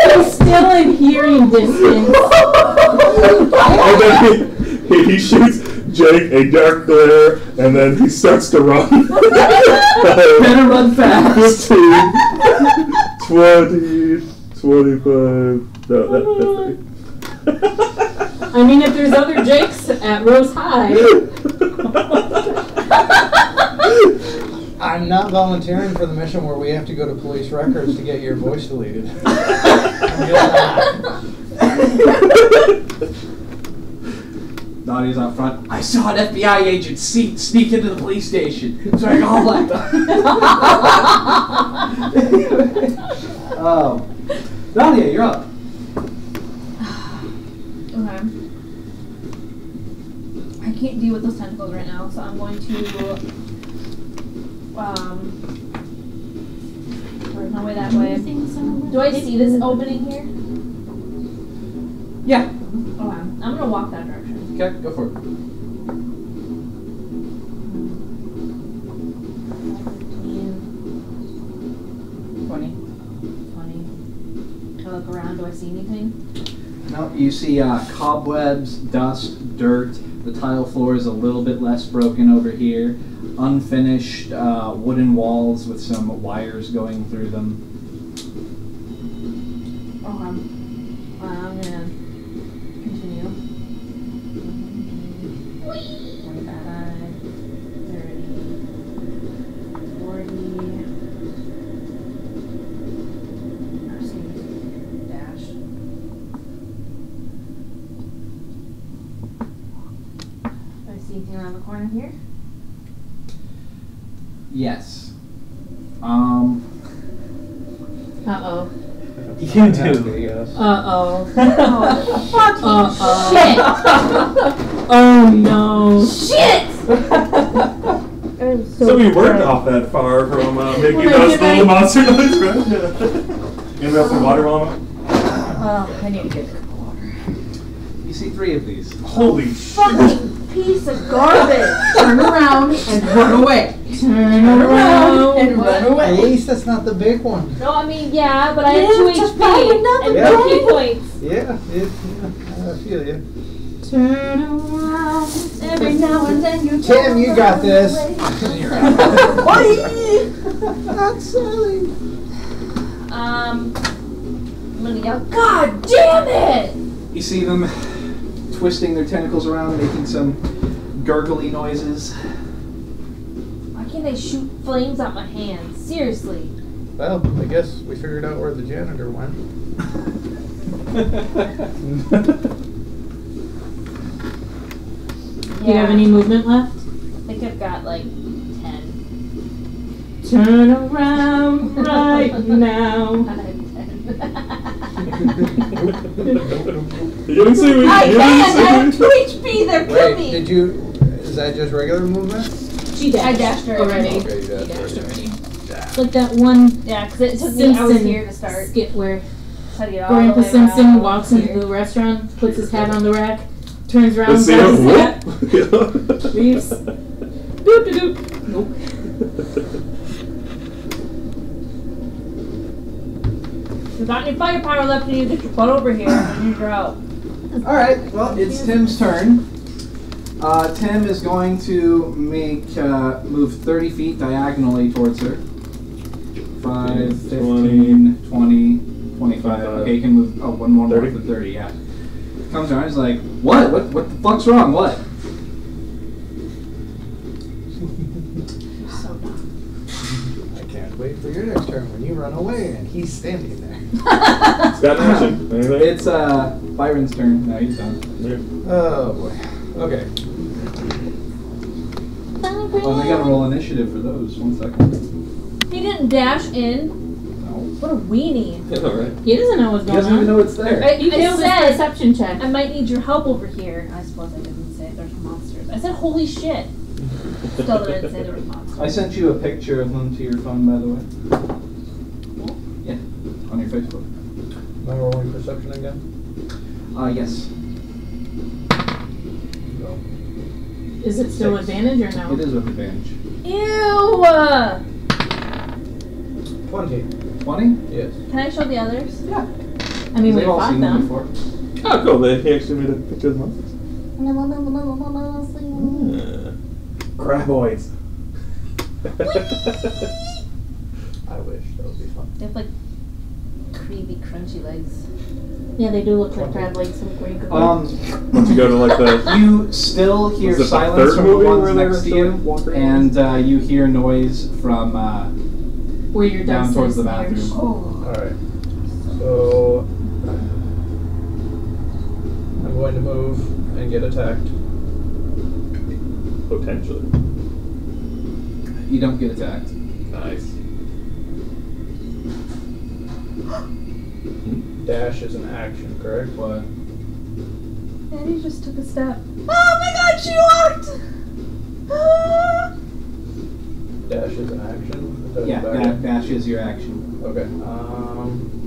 I'm still in hearing distance. And then he shoots Jake a dark glare, and then he starts to run. Better run fast. 15, 20, 25. No, that's it. I mean, if there's other Jakes at Rose High. I'm not volunteering for the mission where we have to go to police records to get your voice deleted. Nadia's out front. I saw an FBI agent sneak into the police station. It's wearing all black. Nadia, you're up. Okay. I can't deal with those tentacles right now, so I'm going to work my way that way. Do I see this opening here? Yeah. Okay. I'm gonna walk that direction. Okay, go for it. 20. I look around, do I see anything? No, you see cobwebs, dust, dirt. The tile floor is a little bit less broken over here. Unfinished wooden walls with some wires going through them. Okay. I'm gonna continue. 25, 30, 40. Dash. Do I see anything around the corner here? Yes. Uh-oh. You do. Uh-oh. Shit! Oh no. Shit! I'm So we weren't off that far from making Well, those did little I- monster noise, right? Anybody else some water on? I need to get a cup of water. You see 3 of these. Holy shit. Fucking piece of garbage! Turn around and run away. Turn around and run away. At least that's not the big one. No, I mean, yeah, but I have Yeah, 2 just HP find another and one. 2 key points. Yeah, I feel you. Turn around. Every now and then you Tim, you got this. Not silly. I'm gonna yell, God damn it! You see them twisting their tentacles around, making some gurgly noises. Why can't they shoot flames out my hands? Seriously. Well, I guess we figured out where the janitor went. Do you have any movement left? I think I've got like 10. Turn around right now. You didn't see me. I You can't! I didn't have see me. 2 HP, they're Wait, killing me! did you? Is that just regular movement? She dashed. I dashed her already. Okay, you dashed already. Yeah. It's like that one Yeah, because it took me hours Simpson here to start. skit where How do you all Grandpa the way Simpson around walks here. into the restaurant, puts his hat on the rack, turns around, Let's see grabs his it. hat, Whoop. leaves. Doop de doop. Nope. If you've got any firepower left in you, get your butt over here and use your help. Alright, well, it's Tim's turn. Tim is going to move 30 feet diagonally towards her. 5, 15, 20, 25. Okay, you can move one more 30? for 30, yeah. Comes around, he's like, what? What the fuck's wrong? What? So dumb. I can't wait for your next turn when you run away and he's standing there. It's got an action. Anything? It's Byron's turn. No, he's done. Oh boy. Okay. Oh, they gotta roll initiative for those. 1 second. He didn't dash in. No. What a weenie. Yeah, alright. He doesn't know what's He going doesn't even on. know it's there. I He failed his said perception check. I might need your help over here. I suppose I didn't say there's monsters. I said holy shit. Still didn't say there was monsters. I sent you a picture of them to your phone, by the way. Yeah, on your Facebook. Am I rolling perception again? Yes. No. Is it still 6. advantage or no? It is with advantage. Ew! 20. 20? Yes. Can I show the others? Yeah. I mean, we They've all fought seen them them. before. Oh, cool. He actually made a picture of monsters. Graboids. I wish that would be fun. They have like creepy, crunchy legs. Yeah, they do look like crab legs. Look where you go. Once you go to like the You still hear Was it the silence third from the movie ones where they next were to still you, walking and you hear noise from where you're down towards the bathroom. Oh. Alright. So I'm going to move and get attacked. potentially. You don't get attacked. Nice. Dash is an action, correct? What? Maddie just took a step. Oh my god, she walked! Dash is an action. Is Yeah, that dash is your action. Okay.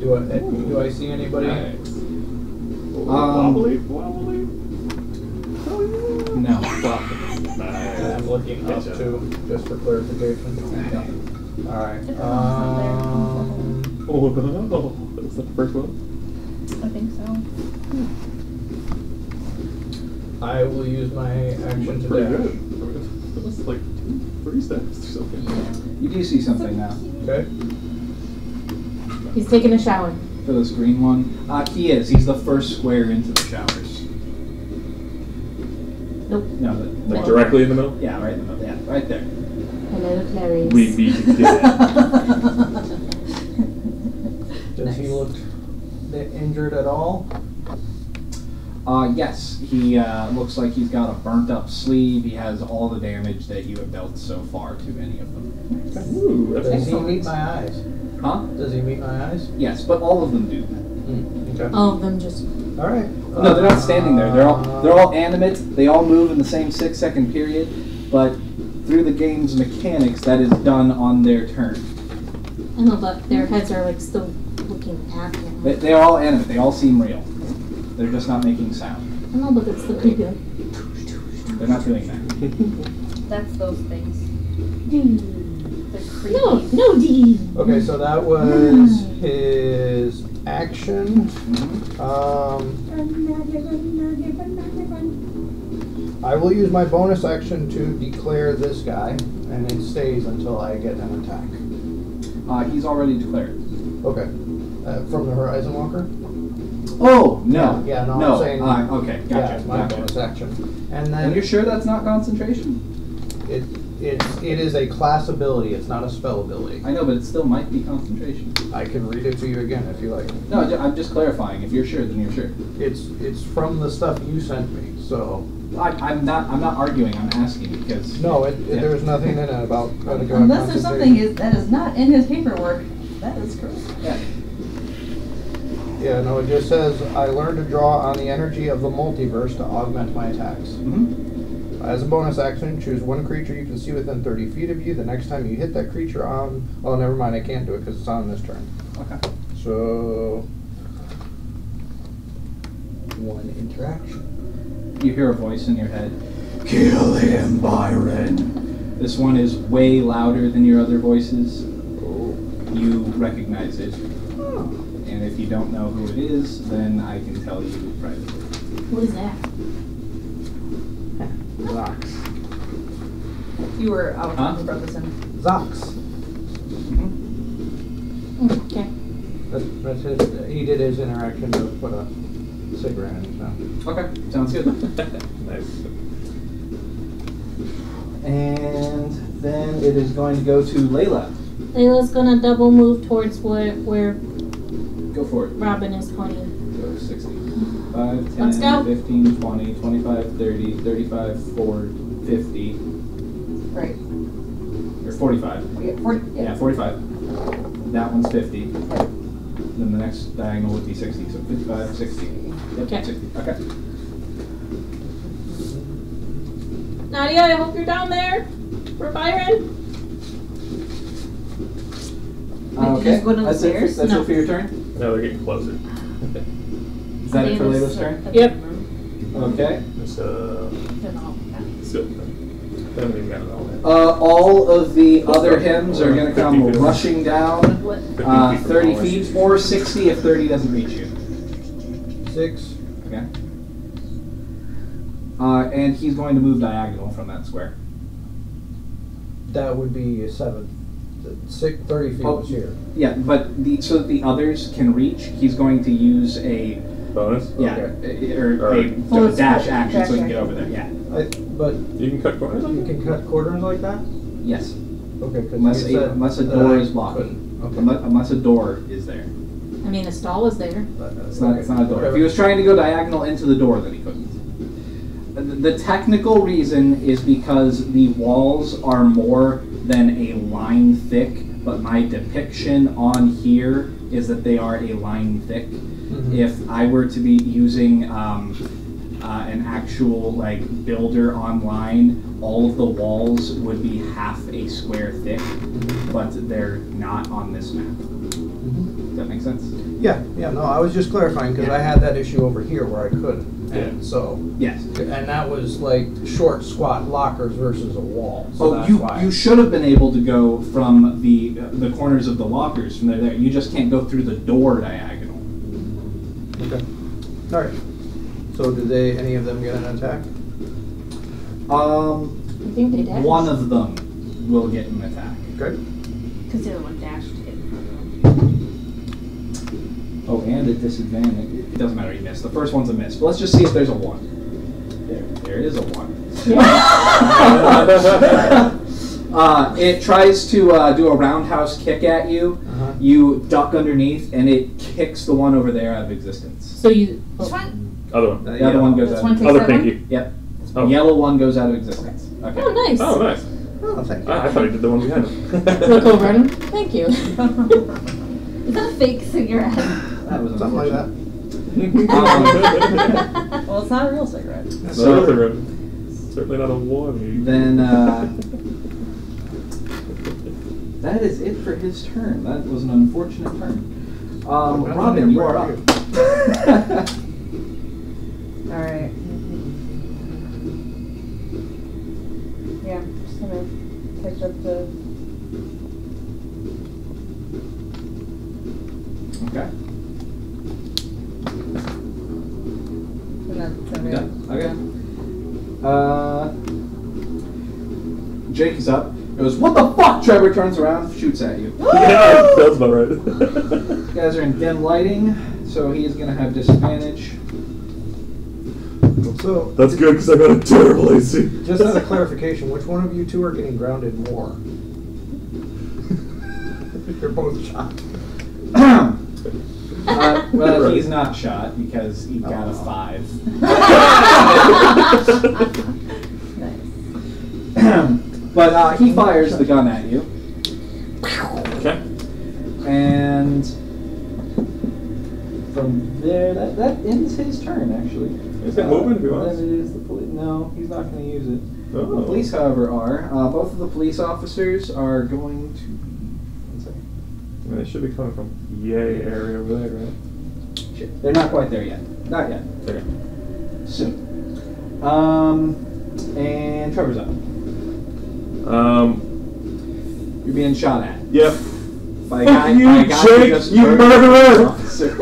Do I see anybody? Nice. Wobbly. No. I'm looking up Gotcha. too, just for clarification. Alright. If it wasn't there, Oh no! Was that the first one? I think so. I will use my action to Pretty dash. good. It was like 2-3 steps or something. You do see something now. Okay. He's taking a shower. For this green one. He is. He's the first square into the showers. Nope. No, Like directly in the middle? yeah, right in the middle. Yeah, right there. Hello, Clarice. We meet again. Does he look injured at all? Yes, he looks like he's got a burnt up sleeve. He has all the damage that you have dealt so far to any of them. Ooh, that's Does he awesome. meet my eyes? Huh? Does he meet my eyes? Yes, but all of them do. Okay. All of them just. Alright. No, they're not standing there. They're all animate. They all move in the same 6-second period, but through the game's mechanics, that is done on their turn. I know, but their heads are like still looking at him. They are all animate. They all seem real. They're just not making sound. I know, but it's still creepy. Like, They're not doing that. That's those things. They're creepy. no, D. Okay, so that was his action. I will use my bonus action to declare this guy, and it stays until I get an attack. He's already declared. Okay. From the Horizon Walker? Oh, no. Yeah, no, no. I'm saying. Okay, Yeah, gotcha. it's my gotcha. bonus action. And And then you're sure that's not concentration? it is a class ability, it's not a spell ability. I know, but it still might be concentration. I can read it to you again if you like. No, I'm just clarifying. If you're sure, then you're sure. It's from the stuff you sent me, so. I'm not arguing. I'm asking because. No, Yeah. there was nothing in it about. Unless there's something that is not in his paperwork, that is correct. Yeah. Yeah, no, it just says, I learned to draw on the energy of the multiverse to augment my attacks. Mm-hmm. As a bonus action, choose one creature you can see within 30 feet of you. The next time you hit that creature on... Oh, never mind, I can't do it because it's on this turn. Okay. So... One interaction. You hear a voice in your head. Kill him, Byron. This one is way louder than your other voices. You recognize it. And if you don't know who it is, then I can tell you privately. What is that? Zox. You were out Huh? when you brought this in. Zox. Okay. That's his, he did his interaction to put a cigarette in his mouth. Okay, sounds good. Nice. And then it is going to go to Layla. Layla's gonna double move towards where Go for it. Robin is pointing. Go 60. 5, 10, Let's go. 15, 20, 25, 30, 35, 40, 50, Right. or 45. We get 40. Yeah, 45. That one's 50. Then the next diagonal would be 60. So 55, 60. Yep, Okay. 60. Okay. Nadia, I hope you're down there for Byron. Did you Okay. just go down the That's it. stairs? That's No. it for your turn. Now they're getting closer. Is that it for Layla's turn? Yep. Okay. Just still. Haven't even got it all yet. All of the other hymns are going to come 50 feet. rushing down. 15 feet 30 from feet or 60 if 30 doesn't reach you. 6. Okay. And he's going to move diagonal from that square. That would be a 7. 30 feet Oh. was here. Yeah, but so that the others can reach, he's going to use a bonus? Yeah, Okay. or Or- a Oh, it's dash quick- action dash so you can action. get over there. Yeah. But You can cut corners on you it? can cut corners like that? Yes. Okay, because Unless a door is blocking. Okay. Unless a door is there. I mean, the stall is there. It's not a door. If he was trying to go diagonal into the door, then he couldn't. The technical reason is because the walls are more than a line thick, but my depiction on here is that they are a line thick. If I were to be using an actual like builder online, all of the walls would be half a square thick, but they're not on this map. Does that make sense? Yeah, no, I was just clarifying because I had that issue over here where I couldn't. And Yeah. so, Yes. and that was like short, squat lockers versus a wall. So Oh, that's you why. you should have been able to go from the corners of the lockers from there. You just can't go through the door diagonal. Okay. All right. So did any of them get an attack? I think they did. One of them will get an attack. Okay. Because the other one dashed in. Oh, and at disadvantage. It doesn't matter, he missed. The first one's a miss. But let's just see if there's a 1. There is a 1. It tries to do a roundhouse kick at you. You duck underneath, and it kicks the one over there out of existence. So you. This Oh, one? Other one. The other one goes This out. one takes Other that one? pinky. Yep. Oh. Yellow one goes out of existence. Okay. oh, nice. Oh, nice. Oh, thank you. I thought he did the one behind Look him. over at him. Thank you. Is that a fake cigarette? That was Something like that. Well, it's not a real cigarette. So, certainly not a one. Then that is it for his turn. That was an unfortunate turn. Robin, you are up. Alright. Yeah, I'm just gonna pick up the. Okay. And that's You done? Okay. Jake is up. Goes, what the fuck? Trevor turns around, shoots at you. Yeah, that's about right. You guys are in dim lighting, so he is going to have disadvantage. So That's good because I got a terrible AC. just as a clarification, which one of you two are getting grounded more? You're both shot. Well, Right. he's not shot because he got a 5. But he fires the gun at you, Okay. and from there, that ends his turn, actually. Is it moving if he wants? Then it is the police. No, he's not going to use it. Oh. The police, however, are. Both of the police officers are going to. One second. I mean, they should be coming from yay area over there, right? Shit, they're not quite there yet. Not yet. Okay. Soon. And Trevor's up. You're being shot at. Yep. By a Fuck guy, you, by a guy who Jake, just you murdered murderer! an officer.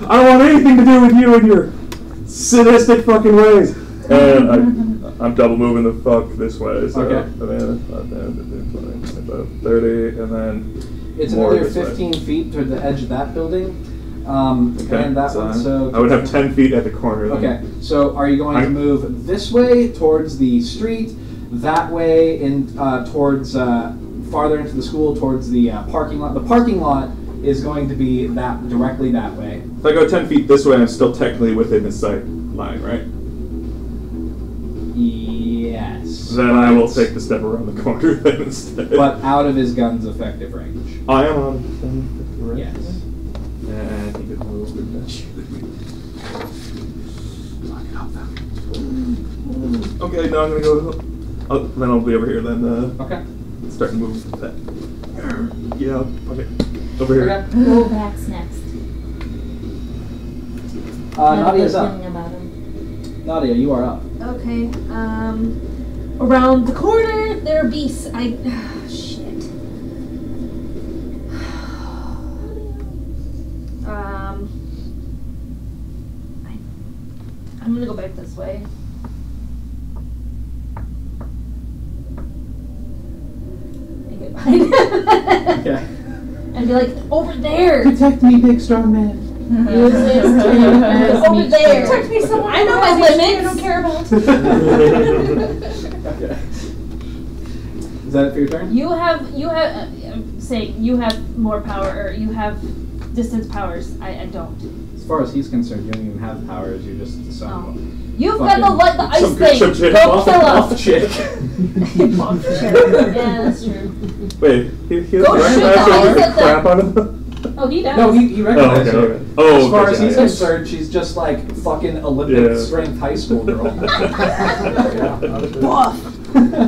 I don't want anything to do with you and your sadistic fucking ways. And I'm double moving the fuck this way. So Okay. And then 15, 20, 25, 30, and then It's more another this way. 15 feet toward the edge of that building. Okay. And that one, so. I would have 10 feet at the corner. Then. Okay, so are you going to move this way towards the street, that way in towards farther into the school towards the parking lot? The parking lot is going to be directly that way. If I go 10 feet this way, I'm still technically within the sight line, right? Yes. Then I will take the step around the corner then instead. But out of his gun's effective range. I am on 10 feet, right? Yes. And he could move with that. Okay, now I'm gonna go. Oh, then I'll be over here. Then Okay. start to move that. Yeah. Okay. Over here. Okay. Rollback's next. Nadia's up. Feeling about him. Nadia, you are up. Okay, around the corner, there are beasts. Shit. I'm gonna go back this way. And get behind him. Okay. And be like, over there! Protect me, big strong man. Use his turn as Over meat there. shield. Touch me someone. I know my else limits. I don't care about. Okay. Is that it for your turn? You have you have more power, or you have distance powers. I don't. As far as he's concerned, you don't even have powers. You're just some You've got the ice Some thing. good chick Go off, kill off us. chick. Yeah, that's true. Wait, he Go shoot the ice actually at crap on him? Oh, he does. No, he recognized Oh, you. okay. Oh, as far okay, as he's yeah. concerned, she's just like fucking Olympic Yeah. strength high school girl.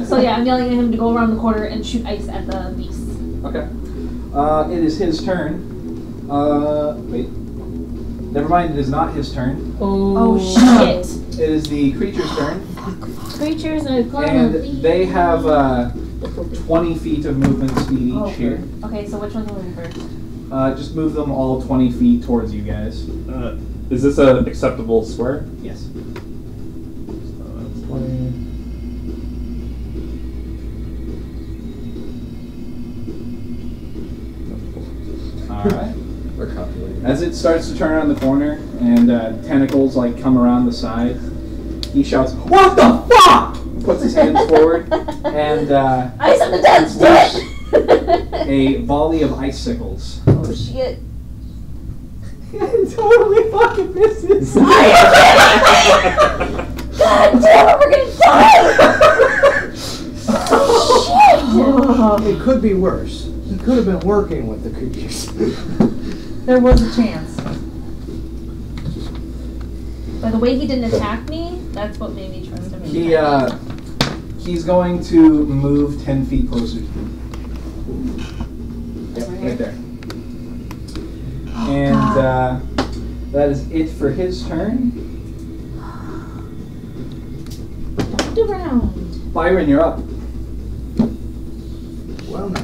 So yeah, I'm yelling at him to go around the corner and shoot ice at the beast. Okay. It is his turn. Wait. Never mind, it is not his turn. Oh shit! It is the creature's turn. Creatures are gonna And be. they have 20 feet of movement speed each Oh, here. Okay, so which one's moving first? Just move them all 20 feet towards you guys. Is this an acceptable square? Yes. 20. Alright. We're calculating. As it starts to turn around the corner and tentacles like come around the side, he shouts, "What the fuck?" Puts his hands forward and Ice on the dead stick! a volley of icicles. Oh shit. It totally fucking misses. God damn it, we're gonna die! Oh shit! It could be worse. He could have been working with the creatures. There was a chance. By the way he didn't attack me, that's what made me trust him. He's going to move 10 feet closer to you. Yep, right there. And that is it for his turn. Around. Byron, you're up. Well, no.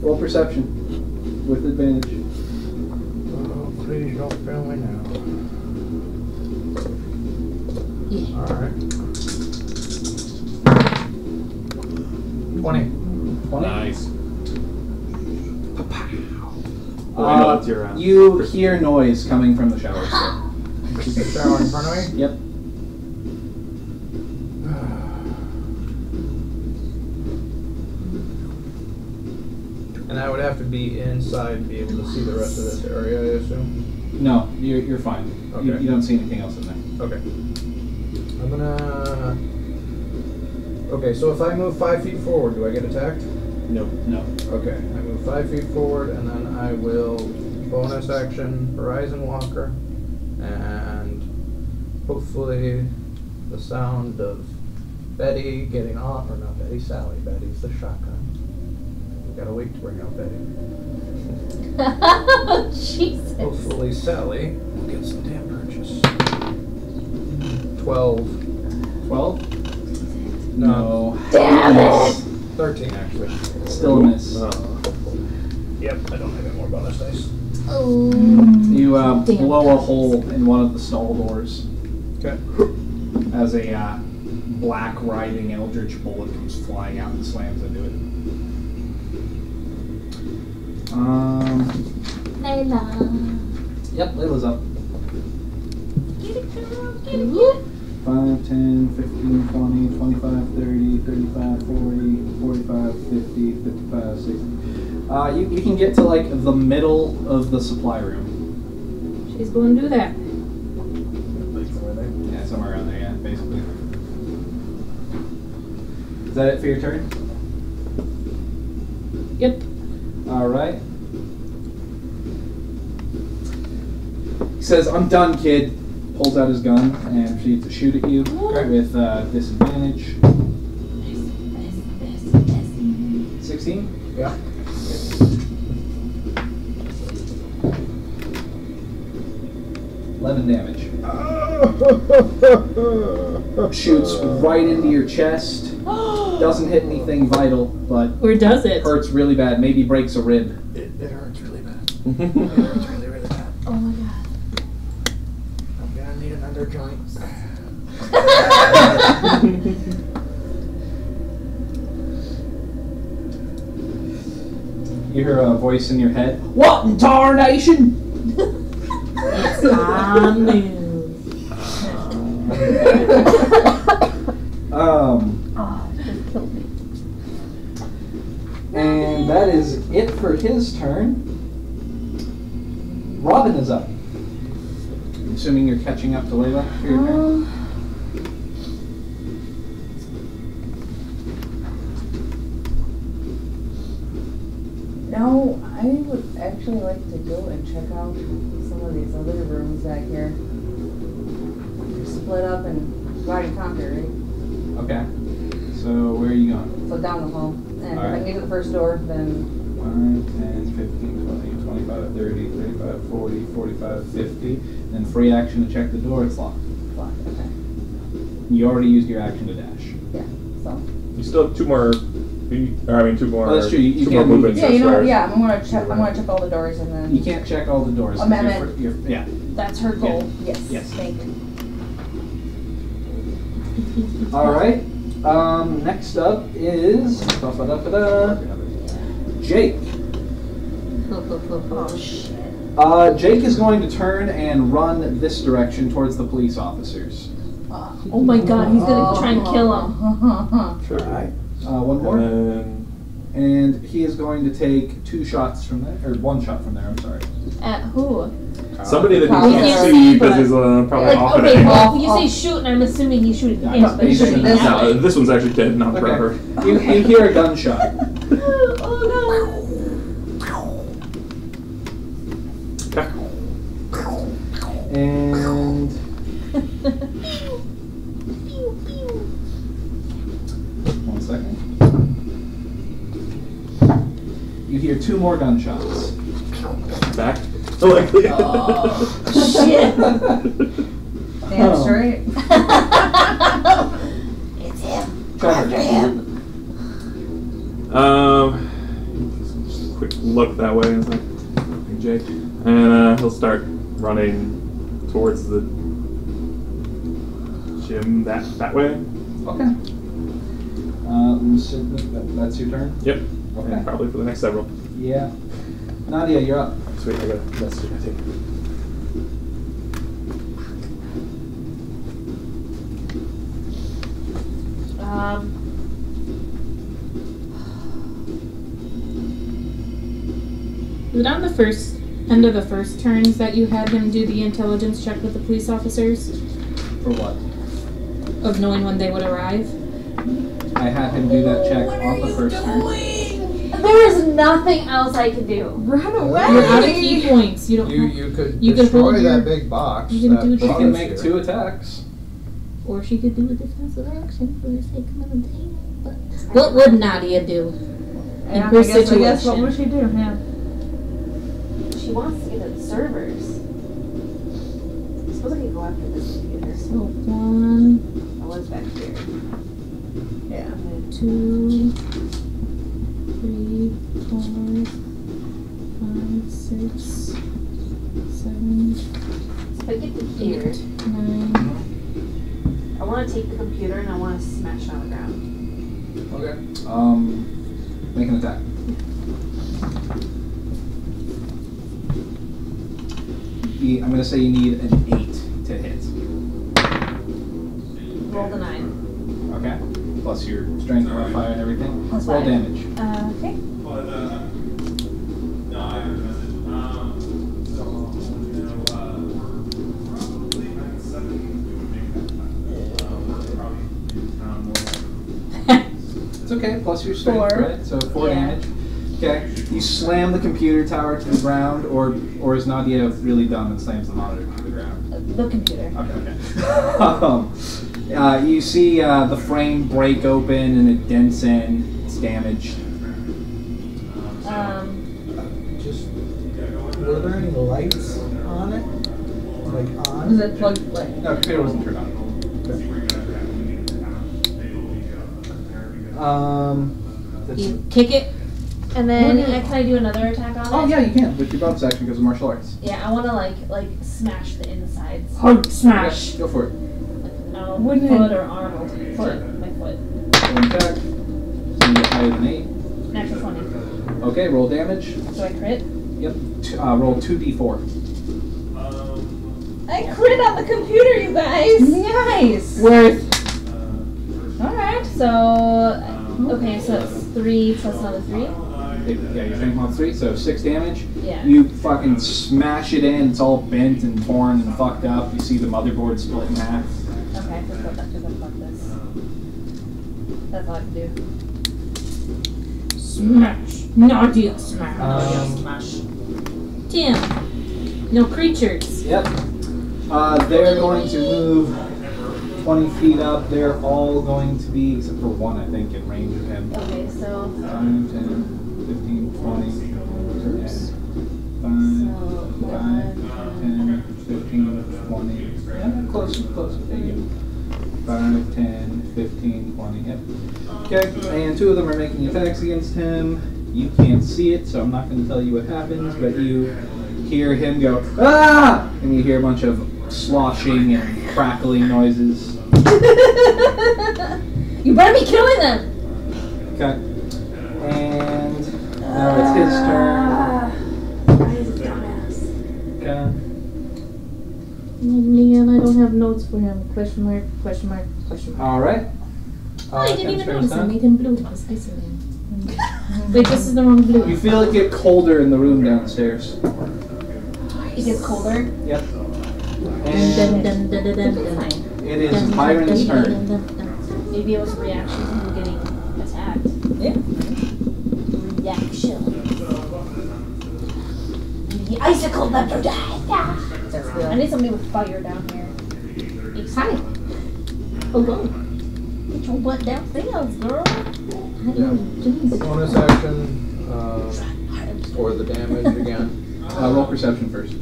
Roll perception with advantage. Oh, please don't fail me now. Yeah. Alright. 20. 20? Nice. Oh, I know that's your You hear noise coming from the shower still. Is the shower in front of me? Yep. And I would have to be inside to be able to see the rest of this area, I assume? No, you're fine. You Okay. don't see anything else in there. Okay. I'm gonna... Okay, so if I move 5 feet forward, do I get attacked? No. No. Okay, I move 5 feet forward, and then I will bonus action Horizon Walker, and hopefully the sound of Betty getting off, or not Betty, Sally. Betty's the shotgun. We gotta wait to bring out Betty. Oh, Jesus. Hopefully Sally will get some damn purchase. 12. 12? No. Damn it! 13, actually. Still a miss. Yep, I don't have any more bonus dice. Oh. You Damn. blow a hole in one of the stall doors Okay. as a black riding eldritch bullet comes flying out and slams into it. Layla. Yep, Layla's up. Get it, girl, get it, get it. 5, 10, 15, 20, 25, 30, 35, 40, 45, 50, 55, 60. You can get to like the middle of the supply room. She's going to do that. Yeah, somewhere around there, yeah, basically. Is that it for your turn? Yep. Alright. He says, "I'm done, kid." Pulls out his gun and proceeds to shoot at you with disadvantage. 16? Yeah. Damage. Shoots right into your chest. Doesn't hit anything vital, but Where does it? hurts really bad. Maybe breaks a rib. It hurts really bad. It hurts really, really bad. Oh my god. I'm gonna need another joint. You hear a voice in your head. What in tarnation? It's on news. Just killed me. And that is it for his turn. Robin is up. Assuming you're catching up to Layla for your turn. No, I would actually like to go and check out some of these other rooms back here. They're split up and divide and conquer, right? Okay. So where are you going? So down the hall. And if I Alright. can get to the first door, then 5, 10, 15, 20, 25, 30, 35, 40, 45, 50. Then free action to check the door, it's locked. block. Okay. You already used your action to dash. Yeah. So. You still have two more. Two more. Oh, that's true. You two more can't move movements. Yeah, I you know. swear. Yeah, I'm gonna check. I'm gonna check all the doors and then. You can't check all the doors. Oh, 'cause man, yeah. That's her goal. Yes. Yes. Thank you. Alright. Next up is Jake. Oh shit. Jake is going to turn and run this direction towards the police officers. Oh my god, he's gonna try and kill him. Sure. One more. And And he is going to take 2 shots from there, or 1 shot from there, I'm sorry. At who? somebody that Probably you can't can't see see, because but- he's probably Like, off okay, in well, it. you say shoot, and I'm assuming he's shooting him, Yeah, but he's he's shooting shooting that No, way. this one's actually dead, not forever. Okay. You hear a gunshot. Oh And one second. You hear 2 more gunshots. Back. Likely. shit! Damn straight. It's him. Trevor. Just a quick look that way and it's like, hey, Jake. And he'll start running towards the gym that way. Okay. So that's your turn? Yep. Okay. And probably for the next several. Yeah. Nadia, you're up. Sweet, I got a message I take. Was it on the first end of the first turns that you had him do the intelligence check with the police officers For what? of knowing when they would arrive? I had him do that check on the first turn. There is nothing else I can do. Run away. You're out of key points. You don't. You could You could destroy hold your- that big box. you can that do She the- can bothers make you. 2 attacks. Or she could do a defensive action for the sake of entertainment. But what would Nadia do in Yeah, her I guess what situation? would she do? Yeah. She wants to get to the servers. I suppose I could go after this computer. So 1, I was back here. Yeah. 2, 3, 4, 5, 6, 7, So if I get to 8, here, 9. I want to take the computer and I want to smash it on the ground. Okay. Make an attack. I'm going to say you need an 8 to hit. Roll the 9. Okay. Plus your strength, modifier, and everything. Plus Roll 5. damage. Okay. It's okay. Plus your strength, 4. right? So 4 Yeah. damage. Okay. You slam the computer tower to the ground, or is Nadia really dumb and slams the monitor to the ground? The computer. Okay. You see the frame break open and it dents in. It's damaged. Just, were there any lights on it? Like on? Was it plugged? Like, No, computer wasn't turned on. You kick it. And then can I do another attack on it? Oh yeah, you can with your bonus action because of martial arts. Yeah, I want to like smash the insides. Hard smash. Okay, go for it. I don't know, Wouldn't foot it- or arm. Foot. My foot. One attack. So you get higher than 8. Natural 20. Okay, roll damage. Do I crit? Yep. Roll 2d4. I crit on the computer, you guys! Nice. Worth. Alright, so... Okay, so it's 3 plus another 3. Yeah, you're thinking about 3, so 6 damage. Yeah. You fucking smash it in, it's all bent and torn and fucked up. You see the motherboard split in half. Okay, let's go back to the fuck this. That's all I can do. Smash. Nadia smash. Nadia smash. Tim. No creatures. Yep. They're going to move 20 feet up. They're all going to be, except for one, I think, in range of him. Okay, so... 5, 10, 15, 20. Oops. 5, 10, 15, 20. Yeah, close. There you go. 5, 10, 15, 20. Yep. Okay, and 2 of them are making attacks against him. You can't see it, so I'm not going to tell you what happens, but you hear him go, ah! And you hear a bunch of sloshing and crackling noises. You better be killing them! Okay. And now it's his turn. Okay. Man, I don't have notes for him. Question mark, question mark, question mark. Alright. Oh, I didn't even notice I made him blue because I said him. Wait, this is the wrong blue. You feel it get colder in the room downstairs. It gets colder. Yep. Dun, And dun, dun, dun, dun, dun. it is Byron's turn. Maybe it was a reaction to him getting attacked. Yeah. Reaction. The icicle left or die. That's I good. need somebody with fire down here. Hi. Hello. Get your butt downstairs, girl. How do you do this? Bonus action for the damage again. Roll perception first.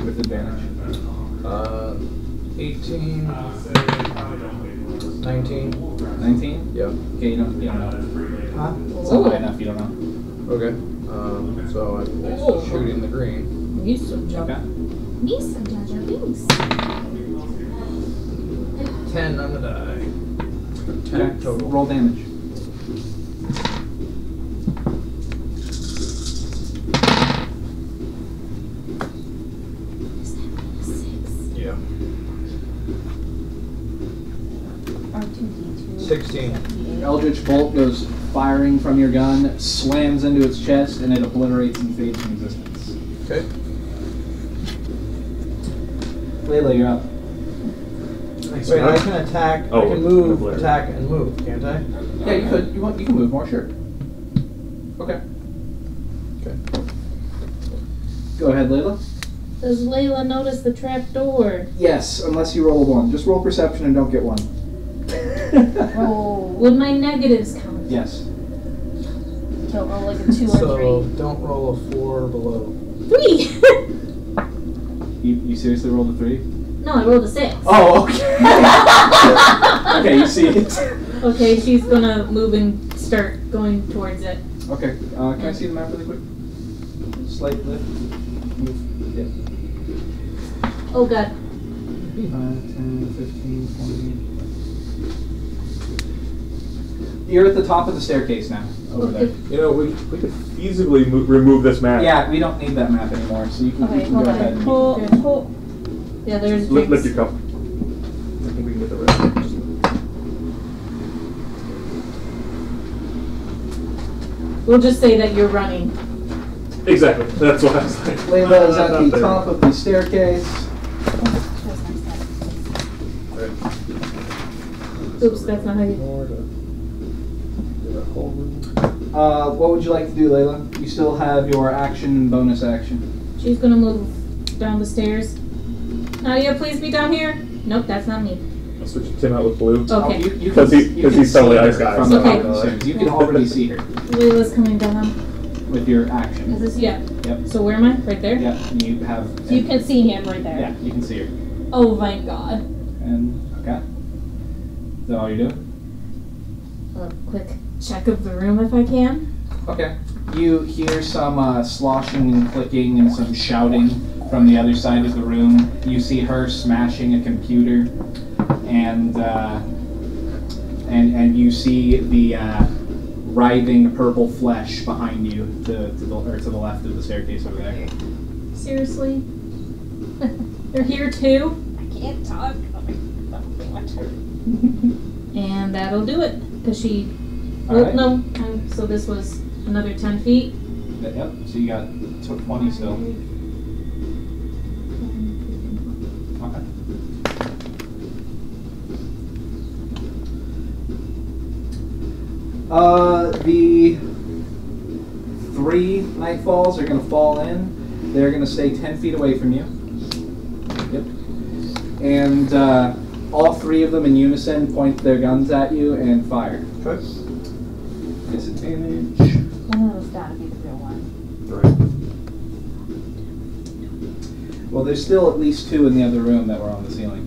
With advantage. 18, 19. 19? Yeah. Okay, you don't know. Huh? It's not high enough, you don't know. Okay. So I'm shooting the green. You so jump. Okay. Me so judge your things. 10 on the die. 10 Okay. total. Roll damage. Yeah. R2D2. 16. Eldritch bolt goes firing from your gun, slams into its chest, and it obliterates and fades from existence. Okay. Layla, you're up. Wait, I can attack. Oh, I can move, later. attack, and move, can't I? Yeah, you could. You can move more, sure. Okay. Okay. Go ahead, Layla. Does Layla notice the trap door? Yes, unless you roll a 1. Just roll perception and don't get 1. Roll. Would my negatives count? Yes. Don't roll like a 2 or So don't roll a 4 below. 3! You seriously rolled a 3? No, I rolled a 6. Oh, okay. Okay, you see it. Okay, she's gonna move and start going towards it. Okay, can I see the map really quick? Slight lift. Move. Yep. Oh god. 5, 10, 15, 20. You're at the top of the staircase now, over there. You know, we could feasibly remove this map. Yeah, we don't need that map anymore, so you can, Okay, you can hold go on. ahead. Hold. Yeah, there's Lift drinks. your cup. I think we can get the rest. We'll just say that you're running. Exactly. That's what I was like. Layla is at the top of the staircase. Oops, that's not how you... More to get a hold of. What would you like to do, Layla? You still have your action and bonus action. She's gonna move down the stairs. Nadia, please be down here. Nope, that's not me. I'll switch Tim out with blue. Okay. You 'Cause can- he- you 'cause can he's totally see her ice guy. from the Okay. top of the stairs. You can already see her Layla's coming down. with your action. Is this, yeah. Yep. So where am I? Right there? Yep. You have. So you can see him right there. Yeah, you can see her. Oh my god. And okay. Is that all you're doing? A quick check of the room if I can. Okay. You hear some sloshing and clicking and some shouting from the other side of the room. You see her smashing a computer, and you see the writhing purple flesh behind you to the left of the staircase over there. Seriously? They're here too? I can't talk. Oh my god. And that'll do it. Because she... Alright. No. So this was another 10 feet. Yep, so you got 20 still. Okay. The 3 Nightfalls are going to fall in. They're going to stay 10 feet away from you. Yep. And all 3 of them in unison point their guns at you and fire. Okay. Disadvantage. One of them's gotta be the real one. Right. Well, there's still at least 2 in the other room that were on the ceiling.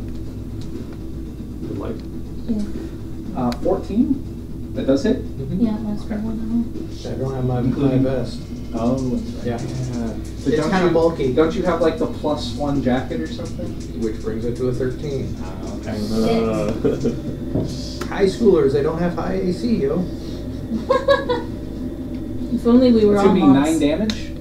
Good light. Yeah. 14? That does hit? Yeah, that's for one I don't have my vest. Oh, Yeah. So It's don't kind of you- bulky. Don't you have like the +1 jacket or something? Which brings it to a 13. Oh, okay. High schoolers, they don't have high AC, yo. If only we were It's all gonna be monks. 9 damage.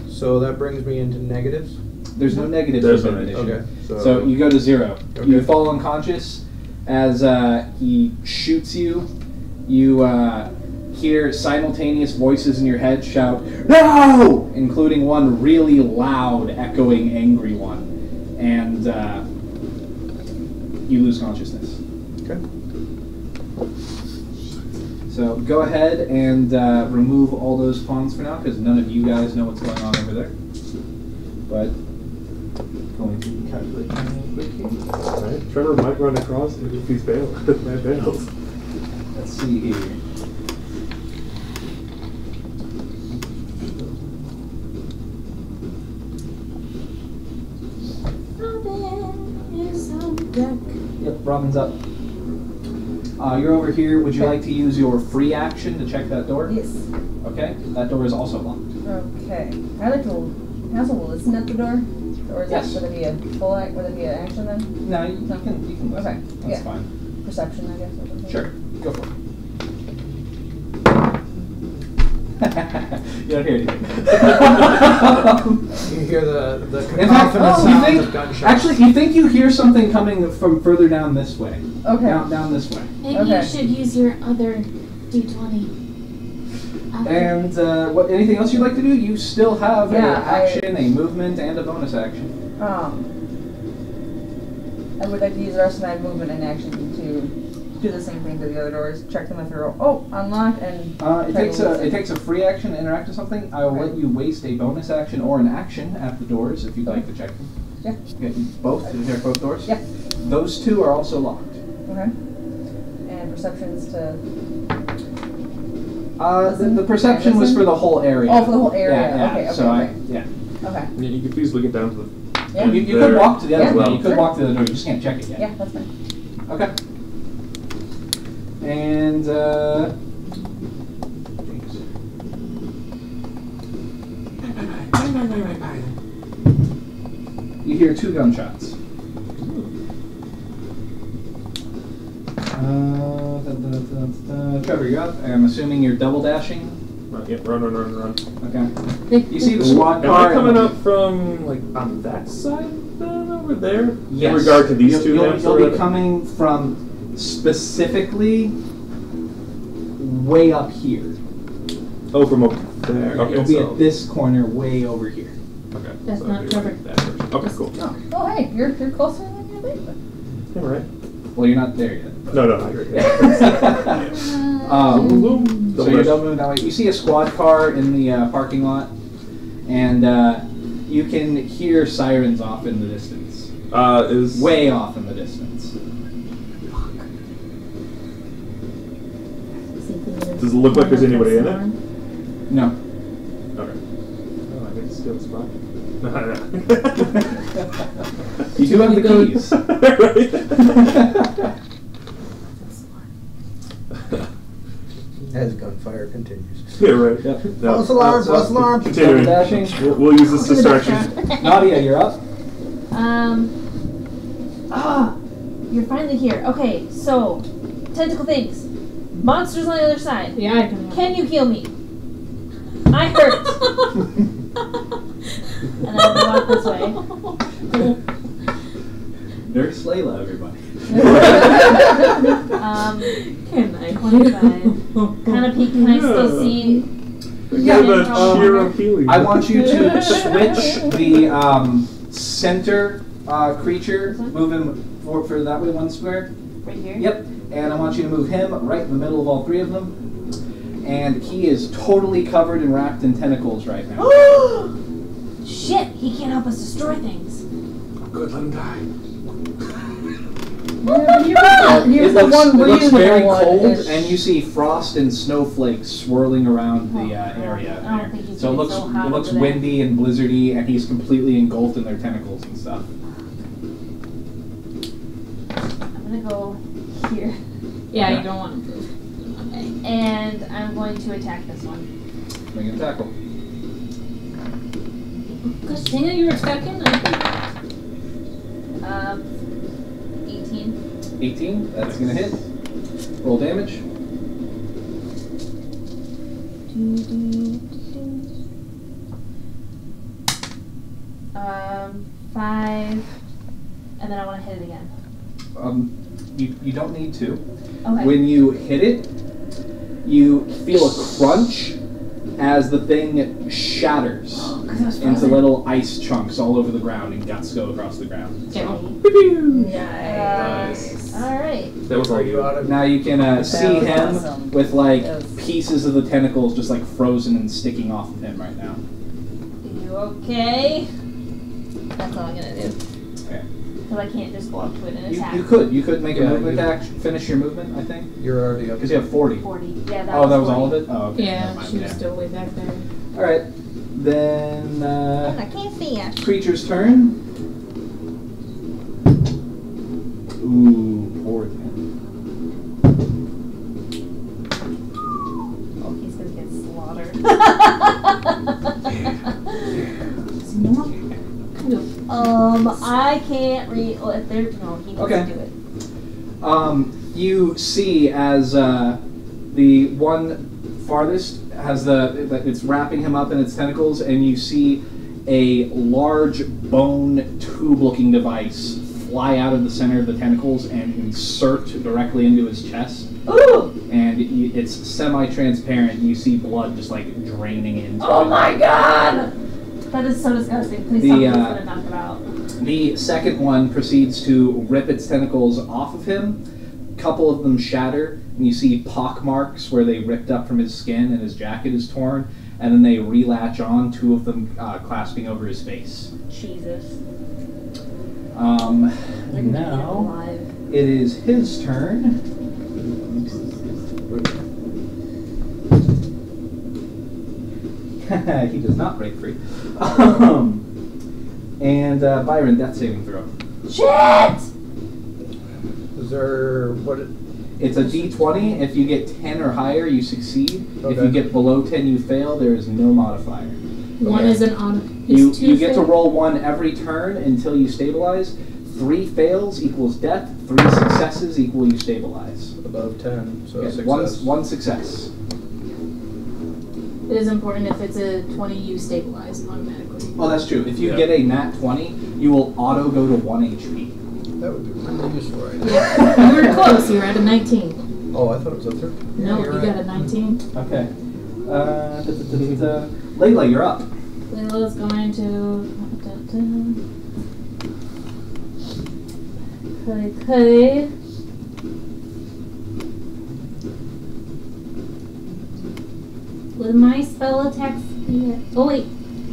So that brings me into negatives. There's no negatives There's in no addition. negative. Okay. So you go to 0. Okay. You fall unconscious as he shoots you. You hear simultaneous voices in your head shout, "No!" including one really loud, echoing, angry one. And you lose consciousness. Okay. So go ahead and remove all those pawns for now, because none of you guys know what's going on over there. But going to calculate my quick here. Right. Trevor might run across if he's bailed. Bailed. Let's see here. Robin is on deck. Yep, Robin's up. You're over here. Would you like to use your free action to check that door? Yes. Okay, that door is also locked. Okay. I like to also listen at the door. Or is Yes. that would it be a full act? Would it be an action then? No, you can listen. Okay, That's yeah. fine. Perception, I guess. Or something. Sure, go for it. You don't hear anything. You hear the In fact, cacophonous you sounds think of gunshots. actually you think you hear something coming from further down this way. Okay. Down this way. Maybe Okay. you should use your other D20. And what? Anything else you'd like to do? You still have an Yeah, action, a movement, and a bonus action. I would like to use the rest of my movement and action to do the same thing to the other doors. Check them if they're unlocked and. It takes a free action to interact with something. I will let you waste a bonus action or an action at the doors if you'd like to check them. Yeah. Okay, both? Did you check both doors? Yeah. Those 2 are also locked. Okay. And perceptions to. The perception was for the whole area. Oh, for the whole area. Yeah, Okay, so okay. yeah. Okay. Yeah, you could feasibly get down to the. Yeah. You could walk to the other Yeah. door. You could Sure. walk to the door. You just can't check it yet. Yeah, that's fine. Okay. And you hear 2 gunshots. Trevor, you're up. I'm assuming you're double dashing. Yep, run. Okay. You see the squad Am car. I coming up from like on that side then over there? Yes. In regard to these 2 You'll names be or whatever? coming from specifically way up here. Oh, from over there. Okay, You'll be so at this corner way over here. okay. That's so not I'll be Trevor. like that direction. Okay, cool. Oh, hey, you're closer than you think. All right. Well, you're not there yet. No, I agree. So Double you're dash. double moving that way. You see a squad car in the parking lot, and you can hear sirens off in the distance. Is Way off in the distance. Does it look like there's anybody in it? No. Okay. Oh, I get to steal the spot. You do have the keys. Right? As gunfire continues. Yeah, right. Yep. No. False alarm, So, false alarm. Continuing. Double dashing. We'll use this distraction. Nadia, you're up. You're finally here. Okay, so tentacle things. Monsters on the other side. Yeah, I can. Can you heal me? I hurt. And then we walk this way. Nurse Layla, everybody. Can I? 25. Kind of peek. Can I still see? Yeah, the from cheer over? of healing. I want you to switch the center creature, move him for that way 1 square. Right here? Yep. And I want you to move him right in the middle of all 3 of them. And he is totally covered and wrapped in tentacles right now. Shit! He can't help us destroy things. Good, let him die. Here's the one It looks reasonable very one. cold, is- and you see frost and snowflakes swirling around the God. area. I don't there. think he's So it getting looks so hot it looks over there. windy and blizzardy, and he's completely engulfed in their tentacles and stuff. I'm gonna go here. Yeah, Okay. you don't want to move. Okay. And I'm going to attack this one. Make an tackle. Gosh dang it, you were attacking? 18. 18. That's gonna hit. Roll damage. Um, 5. And then I want to hit it again. You don't need to. Okay. When you hit it, you feel a crunch as the thing shatters into little ice chunks all over the ground, and guts go across the ground. Nice. Alright. That was all You you. out of Now you can see was him awesome. with like That was- pieces of the tentacles just like frozen and sticking off of him right now. You okay? That's all I'm gonna do. Okay. Because I can't just go up to it and attack. You could make a Yeah, movement you- attack, finish your movement, I think, You're already up. because you have 40. 40. Yeah, that Oh, that was 40. all of it. Oh, okay. Yeah, Never mind, she was yeah. still way back there. All right, then I can't see it. creature's turn. Ooh, poor thing. Oh, he's gonna get slaughtered. Kind of. I can't read. Well, if there's no, he needs Okay. to do it. You see as the one farthest has it's wrapping him up in its tentacles, and you see a large bone tube-looking device fly out of the center of the tentacles and insert directly into his chest. Ooh! And it's semi-transparent. You see blood just like draining into Oh it. my god! That is so disgusting. Please The, tell me he's gonna knock it out. The second one proceeds to rip its tentacles off of him. A couple of them shatter, and you see pock marks where they ripped up from his skin and his jacket is torn, and then they relatch on, 2 of them clasping over his face. Jesus. Now Alive. it is his turn. He does not break free. And Byron, death saving throw. Shit! Is there what? It's a d20. If you get 10 or higher, you succeed. If Okay. you get below 10, you fail. There is no modifier. One is an on. You is 2 you get to fail? roll 1 every turn until you stabilize. 3 fails equals death. 3 successes equal you stabilize. Above 10, so Okay, success. one success. It is important if it's a 20, you stabilize automatically. Oh, that's true. If you Yeah. get a nat 20, you will auto go to 1 HP. That would be really useful right now. You were close. You were at a 19. Oh, I thought it was up there. No, you're you right. got a 19. Okay. Layla, you're up. Layla's going to. Okay. Would my spell attacks be? Oh wait,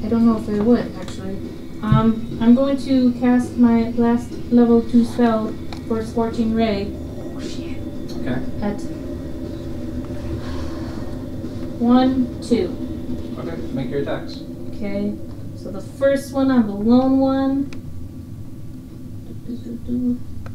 I don't know if it would actually. I'm going to cast my last level 2 spell for Scorching Ray Okay. at 1, 2. Okay. Make your attacks. Okay, so the first one on the lone one.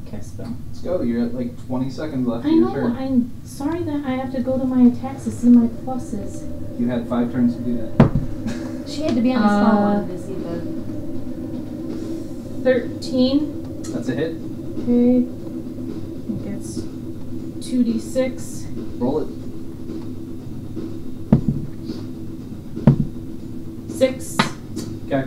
Cast spell. Let's go. You're at like 20 seconds left I of your know, turn. I'm sorry that I have to go to my attacks to see my pluses. You had 5 turns to do that. She had to be on the small one to see the. 13. That's a hit. Okay. It gets 2d6. Roll it. 6. Okay.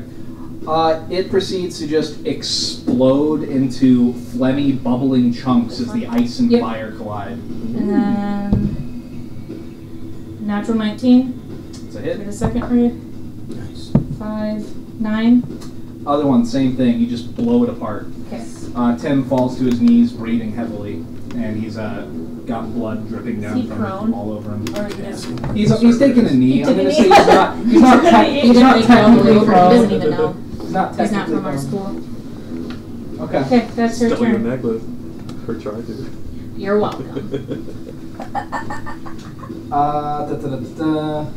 It proceeds to just explode into phlegmy, bubbling chunks as the ice and Yep. fire collide. And then natural 19 It's a for hit. the second raid. Nice. 5, 9. Other one, same thing. You just blow it apart. Okay. Tim falls to his knees, breathing heavily, and he's got blood dripping down Is he from prone? all over him. Or yes. He's taking a knee. I'm gonna say he's not. He's He not didn't technically He doesn't prone. even know. He's not He's not technically from our prone. school. Okay. Okay, that's her Still your turn. necklace. Her charger. You're welcome.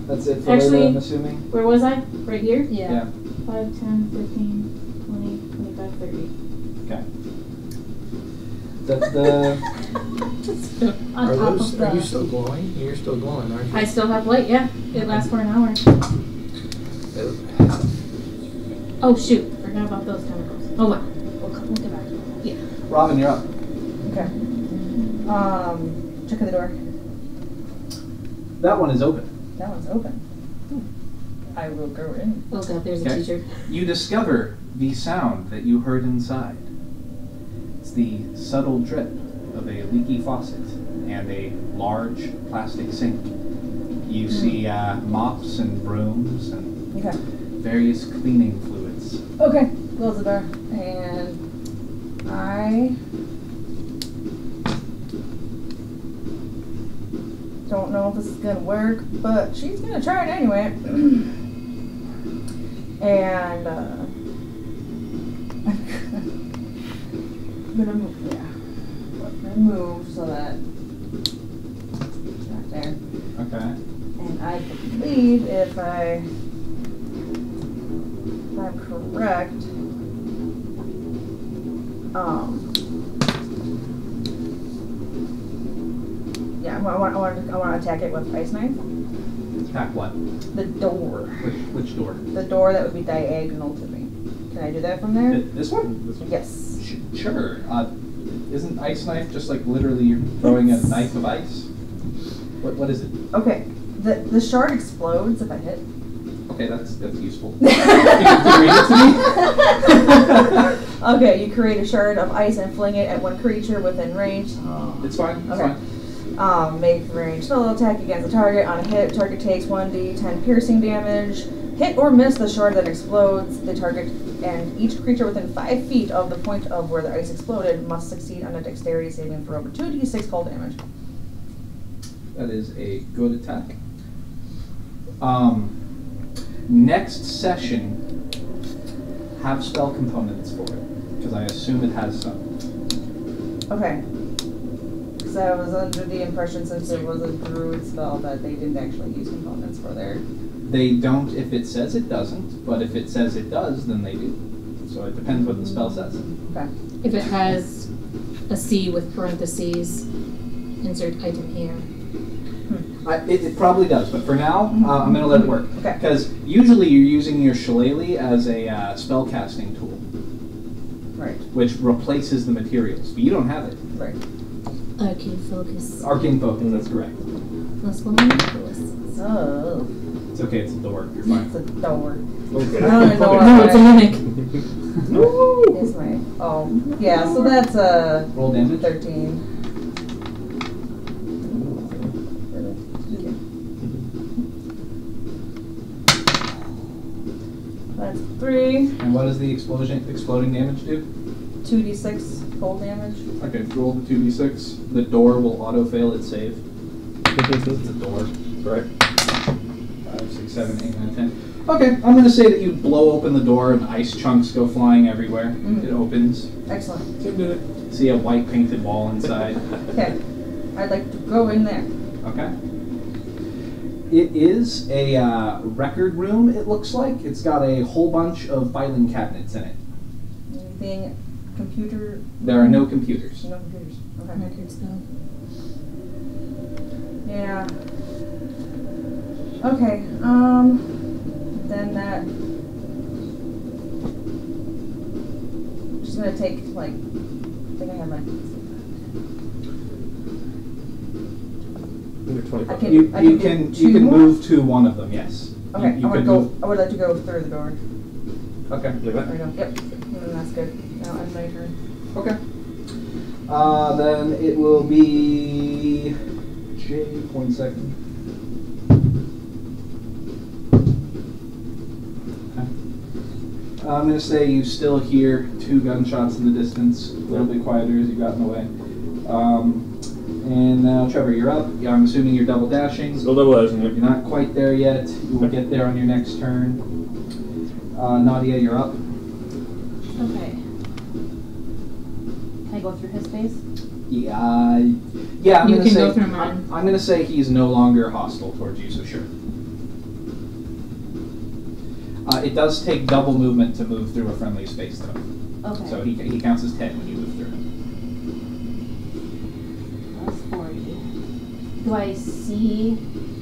That's it for Actually- later, I'm assuming. Where was I? Right here? Yeah. 5, 10, 15, 20, 25, 30. Okay. That's the. On Are top those? of the... Are you still glowing? You're still glowing, aren't you? I still have light, yeah. It lasts for an hour. Oh shoot, forgot about those chemicals. Oh well, we'll get back to that. Yeah. Robin, you're up. Okay. Check the door. That one is open. That one's open. I will go in. Oh god, there's a Okay. teacher. You discover the sound that you heard inside. It's the subtle drip of a leaky faucet and a large plastic sink. You see mops and brooms and Okay. various cleaning fluids. Okay. Close the door. And I don't know if this is gonna work, but she's gonna try it anyway. And I'm gonna move. Yeah. I'm gonna move so that it's not there. Okay. And I believe if I'm correct, yeah, I want to attack it with ice knife. Attack what? The door. Which door? The door that would be diagonal to me. Can I do that from there? This one? This one? Yes. Sure. Isn't ice knife just like literally you're throwing a knife of ice? What is it? Okay. The shard explodes if I hit. Okay, that's useful. You can read it to me? Okay, you create a shard of ice and fling it at one creature within range. It's fine. It's Okay. fine. Make range spell attack against the target. On a hit, target takes 1d10 piercing damage. Hit or miss the shard that explodes. The target and each creature within 5 feet of the point of where the ice exploded must succeed on a dexterity saving throw over 2d6 cold damage. That is a good attack. Next session, have spell components for it, because I assume it has some. Okay. Because I was under the impression, since it was a druid spell, that they didn't actually use components for their... They don't if it says it doesn't, but if it says it does, then they do. So it depends what the spell says. Okay. If it has a C with parentheses, insert item here. It probably does, but for now, I'm going to let it work. Okay. Because usually you're using your shillelagh as a spell casting tool, Right. which replaces the materials, but you don't have it. Right. Arcane focus. Arcane focus, that's correct. Plus 1 plus. Oh. It's okay, it's a door. You're fine. It's a door. Okay. I don't even know what No, it's a mimic. is my... Oh. Yeah, so that's a... Roll damage. 13. That's 3. And what does the exploding damage do? 2d6 cold damage. Okay, roll the 2d6. The door will auto-fail its save. It's a door. Right. 5, 6, 7, 8, 9, 10. Okay, I'm going to say that you blow open the door and ice chunks go flying everywhere. Mhm. It opens. Excellent. Tim did it. See a white painted wall inside. Okay. I'd like to go in there. Okay. It is a record room, it looks like. It's got a whole bunch of filing cabinets in it. Anything computer? There are no computers. No computers. Okay. Records though. Yeah. Okay. Then that. Just gonna take like. I think I have my. Under 25. I can- You I can can do two you can more? move to one of them. Yes. Okay, You I would can go. move- I would like to go through the door. Okay. Like that? There we go. Yep. That's good. Now end my turn. Okay. Then it will be J. 1 second. Okay. I'm going to say you still hear 2 gunshots in the distance, a little bit quieter as you got in the way. And now, Trevor, you're up. Yeah, I'm assuming you're double dashing. Still double dashing. You're not quite there yet. You will get there on your next turn. Nadia, you're up. Okay. Can I go through his space? Yeah, I'm You gonna can say, go through mine. I'm gonna say he's no longer hostile towards you, so sure. It does take double movement to move through a friendly space, though. Okay. So he counts as 10 when you move through him. That's 40. Do I see...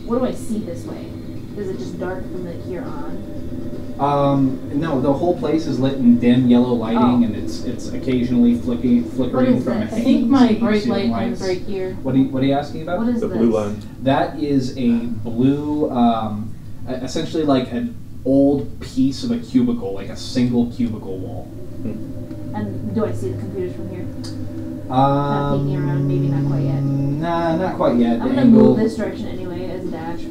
What do I see this way? Is it just dark from here on? No, the whole place is lit in dim yellow lighting, Oh. and it's occasionally flickering What from is a this? I haze. think my You bright see the light lights. comes right here. What are you asking about? What is The this? blue line. That is a blue, essentially like an old piece of a cubicle, like a single cubicle wall. And do I see the computers from here? Kind of peeking around, maybe not quite yet. Nah, not quite yet. I'm The gonna angle- move this direction anyway as a dash.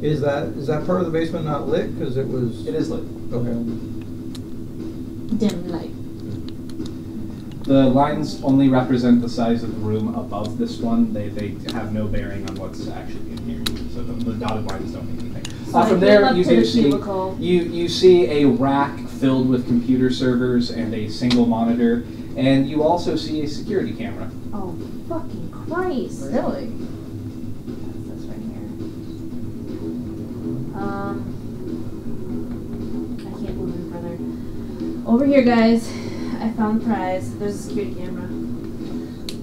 Is that part of the basement not lit? Because it was. It is lit. Okay. Dim light. The lines only represent the size of the room above this one. They have no bearing on what's actually in here. So the dotted lines don't mean anything. So I From came there, up you to do the see cubicle. you see a rack filled with computer servers and a single monitor, and you also see a security camera. Oh, fucking Christ. Really? That's this right here. I can't move any further. Over here, guys. I found the prize. There's a security camera.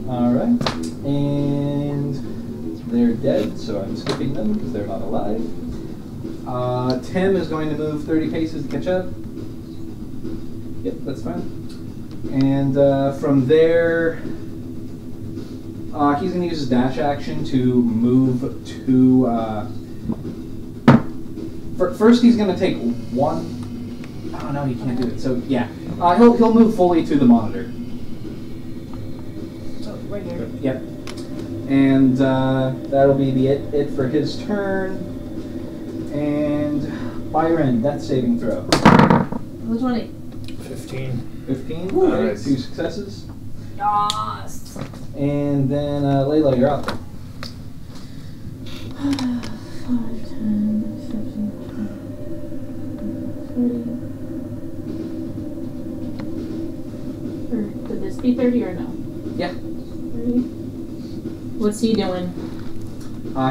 All right, and they're dead, so I'm skipping them because they're not alive. Tim is going to move 30 paces to catch up. Yep, that's fine. And from there, he's going to use his dash action to move to. First, he's going to take one. Oh no, he can't do it. So yeah, he'll move fully to the monitor. Oh, right here. Yep. And that'll be it for his turn. And Byron, death saving throw. Which one? 15. 15. Ooh, Alright, nice. 2 successes. Yes. And then Layla, you're up. 5, 10, 15, 30. Or did this be 30 or no? Yeah. 30. What's he doing?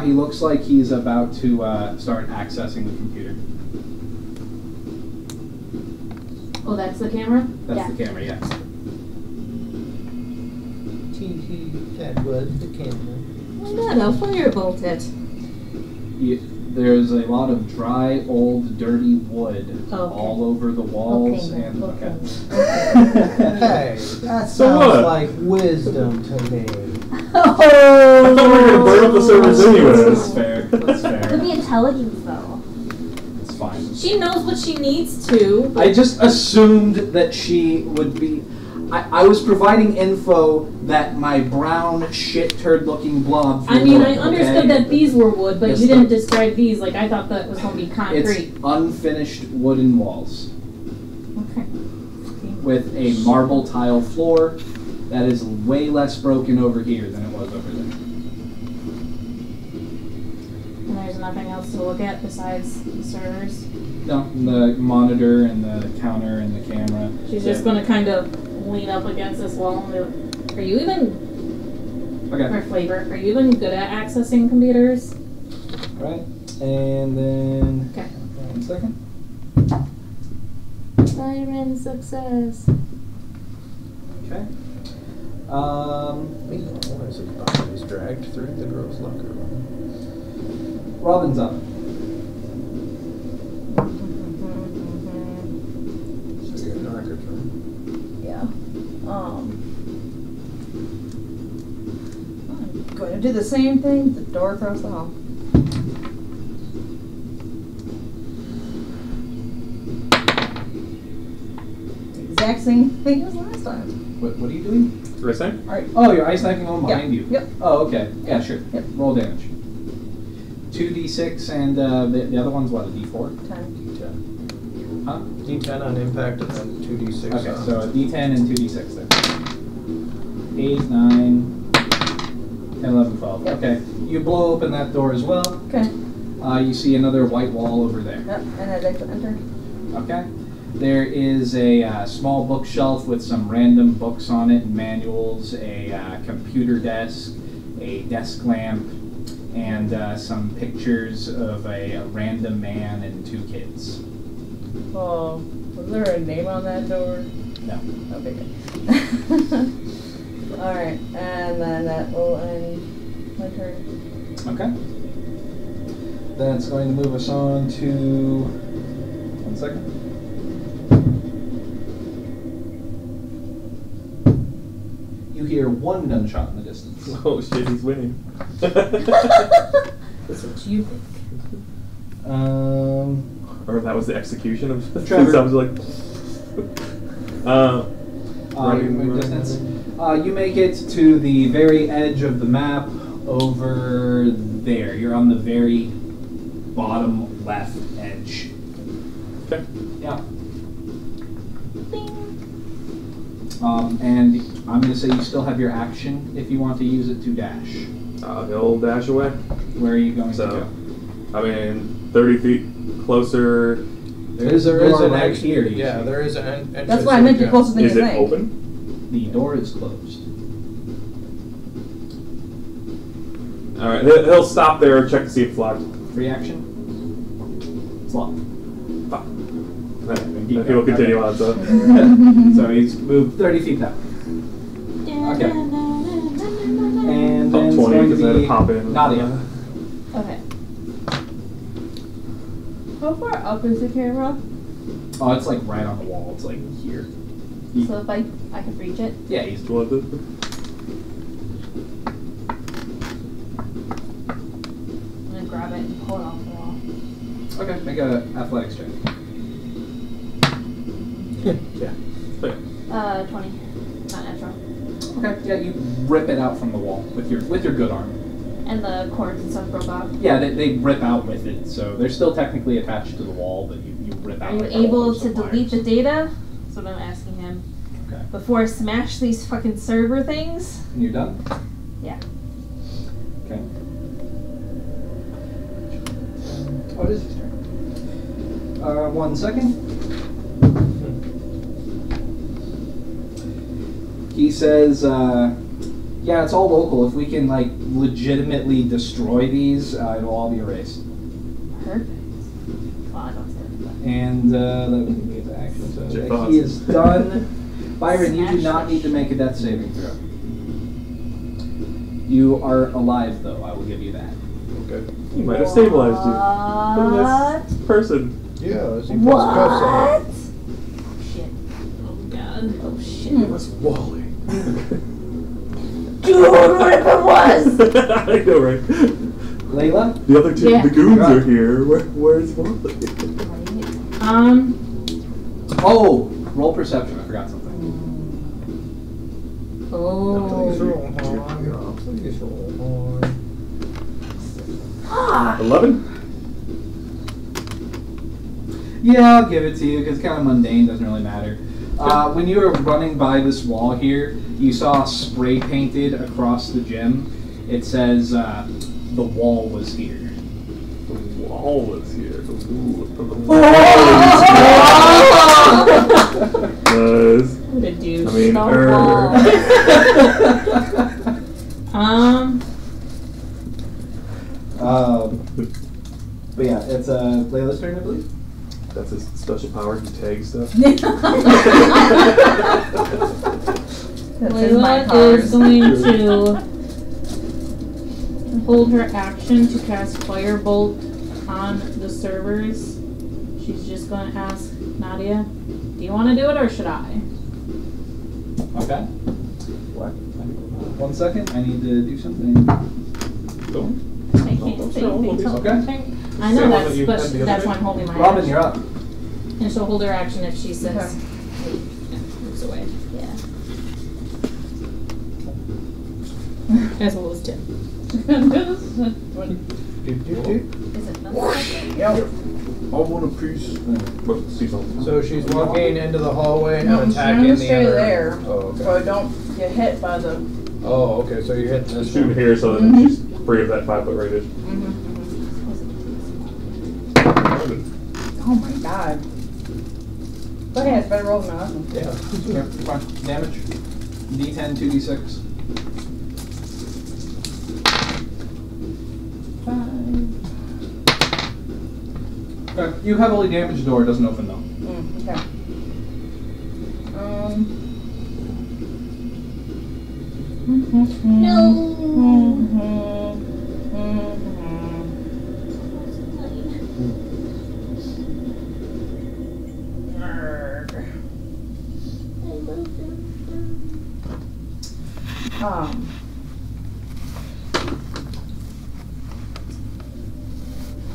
He looks like he's about to start accessing the computer. Oh, that's the camera? That's Yeah. the camera, yeah. That was the camera. Why not? I'll firebolt it. There's a lot of dry, old, dirty wood Okay. all over the walls Okay, and okay. Hey, that So sounds what? like wisdom to me. I thought we were gonna burn up the servers That's anyways. fair. That's Look fair. at the intelligence, though. It's fine. She knows what she needs to. I just assumed that she would be. I was providing info that my brown shit turd looking blob. I mean, I okay? understood that these were wood, but Yes, you didn't the- describe these. Like, I thought that was going to be It's concrete. unfinished wooden walls Okay. with a marble tile floor that is way less broken over here than it was over there. And there's nothing else to look at besides the servers. No, the monitor and the counter and the camera. She's just going to kind of lean up against this wall and be like, are you even, Okay. for flavor, are you even good at accessing computers? Right. And then. Okay. 1 second. Siren success. Okay. Meanwhile, as his body is dragged through the girl's locker room. Robin's up. So you're in the records room. Yeah. I'm going to do the same thing. The door across the hall. Exact same thing as last time. What are you doing? What did I say? Alright. Oh, you're ice knifing one behind you. Yep. Oh, okay. Yeah, sure. Yep. Roll damage. 2d6 and the other one's what? A d4? 10. D10. Huh? D10 on impact and then 2d6 Okay, on. so a d10 and 2d6 then. 8, 9, 10, 11, 12. Yep. Okay. You blow open that door as well. Okay. You see another white wall over there. Yep. And I'd like to enter. Okay. There is a small bookshelf with some random books on it and manuals, a computer desk, a desk lamp, and some pictures of a random man and 2 kids. Oh, was there a name on that door? No. Okay, good. Alright, and then that will end my turn. Okay. That's going to move us on to... 1 second. You hear 1 gunshot in the distance. Oh shit, he's winning. That's what you think. Or that was the execution of Trevor. I was like, Your move distance. You make it to the very edge of the map over there. You're on the very bottom left edge. okay. Yeah. And I'm going to say you still have your action if you want to use it to dash. He'll dash away. Where are you going So, to go? I mean, 30 feet closer. There is an right here. You Yeah, see. there is an entrance. That's why I meant you're closer than Is you it think. open? The door is closed. Alright, he'll stop there, check to see if it's locked. Free action. It's locked. Fuck. Then he will continue on, so. So he's moved 30 feet that way. Okay. And then Top it's 20 going to because I had to be pop in. Nadia. Okay. How far up is the camera? Oh, it's like right on the wall. It's like here. So if I can reach it. Yeah, he's You want this? I'm gonna grab it and pull it off the wall. okay. Make a athletics check. Yeah. Okay. 20. Not natural. Okay. Yeah, you rip it out from the wall with your good arm. And the cords and stuff broke off. Yeah, they rip out with it, so they're still technically attached to the wall, but you rip out. Are you like able all those to delete the wires. data? That's what I'm asking him. Okay. Before I smash these fucking server things? And you're done. Yeah. Okay. Oh, it is his turn. 1 second. He says, yeah, it's all local. If we can, like, legitimately destroy these, it'll all be erased. Perfect. Well, I don't stand for that. And that would be his action. So Your he thoughts? is done. Byron, you do Smash not it. need to make a death saving throw. You are alive, though. I will give you that. Okay. He might have stabilized you. Look at What? this person. Yeah, as he puts What? cuffs on. Oh shit. Oh god. Oh shit. It was Wally. Dude, what if it was? I know, right? Layla? The other two, Yeah. the goons Right. are here. Where's Wally? Oh, roll perception. I forgot something. Please Oh. roll hard. Please roll hard. Ah. 11? Yeah, I'll give it to you because it's kind of mundane. Doesn't really matter. When you were running by this wall here, you saw spray painted across the gym. It says, the wall was here. The wall was here. Ooh, the Oh! was. What a douche. I mean, Snowball. But yeah, it's Layla's turn, I believe. That's his special power. He tags stuff. That's his my Layla powers. is going to hold her action to cast Firebolt on the servers. She's just going to ask Nadia, do you want to do it or should I? Okay. What? 1 second. I need to do something. I can't say anything till Okay. I know Same one that's, that you but had the other that's day? why I'm holding my Robin, action. you're up. And she'll hold her action if she says, moves away. Yeah. As well as Tim. Is it nothing like that? Yep. I want a piece. But see something. So she's walking into the hallway No, and she's attacking gonna the stay other. there. Oh, okay. So I don't get hit by the. Oh, okay. So you're hitting this Shoot one. here so that Mhm. she's free of that 5-foot radius. Oh my god. Okay, it's better roll than my last one. Yeah. Here, fine. Damage. D10, 2d6. 5. Okay. You heavily damaged door. It doesn't open though. Okay.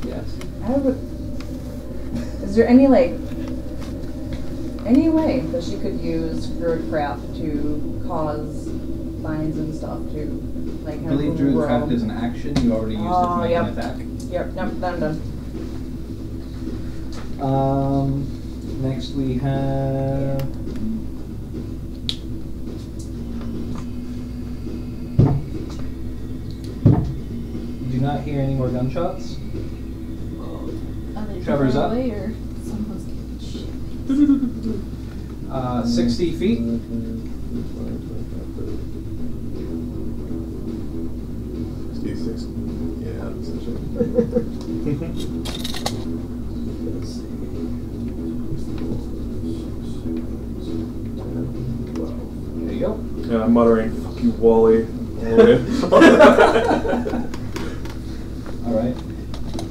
Yes. I would. Is there any any way that she could use Druidcraft to cause vines and stuff to I believe Druidcraft is an action. You already used it to make an attack. Yep. Nope. Then I'm done. Next we have. You do not hear any more gunshots. Are they Trevor's far up. away or someone's getting shit? 60 feet. 66. Yeah, essentially. Let's see. 12. There you go. And I'm muttering, fuck you, Wally. All right.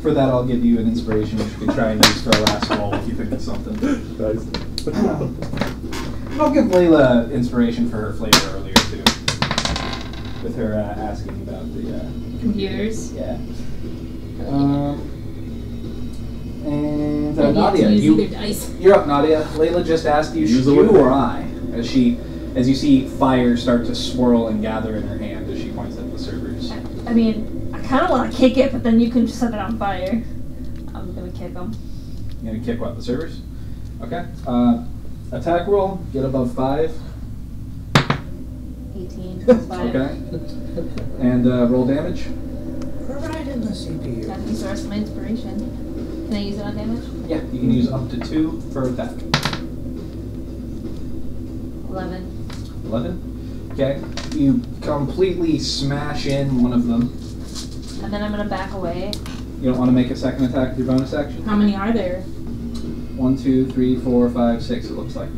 For that, I'll give you an inspiration which you can try and use for a last roll if you think of something. Nice. I'll give Layla inspiration for her flavor earlier too, with her asking about the Computers. yeah. And I need to Nadia, use either dice. you're up, Nadia. Layla just asked you, Use should the you whip. or I? As you see fire start to swirl and gather in her hand as she points at the servers. I mean, I kind of want to kick it, but then you can just set it on fire. I'm gonna kick them. You gonna kick what, the servers? Okay. Attack roll, get above 5. 18 plus 5. Okay. And roll damage. Right in the CPU. Gotta use the rest of my inspiration. Can I use it on damage? Yeah, you can use up to 2 for attack. 11. 11. Okay. You completely smash in one of them. And then I'm gonna back away. You don't want to make a second attack with your bonus action? How many are there? 1, 2, 3, 4, 5, 6, it looks like.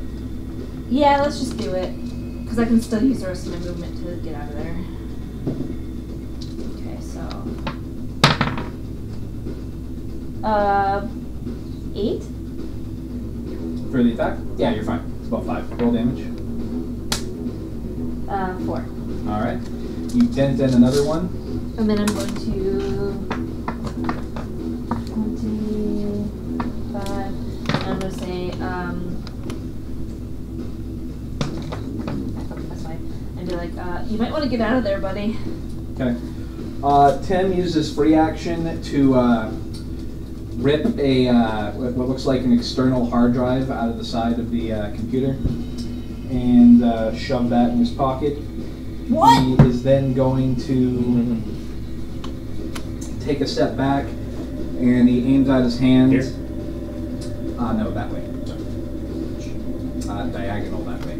Yeah, let's just do it. Because I can still use the rest of my movement to get out of there. Okay, so. 8? For the attack? Yeah, you're fine. It's about 5. Roll damage. 4. Alright. You dent in another one. And then I'm going to 25. And I'm going to say, that's fine. And be like, you might want to get out of there, buddy. Okay. Tim uses free action to rip a what looks like an external hard drive out of the side of the computer and shove that in his pocket. What? He is then going to take a step back and he aims out his hands. Here? No, that way. Diagonal that way.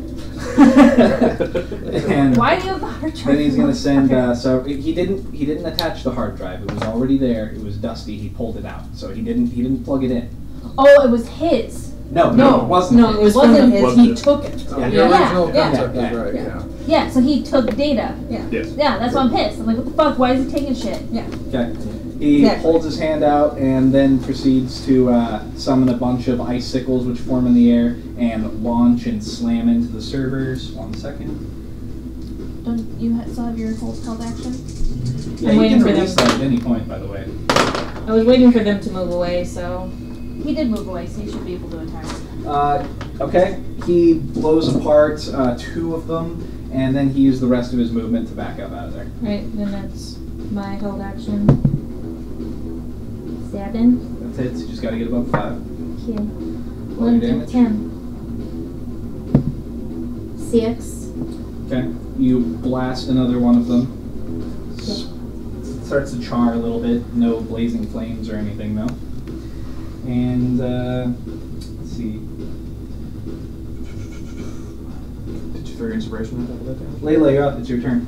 And Why do you have the hard drive? then he's going to send. So he didn't attach the hard drive. It was already there. It was dusty. He pulled it out. So he didn't plug it in. Oh, it was his. No, No, it wasn't. no, it was It wasn't from his. the- He took it. Oh, Yeah. your original Yeah, concept yeah, is right, yeah. yeah. Yeah, so he took data. Yeah. Yes. Yeah, that's why I'm pissed. I'm like, what the fuck? Why is he taking shit? Yeah. Okay. He Exactly. holds his hand out and then proceeds to summon a bunch of icicles which form in the air and launch and slam into the servers. 1 second. Don't you still have your hold held action? Yeah, I'm you waiting can for them. release that at any point, by the way. I was waiting for them to move away, so He did move away, so you should be able to attack. Okay. He blows apart 2 of them, and then he used the rest of his movement to back up out of there. right, then that's my hold action. 7. That's it. You just got to get above 5. Okay. Roll your 1 to damage. 10. 6. Okay. You blast another one of them. Starts to char a little bit. No blazing flames or anything though. And let's see. Did you throw your inspiration on top of that damage? Layla, you're up. It's your turn.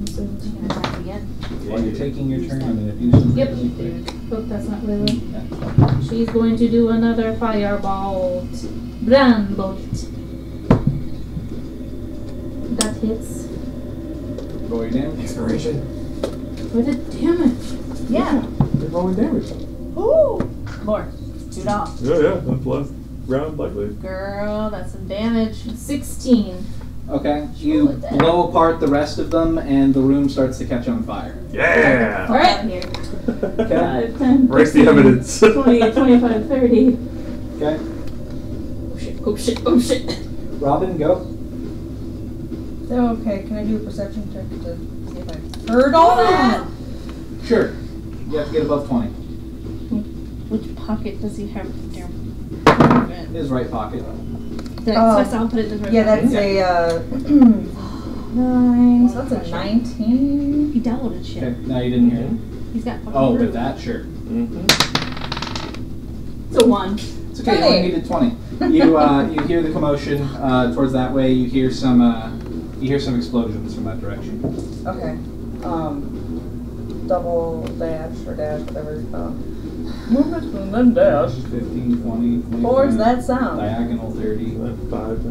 You can attack again. While you're taking your turn, I'm going to do something Yep. really quick. Oh, that's not Lily. Yeah. She's going to do another firebolt. Brand bolt. That hits. Roll your damage. Inspiration. What a damage. Yeah. You're rolling damage. Ooh. More. $2. Yeah, that's last round likely. Girl, that's some damage. 16. Okay. You blow apart the rest of them, and the room starts to catch on fire. Yeah! All right. Here. Okay. 5, 10, Race the 15, evidence. 20, 25, 30. Okay. Oh shit, oh shit, oh shit. Robin, go. Okay, can I do a perception check to see if I heard all that? Sure. You have to get above 20. Which pocket does he have there? His right pocket. Did Oh. I sound put it in his right Yeah, pocket? that's a 9, so that's a 19. He downloaded shit. Okay. No, you didn't hear it. He's got fucking Oh, with root. that, sure. Mm-hmm. It's a 1. It's okay. You only needed 20. You you hear the commotion towards that way. You hear some explosions from that direction. Okay. Double dash or dash, whatever. Movement and then dash. 15, 20, 25. Towards that sound. Diagonal 30. 5,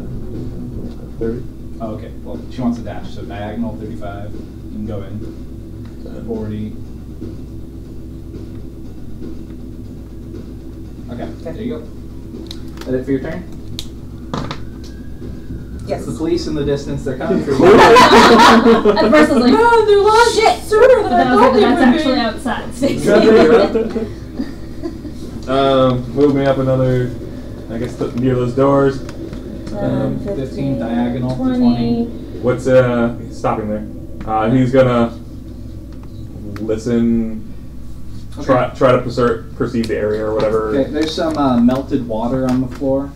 30. Oh, okay. Well, she wants a dash, so diagonal 35. You can go in. 40. Okay, there you go. Is that it for your turn? Yes. The police in the distance, they're coming for you. At first I was like, oh, they're lost. Shit. Sooner than But then I was like, that's actually outside. Move me up another, I guess, near those doors. 15 diagonal to 20. What's stopping there? He's gonna listen, try to perceive the area or whatever. Okay, there's some melted water on the floor.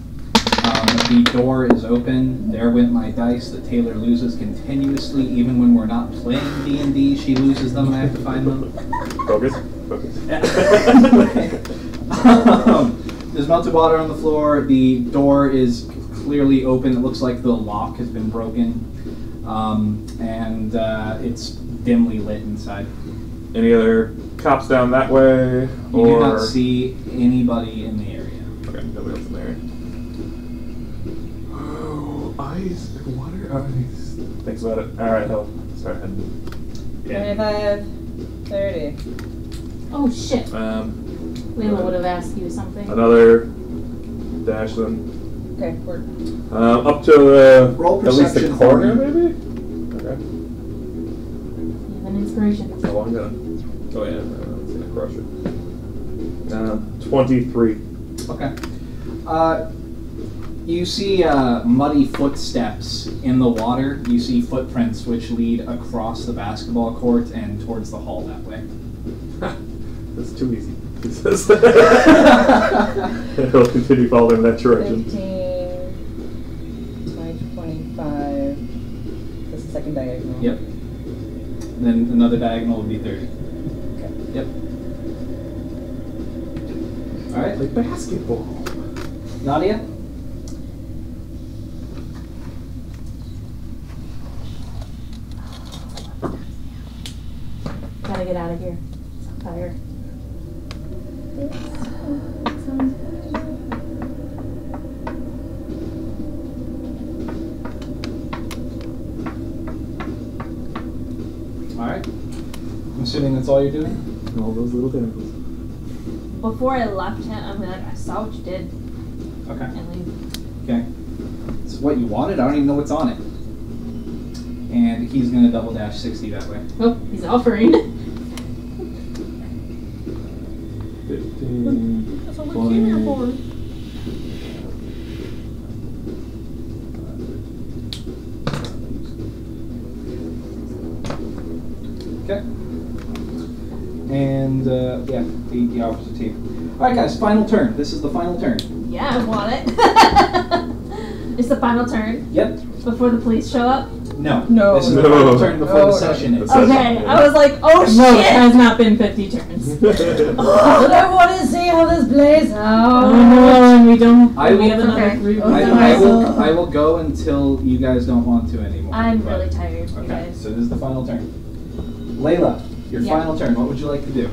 The door is open. There went my dice that Taylor loses continuously, even when we're not playing D&D. She loses them and I have to find them. Focus. There's melted water on the floor. The door is clearly open. It looks like the lock has been broken. And it's dimly lit inside. Any other cops down that way? You do not see anybody in the area. Okay, nobody else in the area. Oh, ice, water, ice. Thinks about it. Alright, he'll start heading. 25, 30. Oh shit. Layla would have asked you something. Another dash then. Okay, we're Up to the Roll at least the perception for corner, me. maybe? Okay. You have an inspiration. How long gonna? Oh yeah, it's gonna crush it. 23. Okay. You see muddy footsteps in the water. You see footprints which lead across the basketball court and towards the hall that way. That's too easy. He says. He'll continue following that direction. 15, 25. That's the second diagonal. Yep. Then another diagonal would be 30. Okay. Yep. All right. Like basketball. Nadia? Gotta get out of here. I'm tired. All right. I'm assuming that's all you're doing? All those little tentacles. Before I left him, I'm like, I saw what you did, Okay. and leave. Okay. It's what you wanted? I don't even know what's on it. And he's going to double dash 60 that way. Oh, he's offering. 15, That's what we came here for. Okay. And, yeah, he offers it to you. Alright, guys, final turn. This is the final turn. Yeah, I want it. It's the final turn Yep. before the police show up. No. No. This is the No. final turn before No, the no. session is. Okay, I was like, oh No, it shit! has not been 50 turns. But I want to see how this plays out. Oh no, and we don't. I we will- have another Okay. 3 Oh, rounds. I will go until you guys don't want to anymore. I'm But- really tired, you Okay, guys. so this is the final turn. Layla, your Yeah. final turn. What would you like to do?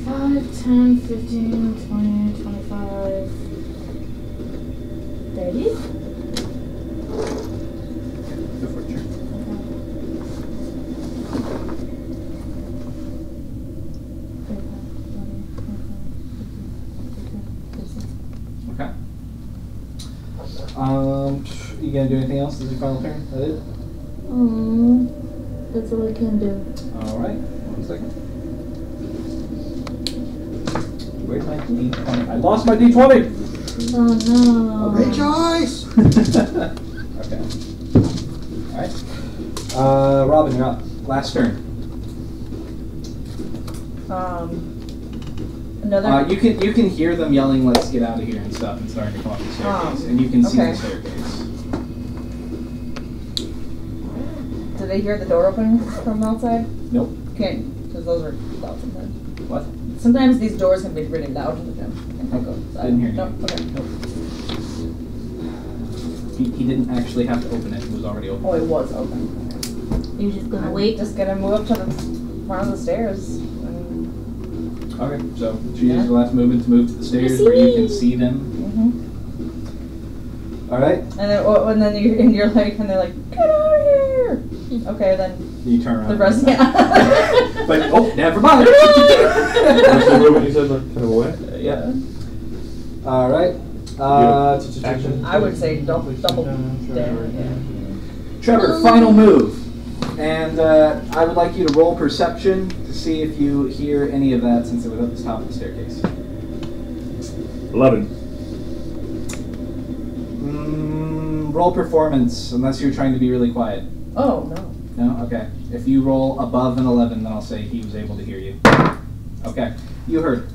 5, 10, 15, 20, 25, 30? Go for it, sure. Okay. You gonna do anything else? This is your final turn? That it? Oh, that's all I can do. Alright, 1 second. Where's my D20? I lost my D20! Oh no. Rejoice! Okay. Alright. Robin, you're up. Last turn. Another. You can hear them yelling, "Let's get out of here" and stuff, and starting to come up the staircase, and you can see okay. the staircase. Did they hear the door open from outside? Nope. Okay, because those are loud sometimes. What? Sometimes these doors can be really loud in the gym. Didn't hear you. No, okay. Nope. He didn't actually have to open it; it was already open. Oh, it was open. You're just gonna I'm wait. just gonna move up to the front of the stairs. And, Okay, so she uses the last movement to move to the stairs where you can see them. All right. and then you're like, and they're like, get out of here. Okay, then You turn around. the rest, yeah. But oh, never mind. What's the movement you said, like, kind of away? Yeah. All right. Action. I would say double down. Yeah. Trevor, final move. And I would like you to roll perception to see if you hear any of that since it was at the top of the staircase. 11. Roll performance, unless you're trying to be really quiet. Oh, no. No? Okay. If you roll above an 11, then I'll say he was able to hear you. Okay. You heard.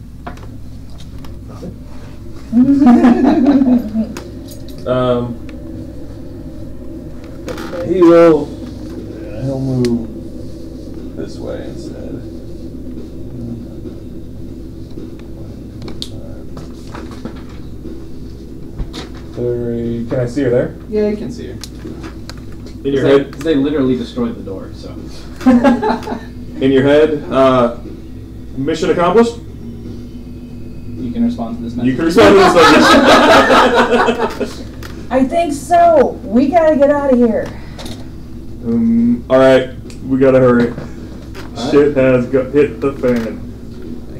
He'll move this way instead. Can I see her there? Yeah, you can see her. In your head? They literally destroyed the door, so. In your head, mission accomplished? You can respond to this message. You can respond to this message. I think so. We gotta get out of here. Alright, we gotta hurry. Alright. Shit has hit the fan.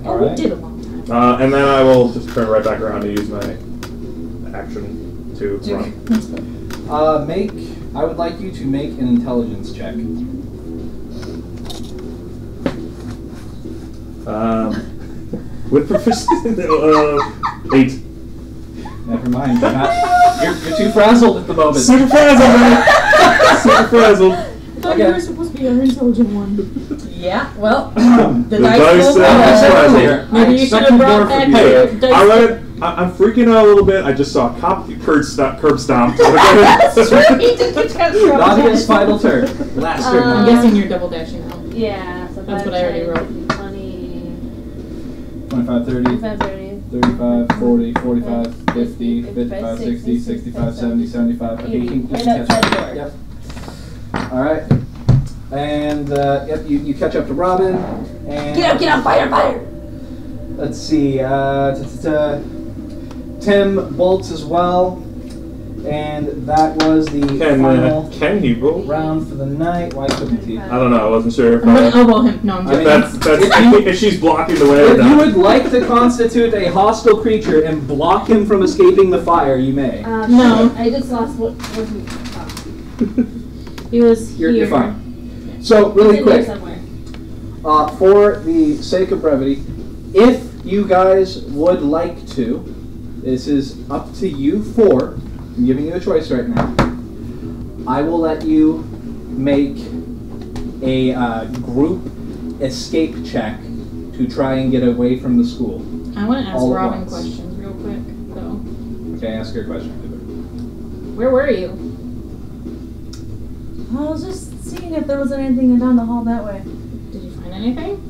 Oh, we did a long time. And then I will just turn right back around and use my action to run. I would like you to make an intelligence check. With proficiency, 8. Never mind. You're too frazzled at the moment. Super frazzled, man. Super frazzled. I thought you were supposed to be our intelligent one. Yeah, well, The dice said frazzled. Maybe you should have brought back Hey, your dice. I'm freaking out a little bit. I just saw a cop curb stomp. that's true. He did get kind of Nadia's final turn. Last turn. I'm guessing you're double dashing out. Yeah, so That's what I already wrote. 20, 25, 30, 25, 30. 35, 40, 45, 50, 55, 60, 65, 70, 75. Okay, you can Right catch outside the up. door. Yep. All right. And, yep, you catch up to Robin. And Get out, fire! let's see. Tim bolts as well. And that was the final Can he roll? round for the night. Why couldn't he? I don't know. I wasn't sure if I'm gonna elbow him. No, I'm I joking. mean, if she's blocking the way. Or If you not. would like to constitute a hostile creature and block him from escaping the fire, you may. No. I just lost what he He was You're here. fine. So, really He's in there quick, somewhere. for the sake of brevity, if you guys would like to, this is up to you four. I'm giving you a choice right now. I will let you make a group escape check to try and get away from the school. I want to ask All at Robin once. questions real quick, though. Okay, ask your question. Where were you? I was just seeing if there was anything down the hall that way. Did you find anything?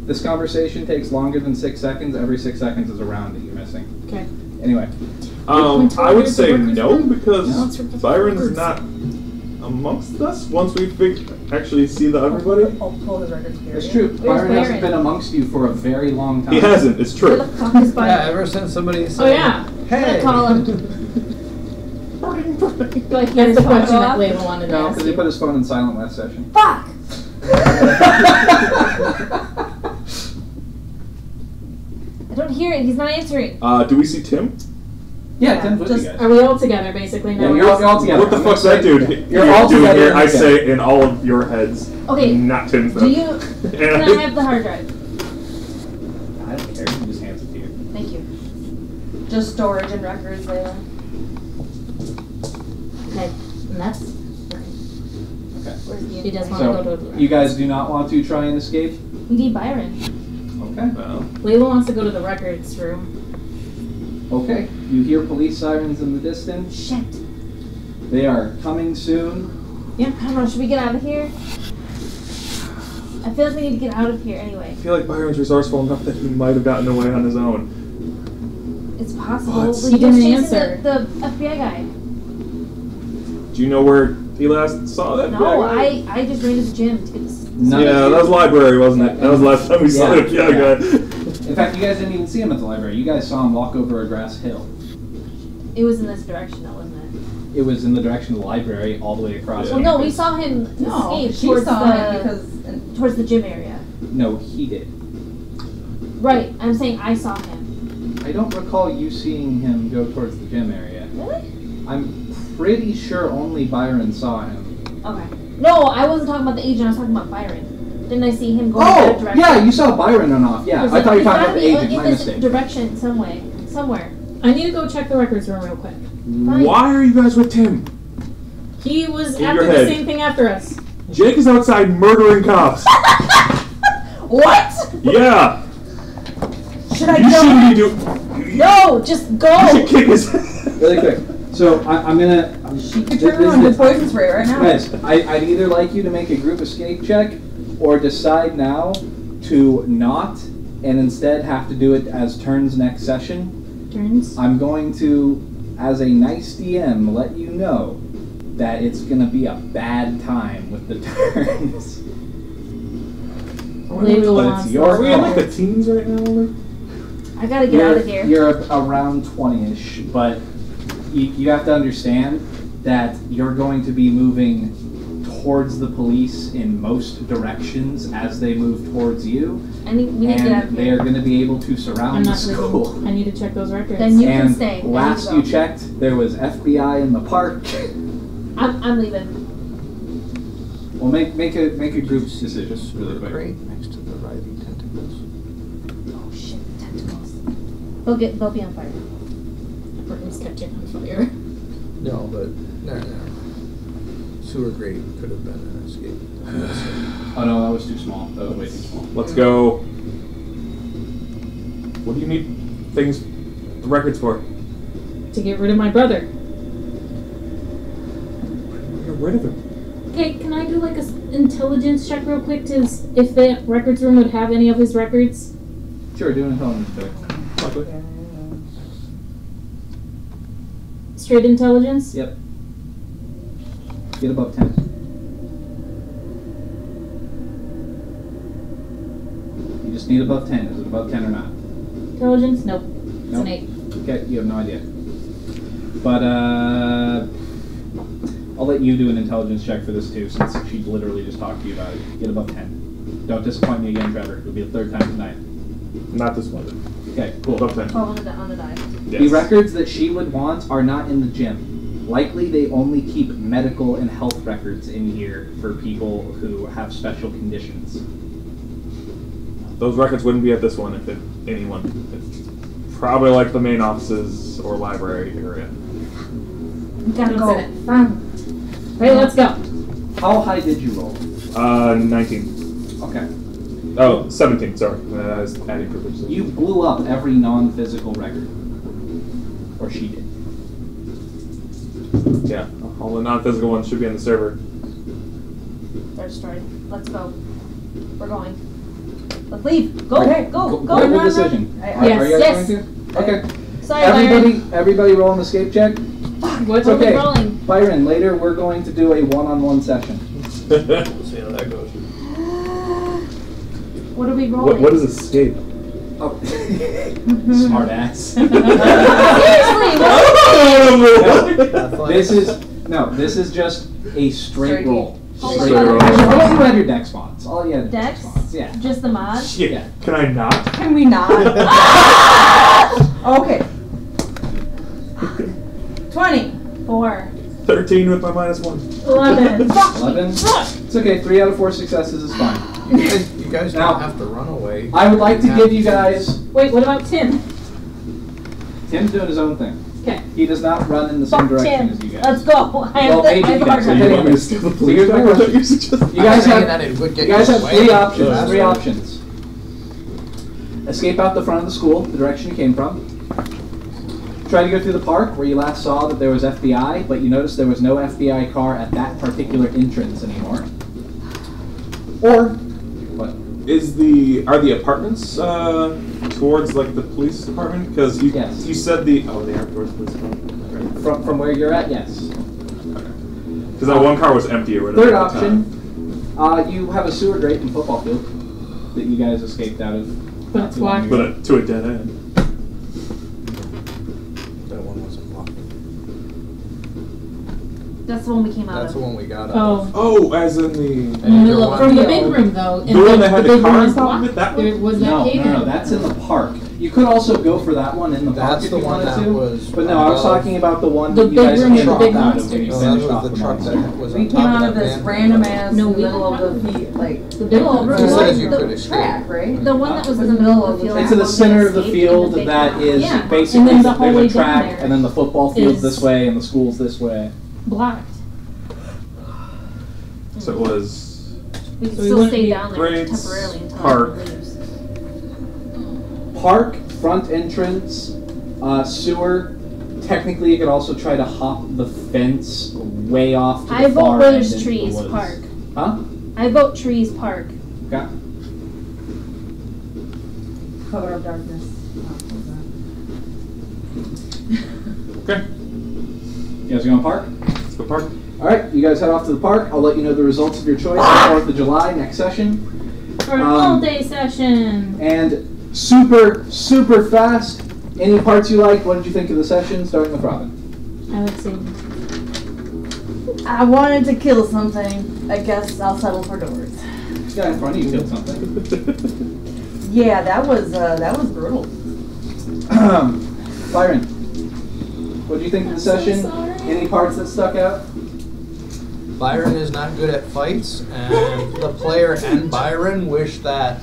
This conversation takes longer than 6 seconds. Every 6 seconds is a round that you're missing. Okay. Anyway, I would say no No, because it's for- Byron's not amongst us once we actually see the everybody. I'll pull his records here. it's true. Where's Byron hasn't Byron? been amongst you for a very long time. He hasn't. It's Where true. the fuck is Byron? Yeah, ever since somebody said, Oh, yeah. hey. I'm gonna call him. Do I hear That's his the phone question go that off? Layla wanted to No, ask because he you. put his phone in silent last session. Fuck! I don't hear it. He's not answering. Do we see Tim? Yeah, Tim's with you just- guys. Are we all together, basically, Yeah, now? you're all together. What the I'm fuck's gonna that say- dude? You're all doing together. here? I Okay. say in all of your heads. Okay. Not Tim's though. Do you? And Can I have the hard drive? I don't care. He just hands it to you. Thank you. Just storage and records, Layla. Okay. And that's... Okay. Where's the He does want to go So, to the you guys do not want to try and escape? We need Byron. Okay. Well, Layla wants to go to the records room. Okay. You hear police sirens in the distance. Shit. They are coming soon. I don't know. Should we get out of here? I feel like we need to get out of here anyway. I feel like Byron's resourceful enough that he might have gotten away on his own. It's possible. What? Well, He didn't chasing answer. The FBI guy. Do you know where he last saw that? No, guy? I just ran to the gym to get this. None of Yeah, you- that was library, wasn't it? That was the last time we saw Yeah, the FBI yeah. guy. In fact, you guys didn't even see him at the library. You guys saw him walk over a grass hill. It was in this direction, though, wasn't it? It was in the direction of the library, all the way across. Well, no, we saw him No, escape she towards saw the him because towards the gym area. No, he did. Right. I'm saying I saw him. I don't recall you seeing him go towards the gym area. Really? I'm pretty sure only Byron saw him. Okay. No, I wasn't talking about the agent. I was talking about Byron. Didn't I see him going that Oh, direction? yeah, you saw Byron run off. Yeah, I thought you were talking about the agent. In My this mistake. direction, somewhere. I need to go check the records room real quick. Fine. Why are you guys with Tim? He was In after your the head. same thing after us. Jake is outside murdering cops. what? Yeah. Should I You go? shouldn't be doing. No, just You go. should kick his. Really quick. So I'm gonna. She could turn around and poison spray right now. Guys, I'd either like you to make a group escape check, or decide now to not, and instead have to do it as turns next session. Turns. I'm going to, as a nice DM, let you know that it's gonna be a bad time with the turns. Layla But wants it's your Are we in like call. the teens right now? Like? I gotta get out of here. You're around 20-ish, but you have to understand that you're going to be moving towards the police in most directions as they move towards you, We need to get out of and they are here. going to be able to I'm surround the not school. leaving. I need to check those records. Then you can And stay. I need last to you go. checked, there was FBI in the park. I'm leaving. Well, make a group decision really quick. Great next to the writhing tentacles. Oh shit, tentacles. They'll be on fire. Everything's catching on fire. No, but no. Sewer grate could have been an escape. Oh no, that was too small. That was way too small. Let's go. What do you need things, the records for? To get rid of my brother. Get rid of him. Okay, can I do like a intelligence check real quick to if the records room would have any of his records? Sure, do an intelligence check. Straight intelligence? Yep. Get above 10. You just need above 10. Is it above 10 or not? Intelligence? Nope. It's Nope. an 8. Okay, you have no idea. But I'll let you do an intelligence check for this too, since she literally just talked to you about it. Get above 10. Don't disappoint me again, Trevor. It'll be the third time tonight. Not this one. Okay, cool. Above 10. 12 on the die. The Yes. records that she would want are not in the gym. Likely they only keep medical and health records in here for people who have special conditions. Those records wouldn't be at this one if anyone. It's probably like the main offices or library area. Gotta go. Fun. Hey, let's go. How high did you roll? 19. Okay. Oh, 17, sorry. I was adding privileges. You blew up every non-physical record. Or she did. Yeah, all the non-physical ones should be on the server. They're destroyed. Let's go. We're going. Let's leave. Go. Okay. Go. Good Go. decision. I- Are you guys Yes. going to? Okay. Sorry, Byron. Everybody roll an escape check. What's okay. we rolling? Byron, later we're going to do a one-on-one session. We'll see how that goes. What are we rolling? What is escape? Oh. Smart ass. Seriously, what? This is just a straight roll. Oh my Straight God. roll. I'll let you have your dex mods. All you have Dex? mods. Yeah. Just the mod? Shit. Yeah. Can I not? Can we not? Okay. 20. 4. 13 with my -1. 11. 11. It's okay. 3 out of 4 successes is fine. You guys Now- don't have to run away. I would like to give you guys. Wait, what about Tim? Tim's doing his own thing. Okay. He does not run in the same Fuck direction Tim. as you guys. Let's go. I have Well, the maybe you guys So are. you want me to Anyways, steal the so police here's my car? question. You suggest- You guys saying have, that it would get you guys you have away. three options. Faster. Three options. Escape out the front of the school, the direction you came from. Try to go through the park where you last saw that there was FBI, but you noticed there was no FBI car at that particular entrance anymore. Or, what? Are the apartments towards like the police department? Because Yes. you said they are towards the police department. Okay. From where you're at, yes. Because that one car was empty or whatever. Third at the time. option, you have a sewer grate and football field that you guys escaped out of. But not it's too long locked. ago. But to a dead end. That one wasn't locked. That's the one we came out That's the of. one we got out Oh. of. Oh, as in the And either No, one- from the big room though. the one that had the big room car on was top of locked. it. That There one. was that No, cave no, in. that's in the park. You could also go for that one in the park That's if the you one wanted that to. was But no, I was above. talking about the one The that you big guys room came with the big out of when you No, finished that off was the the truck monster. that was We on came top out of of that this van. random ass No, in the we middle went of the like The big Well, room. She the says you one- could the- escape. track, right? The one that was in the middle of the field. It's in the center of the field that is Yeah. basically And then the there's whole a way down track there and then the football field's is- this way and the school's this way. Blocked. So it was We can So we still wouldn't stay be down there Grades, temporarily until park. everyone leaves. Park, front entrance, sewer. Technically, you could also try to hop the fence way off to I the vote far where end there's into trees, the woods. park. Huh? I vote trees, park. Okay. Cover of darkness. okay. You guys going to park? Let's go park. All right, you guys head off to the park. I'll let you know the results of your choice on 4th of July next session. For an all-day session. And super, super fast. Any parts you like? What did you think of the session? Starting with Robin. I would say I wanted to kill something. I guess I'll settle for doors. This guy in front of you killed something. Yeah, that was brutal. Byron, what did you think of the session? sorry. Any parts that stuck out? Byron is not good at fights, and the player and Byron wish that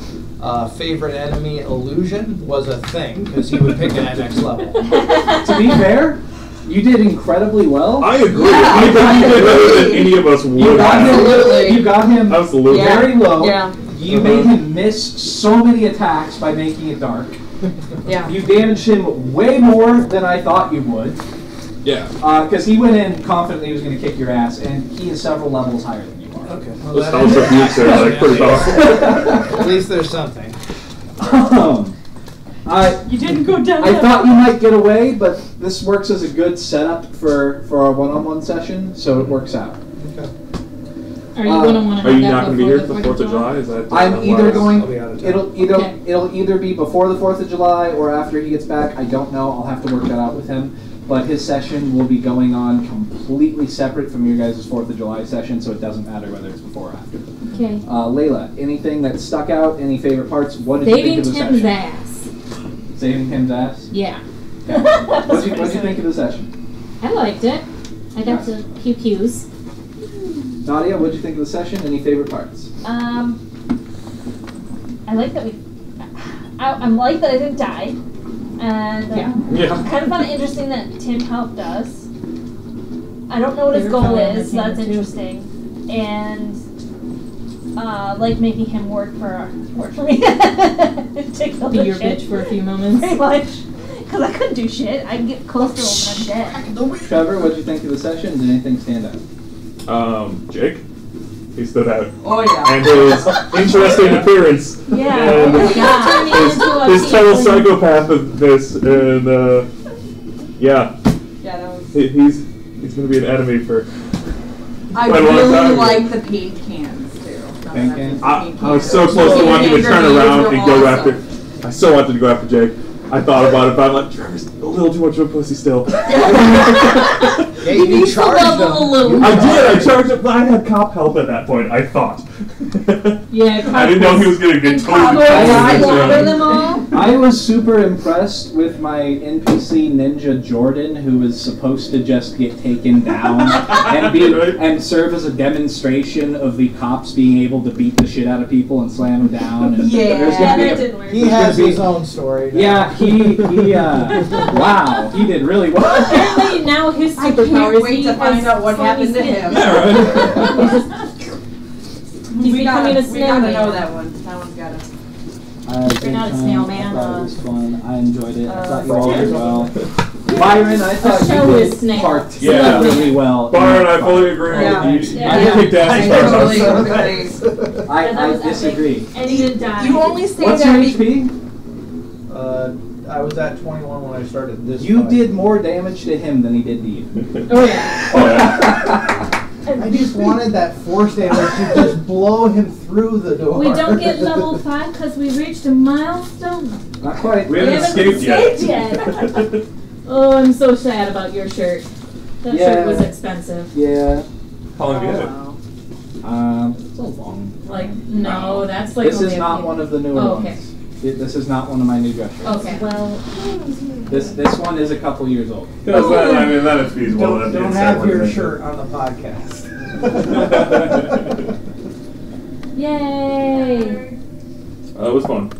favorite enemy illusion was a thing, because he would pick it at next level. To be fair, you did incredibly well. I agree. I think you did better than any of us You would got have. Absolutely. You got him Absolutely. very low. Yeah. You made him miss so many attacks by making it dark. Yeah. You damaged him way more than I thought you would. Yeah. Because he went in confidently he was going to kick your ass, and he is several levels higher than you are. Okay. Well, Those that house is- abuse are like pretty powerful. At least there's something. You didn't go down. I thought you might get away, but this works as a good setup for our one-on-one session, so it works out. Are you going to want to Are have you that not going to be before here for the 4th of July? Is that? I'm either wise? going. I'll be out of town. It'll either be before the 4th of July or after he gets back. I don't know. I'll have to work that out with him. But his session will be going on completely separate from your guys' 4th of July session, so it doesn't matter whether it's before or after. Okay. Layla, anything that stuck out? Any favorite parts? What did you Saving think of the Tim's session? ass. Saving Tim's ass. Yeah. Okay. What did you think of the session? I liked it. I got to pew pews. Nadia, what'd you think of the session? Any favorite parts? I like that I'm like that I didn't die. And Yeah. kind of found it interesting that Tim helped us. I don't know what his goal is, so that's interesting. And like making him work for me. Take all Be the your shit. bitch for a few moments. Pretty much. Because I couldn't do shit. I can get close to him and I'm dead. Trevor, what'd you think of the session? Did anything stand out? Jake, he stood out, Oh yeah. and his interesting appearance, Yeah. and Turn me into a his total tiefling. psychopathness, and yeah, Yeah, that was. he's gonna be an enemy for. I Quite a long really time. like the paint cans too. Paint cans? I was so close to wanting to turn around and go after. I so wanted to go after Jake. I thought about it, but I'm like, Trevor's a little too much of a pussy still. Yeah, you need to level a little. I did. I charged up. I had cop help at that point. I thought. Yeah, I didn't know he was gonna get totally. Slaughter them all. I was super impressed with my NPC Ninja Jordan, who was supposed to just get taken down and serve as a demonstration of the cops being able to beat the shit out of people and slam them down. And Yeah, there's gonna be that a- didn't work. He has his own story. now. Yeah, he wow, he did really well. Apparently now his I superpowers. can't wait he to find has out what slimy happened to skin. him. He's we becoming gotta, a we snail gotta man. know that one. That one's gotta. You're not a snail man. I thought it was fun. I enjoyed it. I thought you Uh, all did well. Byron, I thought show you is did snail. particularly well. Byron, I fully agree. Yeah. You Yeah. kicked ass as far as I was totally concerned. agree. I That was disagree. epic. And he didn't die. You only say What's that your because HP? I was at 21 when I started this. You fight. did more damage to him than he did to you. Oh yeah. Oh, yeah. I just wanted that force damage to just blow him through the door. We don't get level 5 because we reached a milestone. Not quite. We haven't escaped yet. yet. Oh, I'm so sad about your shirt. That Yeah. shirt was expensive. Yeah. How long have you had it? So long. Like, no, that's like This only is a not few. one of the newer Oh, okay. ones. This is not one of my new dress shirts. Okay. Well, This one is a couple years old. Because I mean, that is feasible. Don't have your shirt on the podcast. yay. It was fun.